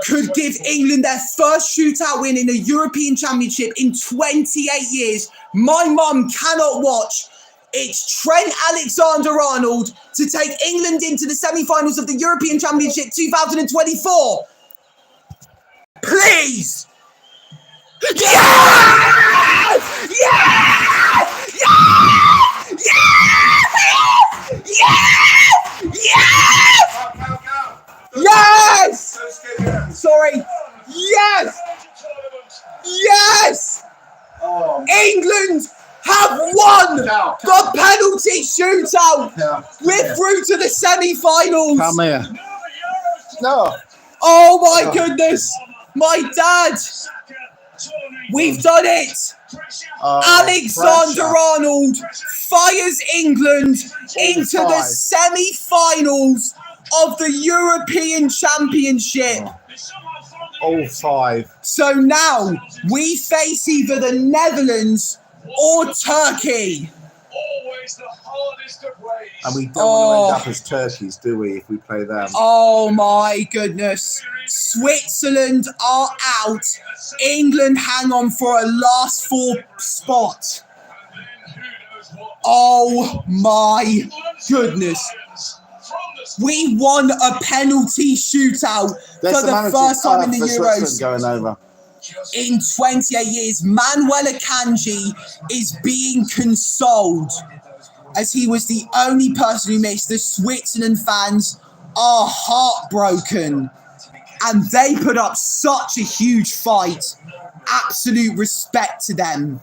could give England their first shootout win in a European Championship in 28 years. My mum cannot watch. It's Trent Alexander-Arnold to take England into the semi-finals of the European Championship 2024. Please! Yes! Yes! Yes! Yes! Yes! Yes! Yes! Sorry. Yes! Yes! England have won the penalty shootout. We're through to the semi-finals. Come here. No. Oh my goodness. My dad. We've done it. Alexander-Arnold fires England into the semi-finals of the European Championship. All 5. So now we face either the Netherlands or Turkey. Always the hardest of ways. And we don't want to end up as turkeys, do we, if we play them? Oh my goodness. Switzerland are out. England hang on for a last 4 spot. Oh my goodness. We won a penalty shootout for the first time in the Euros. Going over. In 28 years, Manuel Akanji is being consoled as he was the only person who missed. The Switzerland fans are heartbroken and they put up such a huge fight. Absolute respect to them.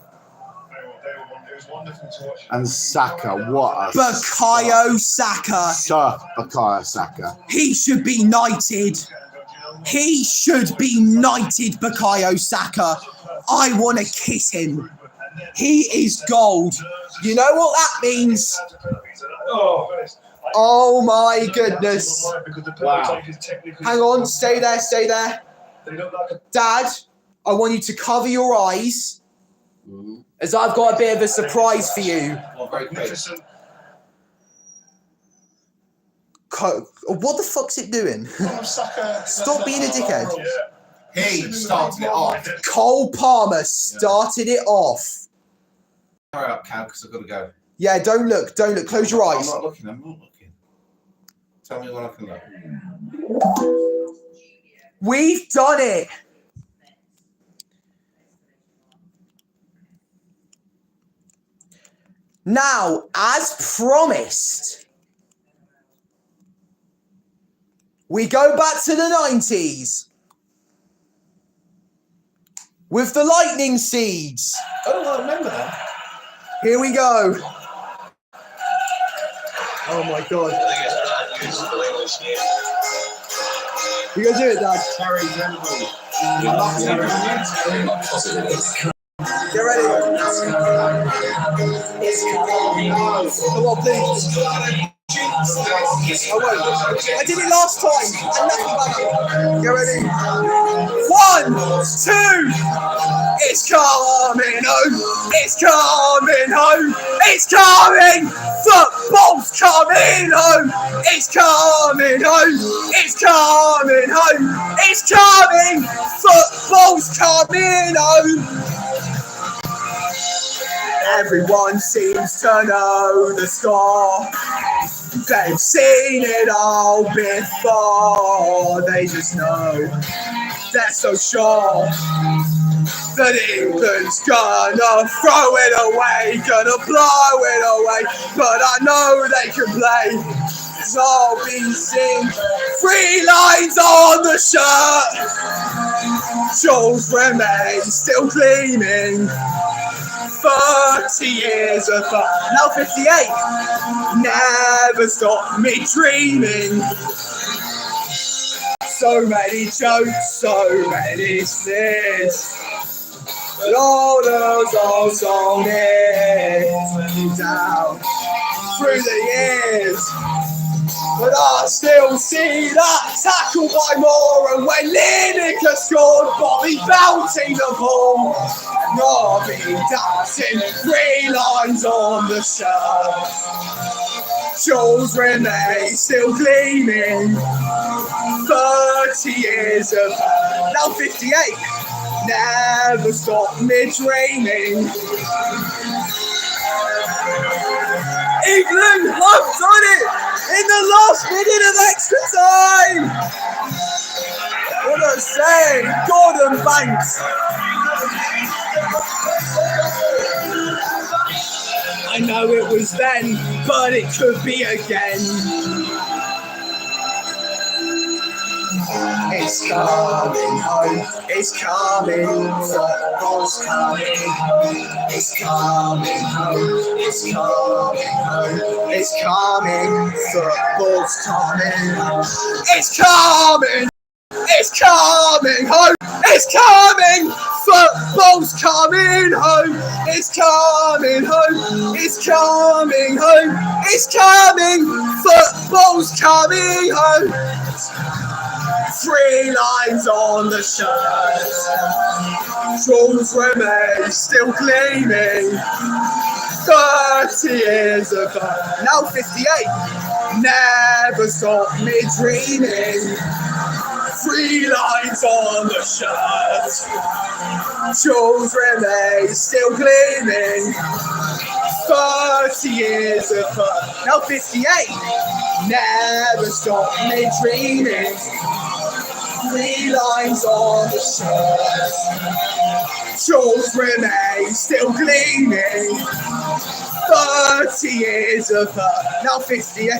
And Saka, what a... Bukayo Saka. Sir Bukayo Saka. He should be knighted. He should be knighted, Bukayo Saka. I want to kiss him. He is gold. You know what that means? Oh my goodness. Wow. Hang on, stay there, stay there. Dad, I want you to cover your eyes as I've got a bit of a surprise for you. What the fuck's it doing? Stop being a dickhead. He started it off. Cole Palmer started it off. Hurry up, Cal, because I've got to go. Yeah, don't look, close your eyes. I'm not looking. Tell me when I can look. We've done it. Now, as promised, we go back to the 90s with the lightning seeds. Oh, I remember that. Here we go. Oh my God. You gonna do it, Dad? Get ready. Come on, please. I won't. I did it last time, and nothing better. Get ready. 1, 2. It's coming home. It's coming home. It's coming. Football's coming home. It's coming home. It's coming home. It's coming. Football's coming home. Everyone seems to know the score. They've seen it all before. They just know. They're so sure. that England's gonna throw it away, gonna blow it away, but I know they can play. So I'll be seeing 3 lines on the shirt. Jewels remain still gleaming. 30 years of fun. Now 58. Never stop me dreaming. So many jokes, so many sneers. But all those old songs down through the years. But I still see that tackle by Moore, and when Lineker scored, Bobby belting the ball. And I'll be dancing 3 lines on the shirt. Jewels remain still gleaming. 30 years of her. Now 58. Never stop me dreaming. England have done it in the last minute of extra time. What a save, Gordon Banks. I know it was then, but it could be again. It's coming home, it's coming, football's coming home, it's coming home, it's coming home, it's coming, football's coming home, it's coming, it's coming home, it's coming, football's coming home, it's coming home, it's coming home, it's coming, football's coming home. 3 lines on the shirt. Jewels remain still gleaming. 30 years of fun. Now 58. Never stop me dreaming. 3 lines on the shirt. Jewels remain still gleaming. 30 years of fun. Now 58. Never stop me dreaming. 3 lines on the shirt. Jewels remain still gleaming. 30 years of her. Now 58.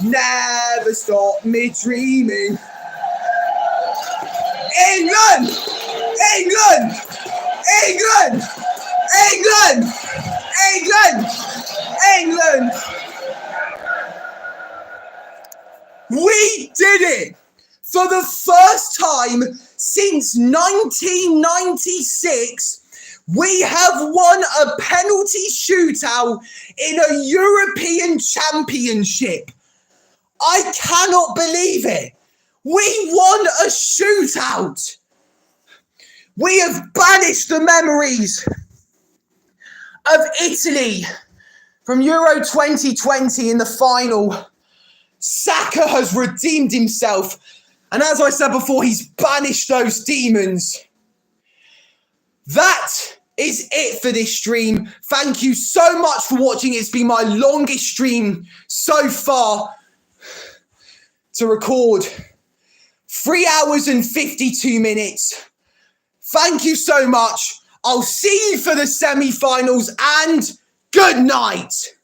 Never stop me dreaming. England! England! England! England! England! England! We did it! For the first time since 1996, we have won a penalty shootout in a European Championship. I cannot believe it. We won a shootout. We have banished the memories of Italy from Euro 2020 in the final. Saka has redeemed himself. And as I said before, he's banished those demons. That is it for this stream. Thank you so much for watching. It's been my longest stream so far to record. 3 hours and 52 minutes. Thank you so much. I'll see you for the semi-finals and good night.